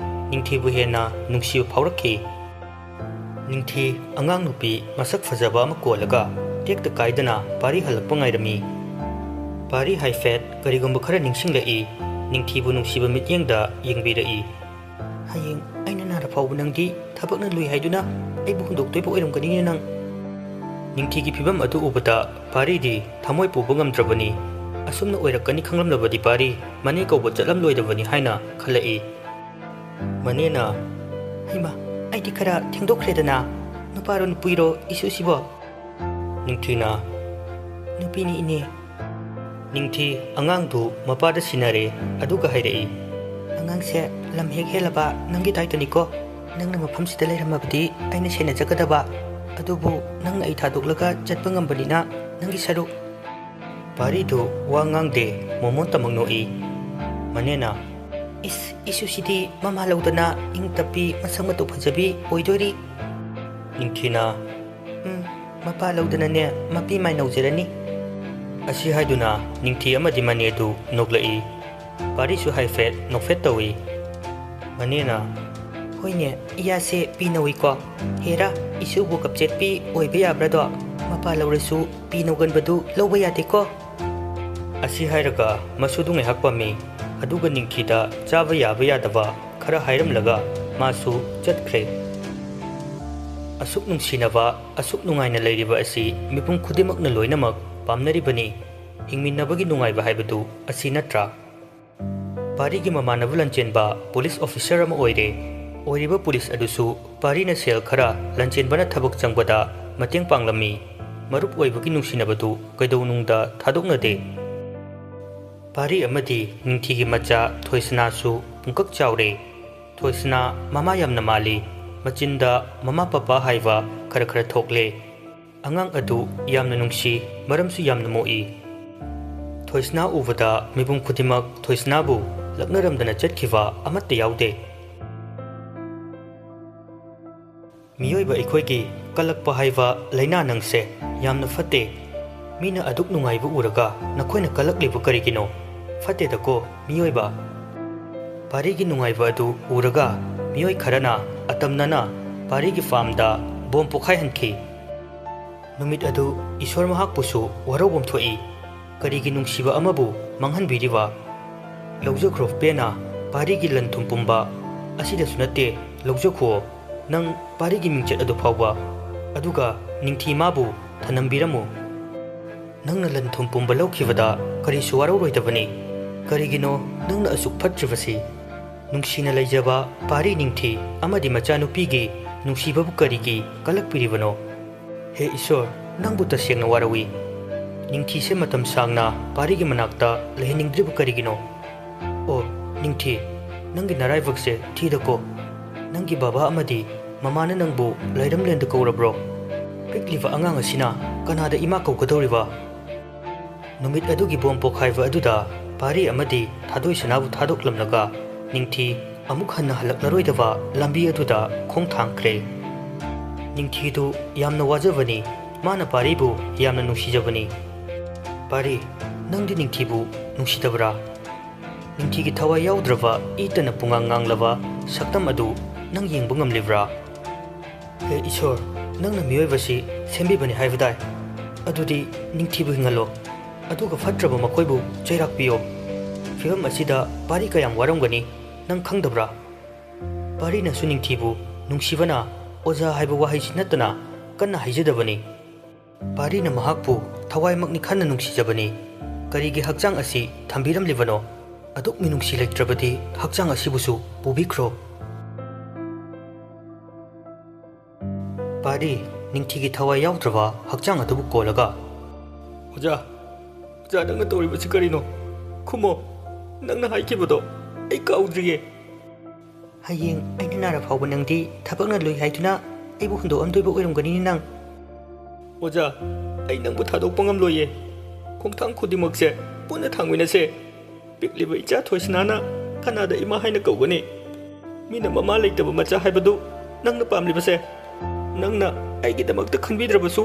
ꯅꯤꯡꯊꯤꯕꯨ ꯍꯦꯟꯅ ꯅꯨꯡꯁꯤꯕ ꯐꯥꯎꯔꯛꯈꯤ ꯅꯤꯡꯊꯤ ꯑꯉꯥꯡ ꯅꯨꯄꯤ ꯃꯁꯛ ꯐꯖꯕ ꯑꯃ ꯀꯣꯜꯂꯒ ꯇꯦꯛꯇ ꯀꯥꯏꯗꯅ ꯄꯥꯔꯤ ꯍꯜꯂꯛꯄ ꯉꯥꯏꯔꯝꯃꯤ ꯄꯥꯔꯤ ꯍꯥꯏꯐꯦꯠ ꯀꯔꯤꯒꯨꯝꯕ ꯈꯔ ꯅꯤꯡꯁꯤꯡꯂꯛꯏ ꯅꯤꯡꯊꯤꯕꯨ ꯅꯨꯡꯁꯤꯕ ꯃꯤꯠꯌꯦꯡꯗ ꯌꯦꯡꯕꯤꯔꯛꯏ ꯍꯌꯦꯡ ꯑꯩꯅ ꯅꯥꯔ ꯐꯥꯎꯕ ꯅꯪꯗꯤ ꯊꯕꯛꯅ ꯂꯨꯏ ꯍꯥꯏꯗꯨꯅ ꯑꯩꯕꯨ ꯍꯨꯟꯗꯣꯛꯇꯣꯏꯕ ꯑꯣꯏꯔꯝꯒꯅꯤꯅꯦ ꯅꯪ ꯅꯤꯡꯊꯤꯒꯤ ꯐꯤꯕꯝ ꯑꯗꯨ ꯎꯕꯗ ꯄꯥꯔꯤꯗꯤ ꯊꯃꯣꯏ ꯄꯨꯕ ꯉꯝꯗ꯭ꯔꯕꯅꯤ ꯑꯁꯨꯝꯅ ꯑꯣꯏꯔꯛꯀꯅꯤ ꯈꯪꯂꯝꯂꯕꯗꯤ ꯄꯥꯔꯤ ꯃꯅꯦ ꯀꯧꯕ ꯆꯠꯂꯝꯂꯣꯏꯗꯕꯅꯤ ꯍꯥꯏꯅ ꯈꯜꯂꯛꯏ ꯃꯅꯦꯅ ꯍꯩꯃꯥ ꯑꯩꯗꯤ ꯈꯔ ꯊꯦꯡꯗꯣꯛꯈ꯭ꯔꯦꯗꯅ ꯅꯨꯄꯥꯔꯣ ꯅꯨꯄꯤꯔꯣ ꯏꯁꯨꯁꯤꯕꯣ ꯅꯤꯡꯊꯤꯅ ꯅꯨꯄꯤꯅꯤ ꯏꯅꯦ ꯅꯤꯡꯊꯤ ꯑꯉꯥꯡꯗꯨ ꯃꯄꯥꯗ ꯁꯤꯟꯅꯔꯦ ꯑꯗꯨꯒ ꯍꯥꯏꯔꯛꯏ ꯑꯉꯥꯡꯁꯦ ꯂꯝ ꯍꯦꯛ ꯍꯦꯜꯂꯕ ꯅꯪꯒꯤ ꯗꯥꯏꯇꯅꯤꯀꯣ ꯅꯪꯅ ꯃꯐꯝꯁꯤꯗ ꯂꯩꯔꯝꯃꯕꯗꯤ ꯑꯩꯅ ꯁꯦꯟꯅꯖꯒꯗꯕ ꯑꯗꯨꯕꯨ ꯅꯪꯅ ꯑꯩ ꯊꯥꯗꯣꯛꯂꯒ ꯆꯠꯄ ꯉꯝꯕꯅꯤꯅ ꯅꯪꯒꯤ ꯁꯔꯨꯛ ꯄꯥꯔꯤꯗꯨ ꯋꯥ ꯉꯥꯡꯗꯦ ꯃꯣꯃꯣꯟ ꯇꯃꯛ ꯅꯣꯛꯏ ꯃꯅꯦꯅ ꯏꯁꯨꯁꯤꯗꯤ ꯃꯃꯥ ꯂꯧꯗꯅ ꯏꯪ ꯇꯞꯄꯤ ꯃꯁꯛ ꯃꯇꯧ ꯐꯖꯕꯤ ꯑꯣꯏꯗꯣꯔꯤ ꯅꯤꯡꯊꯤꯅ ꯃꯄꯥ ꯂꯧꯗꯅꯅꯦ ꯃꯄꯤ ꯃꯥꯏ ꯅꯧꯖꯔꯅꯤ ꯑꯁꯤ ꯍꯥꯏꯗꯨꯅ ꯅꯤꯡꯊꯤ ꯑꯃꯗꯤ ꯃꯅꯦꯗꯨ ꯅꯣꯛꯂꯛꯏ ꯄꯥꯔꯤꯁꯨ ꯍꯥꯏꯐꯦꯠ ꯅꯣꯛꯐꯦꯠ ꯇꯧꯏ ꯃꯅꯦꯅ ꯍꯣꯏꯅꯦ ꯏꯌꯥꯁꯦ ꯄꯤ ꯅꯧꯏꯀꯣ ꯍꯦꯔꯥ ꯏꯁꯨꯕꯨ ꯀꯞꯆꯦꯠꯄꯤ ꯑꯣꯏꯕ ꯌꯥꯕ꯭ꯔꯥꯗꯣ ꯃꯄꯥ ꯂꯧꯔꯁꯨ ꯄꯤ ꯅꯧꯒꯟꯕꯗꯨ ꯂꯧꯕ ꯌꯥꯗꯦꯀꯣ ꯑꯁꯤ ꯍꯥꯏꯔꯒ ꯃꯁꯨꯗꯨ ꯉꯥꯏꯍꯥꯛ ꯄꯝꯃꯤ ꯑꯗꯨꯒ ꯅꯤꯡꯊꯤꯗ ꯆꯥꯕ ꯌꯥꯕ ꯌꯥꯗꯕ ꯈꯔ ꯍꯥꯏꯔꯝꯂꯒ ꯃꯥꯁꯨ ꯆꯠꯈ꯭ꯔꯦ ꯑꯁꯨꯛ ꯅꯨꯡꯁꯤꯅꯕ ꯑꯁꯨꯛ ꯅꯨꯡꯉꯥꯏꯅ ꯂꯩꯔꯤꯕ ꯑꯁꯤ ꯃꯤꯄꯨꯝ ꯈꯨꯗꯤꯡꯃꯛꯅ ꯂꯣꯏꯅꯃꯛ ꯄꯥꯝꯅꯔꯤꯕꯅꯤ ꯍꯤꯡꯃꯤꯟꯅꯕꯒꯤ ꯅꯨꯡꯉꯥꯏꯕ ꯍꯥꯏꯕꯗꯨ ꯑꯁꯤ ꯅꯠꯇ꯭ꯔꯥ ꯄꯥꯔꯤꯒꯤ ꯃꯃꯥꯟꯅꯕ ꯂꯟꯆꯦꯟꯕ ꯄꯨꯂꯤꯁ ꯑꯣꯐꯤꯁꯔ ꯑꯃ ꯑꯣꯏꯔꯦ ꯑꯣꯏꯔꯤꯕ ꯄꯨꯂꯤꯁ ꯑꯗꯨꯁꯨ ꯄꯥꯔꯤꯅ ꯁꯦꯜ ꯈꯔ ꯂꯟꯆꯦꯟꯕꯅ ꯊꯕꯛ ꯆꯪꯕꯗ ꯃꯇꯦꯡ ꯄꯥꯡꯂꯝꯃꯤ ꯃꯔꯨꯞ ꯑꯣꯏꯕꯒꯤ ꯅꯨꯡꯁꯤꯅꯕꯗꯨ ꯀꯩꯗꯧꯅꯨꯡꯗ ꯊꯥꯗꯣꯛꯅꯗꯦ ꯄꯥꯔꯤ ꯑꯃꯗꯤ ꯅꯤꯡꯊꯤꯒꯤ ꯃꯆꯥ ꯊꯣꯏꯁꯅꯥꯁꯨ ꯄꯨꯡꯀꯛ ꯆꯥꯎꯔꯦ ꯊꯣꯏꯁꯅꯥ ꯃꯃꯥ ꯌꯥꯝꯅ ꯃꯥꯜꯂꯤ ꯃꯆꯤꯟꯗ ꯃꯃꯥ ꯄꯄꯥ ꯍꯥꯏꯕ ꯈꯔ ꯈꯔ ꯊꯣꯛꯂꯦ ꯑꯉꯥꯡ ꯑꯗꯨ ꯌꯥꯝꯅ ꯅꯨꯡꯁꯤ ꯃꯔꯝꯁꯨ ꯌꯥꯝꯅ ꯃꯣꯛꯏ ꯊꯣꯏꯁꯅꯥ ꯎꯕꯗ ꯃꯤꯄꯨꯝ ꯈꯨꯗꯤꯡꯃꯛ ꯊꯣꯏꯁꯅꯥꯕꯨ ꯂꯛꯅꯔꯝꯗꯅ ꯆꯠꯈꯤꯕ ꯑꯃꯠꯇ ꯌꯥꯎꯗꯦ ꯃꯤꯑꯣꯏꯕ ꯑꯩꯈꯣꯏꯒꯤ ꯀꯜꯂꯛꯄ ꯍꯥꯏꯕ ꯂꯩꯅꯥ ꯅꯪꯁꯦ ꯌꯥꯝꯅ ꯐꯠꯇꯦ ꯃꯤꯅ ꯑꯗꯨꯛ ꯅꯨꯡꯉꯥꯏꯕ ꯎꯔꯒ ꯅꯈꯣꯏꯅ ꯀꯜꯂꯛꯂꯤꯕ ꯀꯔꯤꯒꯤꯅꯣ ꯐꯠꯇꯦꯗꯀꯣ ꯃꯤꯑꯣꯏꯕ ꯄꯥꯔꯤꯒꯤ ꯅꯨꯡꯉꯥꯏꯕ ꯑꯗꯨ ꯎꯔꯒ ꯃꯤꯑꯣꯏ ꯈꯔꯅ ꯑꯇꯝꯅꯅ ꯄꯥꯔꯤꯒꯤ ꯐꯥꯔꯝꯗ ꯕꯣꯝ ꯄꯣꯈꯥꯏꯍꯟꯈꯤ ꯅꯨꯃꯤꯠ ꯑꯗꯨ ꯏꯁꯣꯔ ꯃꯍꯥꯛꯄꯨꯁꯨ ꯋꯥꯔꯧꯕꯝ ꯊꯣꯛꯏ ꯀꯔꯤꯒꯤ ꯅꯨꯡꯁꯤꯕ ꯑꯃꯕꯨ ꯃꯥꯡꯍꯟꯕꯤꯔꯤꯕ ꯂꯧꯖꯈ꯭ꯔꯣ ꯄꯦꯟꯅ ꯄꯥꯔꯤꯒꯤ ꯂꯟ ꯊꯨꯝ ꯄꯨꯝꯕ ꯑꯁꯤꯗꯁꯨ ꯅꯠꯇꯦ ꯂꯧꯖꯈꯣ ꯅꯪ ꯄꯥꯔꯤꯒꯤ ꯃꯤꯡꯆꯠ ꯑꯗꯨ ꯐꯥꯎꯕ ꯑꯗꯨꯒ ꯅꯤꯡꯊꯤ ꯃꯥꯕꯨ ꯊꯅꯝꯕꯤꯔꯝꯃꯨ ꯅꯪꯅ ꯂꯟ ꯊꯨꯝ ꯄꯨꯝꯕ ꯂꯧꯈꯤꯕꯗ ꯀꯔꯤꯁꯨ ꯋꯥꯔꯧꯔꯣꯏꯗꯕꯅꯤ ꯀꯔꯤꯒꯤꯅꯣ ꯅꯪꯅ ꯑꯁꯨꯛ ꯐꯠꯇ꯭ꯔꯤꯕꯁꯤ ꯅꯨꯡꯁꯤꯅ ꯂꯩꯖꯕ ꯄꯥꯔꯤ ꯅꯤꯡꯊꯤ ꯑꯃꯗꯤ ꯃꯆꯥꯅꯨꯄꯤꯒꯤ ꯅꯨꯡꯁꯤꯕꯕꯨ ꯀꯔꯤꯒꯤ ꯀꯜꯂꯛꯄꯤꯔꯤꯕꯅꯣ ꯍꯦ ꯏꯁꯣꯔ ꯅꯪꯕꯨ ꯇꯁꯦꯡꯅ ꯋꯥꯔꯧꯏ ꯅꯤꯡꯊꯤꯁꯦ ꯃꯇꯝ ꯁꯥꯡꯅ ꯄꯥꯔꯤꯒꯤ ꯃꯅꯥꯛꯇ ꯂꯩꯍꯟꯅꯤꯡꯗ꯭ꯔꯤꯕ ꯀꯔꯤꯒꯤꯅꯣ ꯑꯣ ꯅꯤꯡꯊꯤ ꯅꯪꯒꯤ ꯅꯔꯥꯏꯕꯛꯁꯦ ꯊꯤꯗꯀꯣ ꯅꯪꯒꯤ ꯕꯕꯥ ꯑꯃꯗꯤ ꯃꯃꯥꯅ ꯅꯪꯕꯨ ꯂꯩꯔꯝꯂꯦꯟꯗ ꯀꯧꯔꯕ꯭ꯔꯣ ꯄꯤꯛꯂꯤꯕ ꯑꯉꯥꯡ ꯑꯁꯤꯅ ꯀꯅꯥꯗ ꯏꯃꯥ ꯀꯧꯒꯗꯧꯔꯤꯕ ꯅꯨꯃꯤꯠ ꯑꯗꯨꯒꯤ ꯕꯣꯝ ꯄꯣꯈꯥꯏꯕ ꯑꯗꯨꯗ ꯄꯥꯔꯤ ꯑꯃꯗꯤ ꯊꯥꯗꯣꯏꯁꯅꯥꯕꯨ ꯊꯥꯗꯣꯛꯂꯝꯂꯒ ꯅꯤꯡꯊꯤ ꯑꯃꯨꯛ ꯍꯟꯅ ꯍꯜꯂꯛꯂꯔꯣꯏꯗꯕ ꯂꯝꯕꯤ ꯑꯗꯨꯗ ꯈꯣꯡ ꯊꯥꯡꯈ꯭ꯔꯦ ꯅꯤꯡꯊꯤꯗꯨ ꯌꯥꯝꯅ ꯋꯥꯖꯕꯅꯤ ꯃꯥꯅ ꯄꯥꯔꯤꯕꯨ ꯌꯥꯝꯅ ꯅꯨꯡꯁꯤꯖꯕꯅꯤ ꯄꯥꯔꯤ ꯅꯪꯗꯤ ꯅꯤꯡꯊꯤꯕꯨ ꯅꯨꯡꯁꯤꯗꯕ꯭ꯔꯥ ꯅꯤꯡꯊꯤꯒꯤ ꯊꯋꯥꯏ ꯌꯥꯎꯗ꯭ꯔꯕ ꯏꯇꯅ ꯄꯨꯡꯉꯥꯡ ꯉꯥꯡꯂꯕ ꯁꯛꯇꯝ ꯑꯗꯨ ꯅꯪ ꯌꯦꯡꯕ ꯉꯝꯂꯤꯕ꯭ꯔꯥ ꯍꯦ ꯏꯁꯣꯔ ꯅꯪꯅ ꯃꯤꯑꯣꯏꯕꯁꯤ ꯁꯦꯝꯕꯤꯕꯅꯤ ꯍꯥꯏꯕꯗꯥꯏ ꯑꯗꯨꯗꯤ ꯅꯤꯡꯊꯤꯕꯨ ꯍꯤꯡꯍꯜꯂꯣ ꯑꯗꯨꯒ ꯐꯠꯇ꯭ꯔꯕ ꯃꯈꯣꯏꯕꯨ ꯆꯩꯔꯥꯛꯄꯤꯌꯣ ꯐꯤꯕꯝ ꯑꯁꯤꯗ ꯄꯥꯔꯤ ꯀꯌꯥꯝ ꯋꯥꯔꯝꯒꯅꯤ ꯅꯪ ꯈꯪꯗꯕ꯭ꯔꯥ ꯄꯥꯔꯤꯅꯁꯨ ꯅꯤꯡꯊꯤꯕꯨ ꯅꯨꯡꯁꯤꯕꯅ ओजा हाइबा वाहैसि नत्तना कन्ना हाइजदबनी पारीना महाकपु थवाइमकनि खन्ना नुंसिजबनी करिगे हक्चांग असि थंबिरमलिबनो अदुक मिनुंसि लेक्ट्रबदि हक्चांग असिबुसु पुबिख्रो पारी निंथिगी थवाइ याउद्रबा हक्चांग अदुबु कोलगा ओजा ओजा नंगना तोरिबसि करिनो खुमो नंगना हाइखिबदो ऐ काउद्रिये हयेंग अइना नारा फावबा नंगदि थबकना लोइ हाइदुना अइबु हुंदो अमदोइबा ओइरमगनिनि नंग ओजा अइ नंगबु थादोकपा ngamloye खोंथांग खुदिमकसे पुनः थांमिनसे पिकलिबा इचा थोइसनाना कनादा इमा हाइना कौगनी मीना ममा लेतबा मचा हाइबदु नंगना पामलिबसे नंगना अइगिदमकता खनबिद्रबसु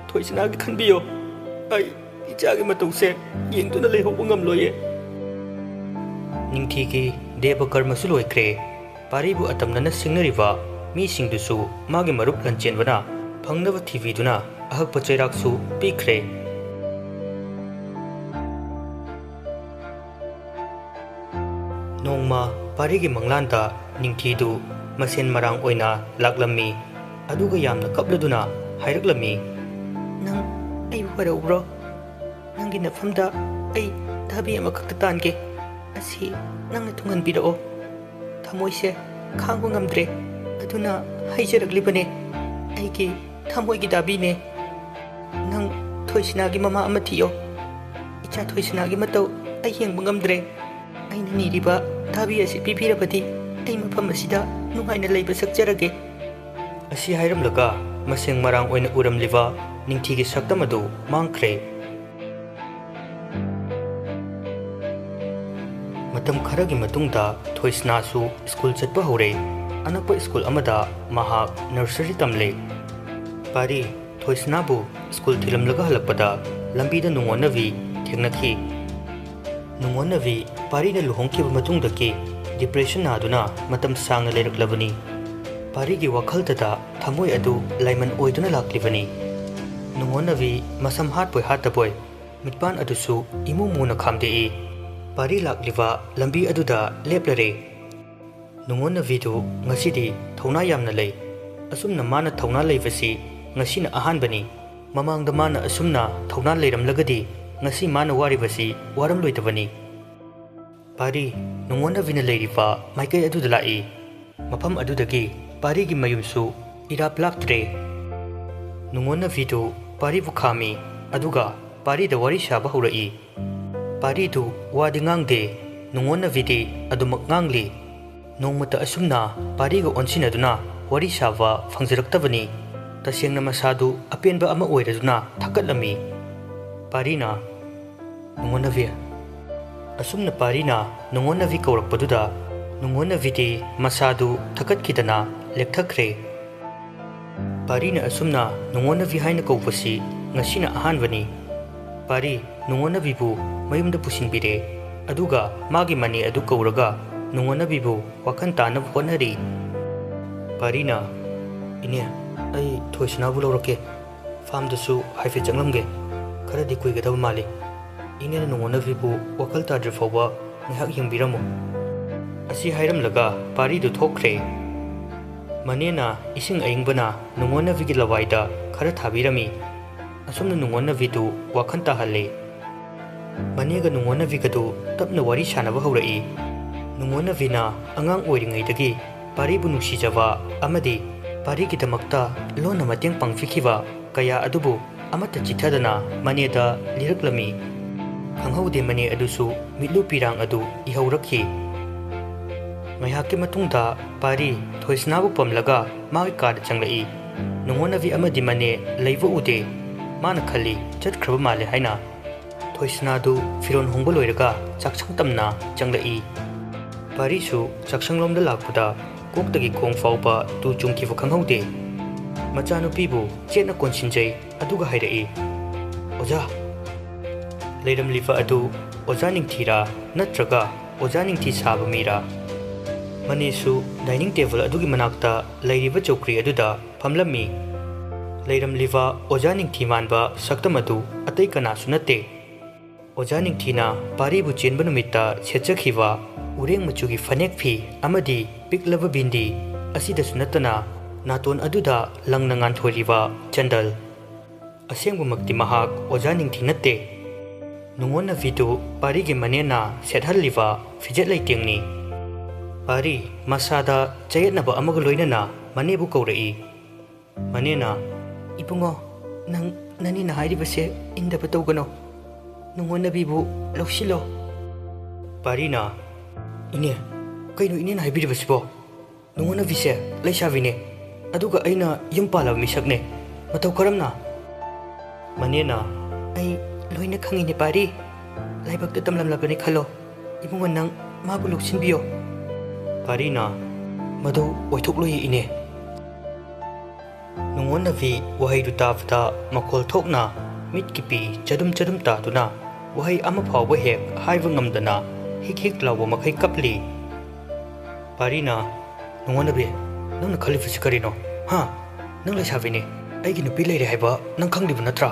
थोइसनागी खनबियो अइ इचागी मतौसे येंगदुना लेहोबा ngamloye निंथिगी देव कर्मसु लोइख्रे पारीबु अतमनना सिंगनरिबा मीसिंगदुसु मागे मरुप लंचेनबना फंगनबा थिविदुना अहकपा चैराकसु पीख्रे नोंमा पारीगी मंगलानता निंथिदु मसेन मरांग ओइना लाकलम्मी अदुगा यामना कपलदुना हाइरकलम्मी नंग अइबु हरौब्रो नंगी नफमदा अइ धाबी अमखक्ता तानगे असि नंगना थुंगनबिरओ थमोइसे खांगबा ngamdre अदुना हाइजरकलिबने अइगी थमोइगी दाबीने नंग थोइसनागी ममा अमा थियो इचा थोइसनागी मतौ अइ येंगबा ngamdre अइना निरिबा दाबी असि पिपिरबदि अइ मफम असिदा नुंगाइना लैबा सक्चरगे असि हाइरमलगा मसेंग मरांग ओइना उरमलिबा निंथिगी सक्तम अदु मांख्रे मतम खरगी मतुंगदा थोइसनासु स्कूल चटपा हौरे अनकपा स्कूल अमदा महाक नर्सरी तमले पारी थोइसनाबु स्कूल थिलमलगा हलकपदा लंबीदा नुंगोनवी थेंगनखी नुंगोनवी पारीना लुहोंखिबा मतुंगदकी डिप्रेशन नादुना मतम सांगना लेरकलबनी पारीगी वखलतदा थमोय अदु लाइमन ओइदुना लाक्लिबनी नुंगोनवी मसम हाटपोय हाटबोय मिटपान अदुसु इमु मुना खामदेई पारी लाक्लिबा लंबी अदुदा लेपलरे नुंगोनवीदु ngasidi थौना यामना लै असुमना माना थौना लैबसि ngasina ahanbani mamangda mana asumna थौना लैरमलगदि ngasi mana waribasi waram loitabani पारी नुंगोनवीना लैरिबा माइकै अदुदा लाइ मफम अदुदगी पारीगी मयुमसु इराप लाक्त्रे नुंगोनवीदु पारीबु खामी अदुगा पारीदा वारी साबा हौरई पारीदु वादी ngángde नुंगोनवीदि अदुमक ngángli नोंमता असुमना पारीगा ओनसिनदुना वारी साबा फंगजरक्तबनी तसेंगना मसादु अपेनबा अमा ओइरदुना थकलमी पारीना नुंगोनवी असुमना पारीना नुंगोनवी कौरकपदुदा नुंगोनवीदि मसादु थकतखिदना लेक्थखरे पारीना असुमना नुंगोनवी हाइना कौबसि ngasina ahanbani पारी नुंगोनवीबु मयुमदा पुसिनबिरे अदुगा मागी मने अदु कौरगा नुंगोनवीबु वखन तानब होनरी पारीना इने अई थोइसनाबु लौरके फार्मदसु हाइफे चंगलमगे खरदि कुइगदब माले इने नुंगोनवीबु वखल ताद्रि फौबा निहाक यंबिरमु असि हाइरमलगा पारीदु थोख्रे मनेना इसिंग अइंगबना नुंगोनवीगी लवाइदा खर थाबिरमी असुमना नुंगोनवीदु वखन ताहले मनेगा नुंगोनवीगदु तपना वारी सानबा हौरई नुंगोनवीना अंगांग ओइरिङैदगी पारीबु नुंसिजबा अमदि पारीगिदमक्ता लोना मतेंग पांगफिखिबा कया अदुबु अमता चिथदना मनेदा लिरकलमी खंगहौदे मने अदुसु मिलु पिरांग अदु इहौरखि ngayhakki matungda पारी थोइसनाबु पमलगा मागी कार चंगलई नुंगोनवी अमदि मने लैबु उदे माना खली चटख्रब माले हाइना थोइसनादु फिरोन होंबा लोइरगा चाकसंग तमना चंगलई पारीसु चाकसंगलोमदा लाकपुदा कोकदगी खोंग फाउबा तु चुंखिबा खंगहौदे मचानुपीबु चेना कोनसिनजै अदुगा हाइरई ओजा लैरमलिबा अदु ओजा निंगथिरा नत्रगा ओजा निंगथि साबा मीरा मनेसु डाइनिंग टेबल अदुगी मनाक्ता लैरिबा चौकरी अदुदा फमलम्मी लैरमलिबा ओजा निंगथि मानबा सक्तम अदु अतै कनासु नते ओजा निंगथिना पारीबु चेनबा नुमित्ता सेचखिबा उरेंग मचुगी फनेक फी अमदि पिकलबा बिंदी असिदसु नतना naton aduda langna nganthoriba chandal asengbumakti mahak oja ningthi natte nungona vidu pari gi manena sethaliba fijet leitengni pari masada chayetnaba amaga loinana manebu kaurei manena ipungo nang nani na hairibase inda batogano nungona bibu loksilo parina ine kaino ine na haibiribasibo nungona vise leishavine aduga aina yumpala misakne matau karamna manena ai loina khangine pari laibakta tamlamlabani khalo ibunga nang mabu loksinbiyo parina madu oithok loi ine nungona vi wahai du tavda makol thokna mit kipi chadum chadum ta tuna wahai ama phawba hek haiwa ngamdana hik hik lawo makai kapli parina nungona be nang khalifu sikarino ha nang la savine aigi nupi leire haiba nang khangdibu natra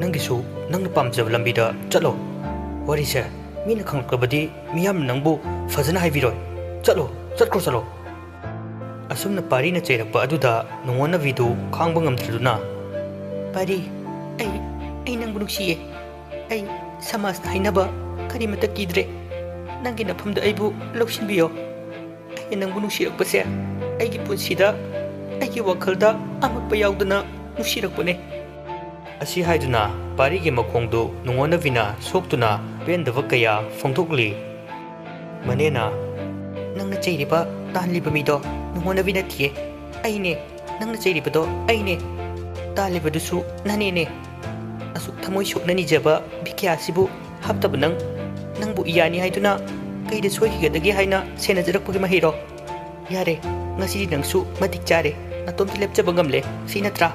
nangisu nang pamjab lambida chalo wari se mina khangkabadi miyam nangbu fazana haibiroi chalo chalo asumna pari na chairakpa aduda nungona vidu khangba ngamthraduna pari ai nangbu nuksiye ai samas hainaba karimata kidre nangi nafamda aibu loksinbiyo ai nangbu nuksirakpase aigi punsida aigi wakhalda amakpa yauduna nusirakpane asi haiduna pari gi makhongdu nungona vina soktuna pendava kaya phongthokli manena nangna chairiba tanliba mido nungona vina thie aine nangna chairibado aine talibadusu nanene asuk thamoi suknani jaba bikya sibu haptab nangbu iyani haiduna kaida soigidagi haina senajarakpagi mahiro yare ngasi nangsu matik chare natomti lepchaba ngamle sinatra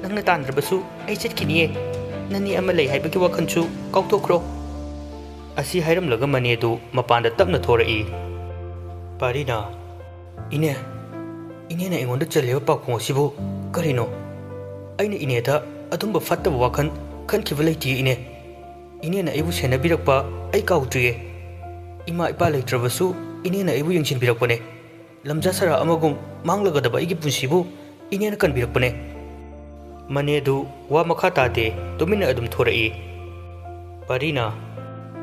nangna tandrabasu ai chetkiniye nani ama lei haibagi wakhanchu kautokro asi hairamlaga manedu mapanda tapna thorai parina ine na engonda chaleba pakhong sibu karino aina ineda adumba fattaba wakhan khankiba leiti ine na aibu senabirakpa ai kautriye ima ipa leitrabasu ine na aibu yengchinbirakpane lamjasara amagum manglagadaba aigi punsibu ine na kanbirakpane manedu wa makha tade tumina adum thorai parina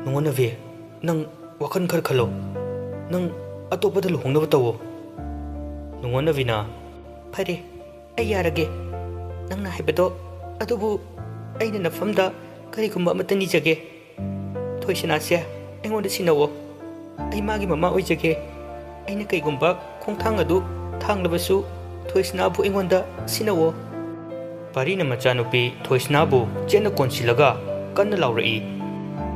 nungona ve nang wakhan khalo nang atopada luhongnaba tawo nungona vina phare ai yarage nangna haibado adubu aina nafamda karigumba amatani jage thoisinase aingonda sinawo ai magi mama oijage aina kaigumba khongthang adu thanglabasu thoisinabu aingonda sinawo parina machanupi thoisnabu chena konsilaga kanna laurai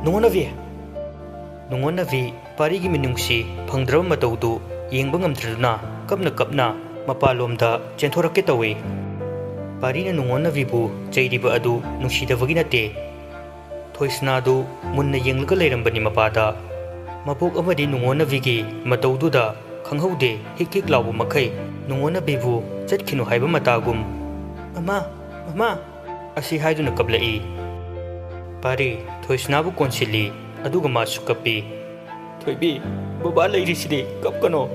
nungona vi parigi minungsi phangdraba mataudu yengba ngamthraduna kapna mapalomda chenthorake tawi parina nungona vibu chairiba adu nungsidabagi nate thoisnadu munna yenglaga leirambani mapada mapok amadi nungona vigi mataududa khanghaude hik lawu makai nungona bibu chatkinu haiba matagum mama asi haiduna kablai pari thoisnabu konsili aduga masu kapi thoibi baba leiriside kapkano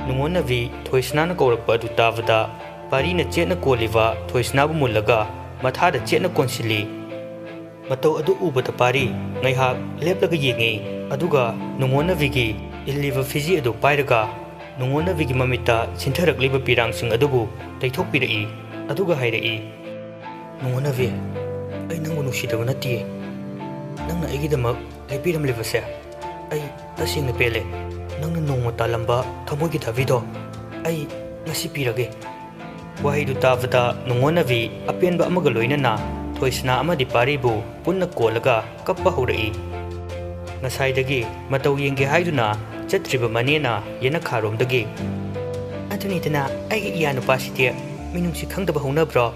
nungona vi thoisnana kaurakpa adu tavada parina chetna koliva thoisnabu mullaga mathada chetna konsili matau adu ubata pari ngaihak leplaga yengi aduga nungona vigi illiva fiji adu pairaga nungona vigi mamita sintharakliba pirangsing adubu taithokpirai aduga hairai nungona vi ai nangbu nusidaba natiye nangna aigidamak leipiramlibase ai tasingna pele nangna nongma talamba thamogi thavido ai ngasi pirage wahidu tavada nungona vi apenba amaga loinana thoisna amadi paribu punna kolaga kappa horai ngasaidagi matau yenge haiduna chatriba manena yena kharomdagi adunidana aigi iyanu pasite minungsi khangdaba honabro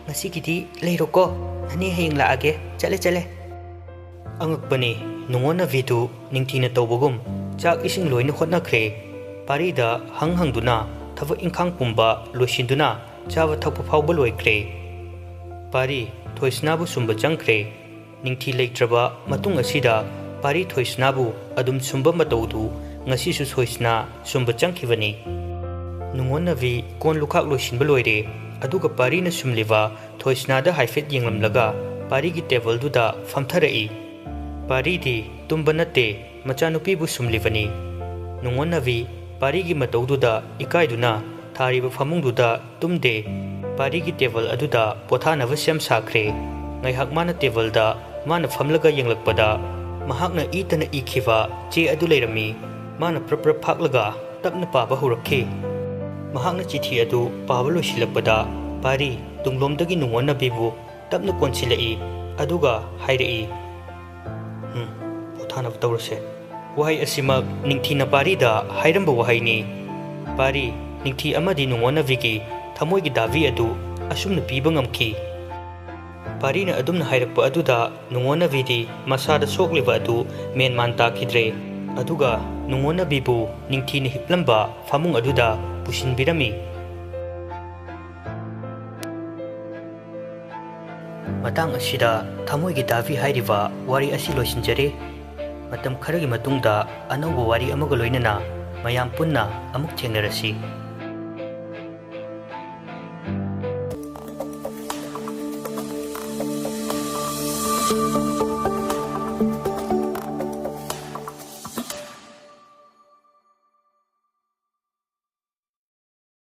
ngasigidi leiroko nani hayeng laage chale angakpani nungona vidu ningthina tawbagum chak ising loina hotnakhre parida hanghangduna thawak ingkhang pumba loisinduna chawa thakpa phawba loikre pari thoisnabu sumba changkre ningthi leitraba matung asida pari thoisnabu adum sumba mataudu ngasi su thoisna sumba changkhibani ꯅꯨꯡꯉꯣꯟꯅꯕꯤ ꯀꯣꯟ ꯂꯨꯈꯥꯛ ꯂꯣꯏꯁꯤꯟꯕ ꯂꯣꯏꯔꯦ ꯑꯗꯨꯒ ꯄꯥꯔꯤꯅ ꯁꯨꯝꯂꯤꯕ ꯊꯣꯏꯁꯅꯥꯗ ꯍꯥꯏꯐꯦꯠ ꯌꯦꯡꯂꯝꯂꯒ ꯄꯥꯔꯤꯒꯤ ꯇꯦꯕꯜꯗꯨꯗ ꯐꯝꯊꯔꯛꯏ ꯄꯥꯔꯤꯗꯤ ꯇꯨꯝꯕ ꯅꯠꯇꯦ ꯃꯆꯥꯅꯨꯄꯤꯕꯨ ꯁꯨꯝꯂꯤꯕꯅꯤ ꯅꯨꯡꯉꯣꯟꯅꯕꯤ ꯄꯥꯔꯤꯒꯤ ꯃꯇꯧꯗꯨꯗ ꯏꯀꯥꯏꯗꯨꯅ ꯊꯥꯔꯤꯕ ꯐꯃꯨꯡꯗꯨꯗ ꯇꯨꯝꯗꯦ ꯄꯥꯔꯤꯒꯤ table ꯑꯗꯨꯗ ꯄꯣꯊꯥꯅꯕ ꯁꯦꯝ ꯁꯥꯈ꯭ꯔꯦ ꯉꯥꯏꯍꯥꯛ ꯃꯥꯅ ꯇꯦꯕꯜꯗ ꯃꯥꯅ ꯐꯝꯂꯒ ꯌꯦꯡꯂꯛꯄꯗ ꯃꯍꯥꯛꯅ ꯏꯇꯅ ꯏꯈꯤꯕ ꯆꯦ ꯑꯗꯨ ꯂꯩꯔꯝꯃꯤ ꯃꯥꯅ ꯄ꯭ꯔꯞ ꯐꯥꯛꯂꯒ ꯇꯞꯅ ꯄꯥꯕ ꯍꯧꯔꯛꯈꯤ ꯃꯍꯥꯛꯅ ꯆꯤꯊꯤ ꯑꯗꯨ ꯄꯥꯕ ꯂꯣꯏꯁꯤꯜꯂꯛꯄꯗ ꯄꯥꯔꯤ ꯇꯨꯡꯂꯣꯝꯗꯒꯤ ꯅꯨꯡꯉꯣꯟꯅꯕꯤꯕꯨ ꯇꯞꯅ ꯀꯣꯟꯁꯤꯜꯂꯛꯏ ꯑꯗꯨꯒ ꯍꯥꯏꯔꯛꯏ ꯄꯣꯊꯥꯅꯕ ꯇꯧꯔꯁꯦ ꯋꯥꯍꯩ ꯑꯁꯤꯃꯛ ꯅꯤꯡꯊꯤꯅ ꯄꯥꯔꯤꯗ ꯍꯥꯏꯔꯝꯕ ꯋꯥꯍꯩꯅꯤ ꯄꯥꯔꯤ ꯅꯤꯡꯊꯤ ꯑꯃꯗꯤ ꯅꯨꯡꯉꯣꯟꯅꯕꯤꯒꯤ ꯊꯃꯣꯏꯒꯤ ꯗꯥꯕꯤ ꯑꯗꯨ ꯑꯁꯨꯝꯅ ꯄꯤꯕ ꯉꯝꯈꯤ ꯄꯥꯔꯤꯅ ꯑꯗꯨꯝꯅ ꯍꯥꯏꯔꯛꯄ ꯑꯗꯨꯗ ꯅꯨꯡꯉꯣꯟꯅꯕꯤꯗꯤ ꯃꯁꯥꯗ ꯁꯣꯛꯂꯤꯕ ꯑꯗꯨ ꯃꯦꯟꯃꯥꯟ ꯇꯥꯈꯤꯗ꯭ꯔꯦ ꯑꯗꯨꯒ ꯅꯨꯡꯉꯣꯟꯅꯕꯤꯕꯨ ꯅꯤꯡꯊꯤꯅ ꯍꯤꯞꯂꯝꯕ ꯐꯃꯨꯡ ꯑꯗꯨꯗ ꯄꯨꯁꯤꯟꯕꯤꯔꯝꯃꯤ ꯃꯇꯥꯡ ꯑꯁꯤꯗ ꯊꯃꯣꯏꯒꯤ ꯗꯥꯕꯤ ꯍꯥꯏꯔꯤꯕ ꯋꯥꯔꯤ ꯑꯁꯤ ꯂꯣꯏꯁꯤꯟꯖꯔꯦ ꯃꯇꯝ ꯈꯔꯒꯤ ꯃꯇꯨꯡꯗ ꯑꯅꯧꯕ ꯋꯥꯔꯤ ꯑꯃꯒ ꯂꯣꯏꯅꯅ ꯃꯌꯥꯝ ꯄꯨꯟꯅ ꯑꯃꯨꯛ ꯊꯦꯡꯅꯔꯁꯤ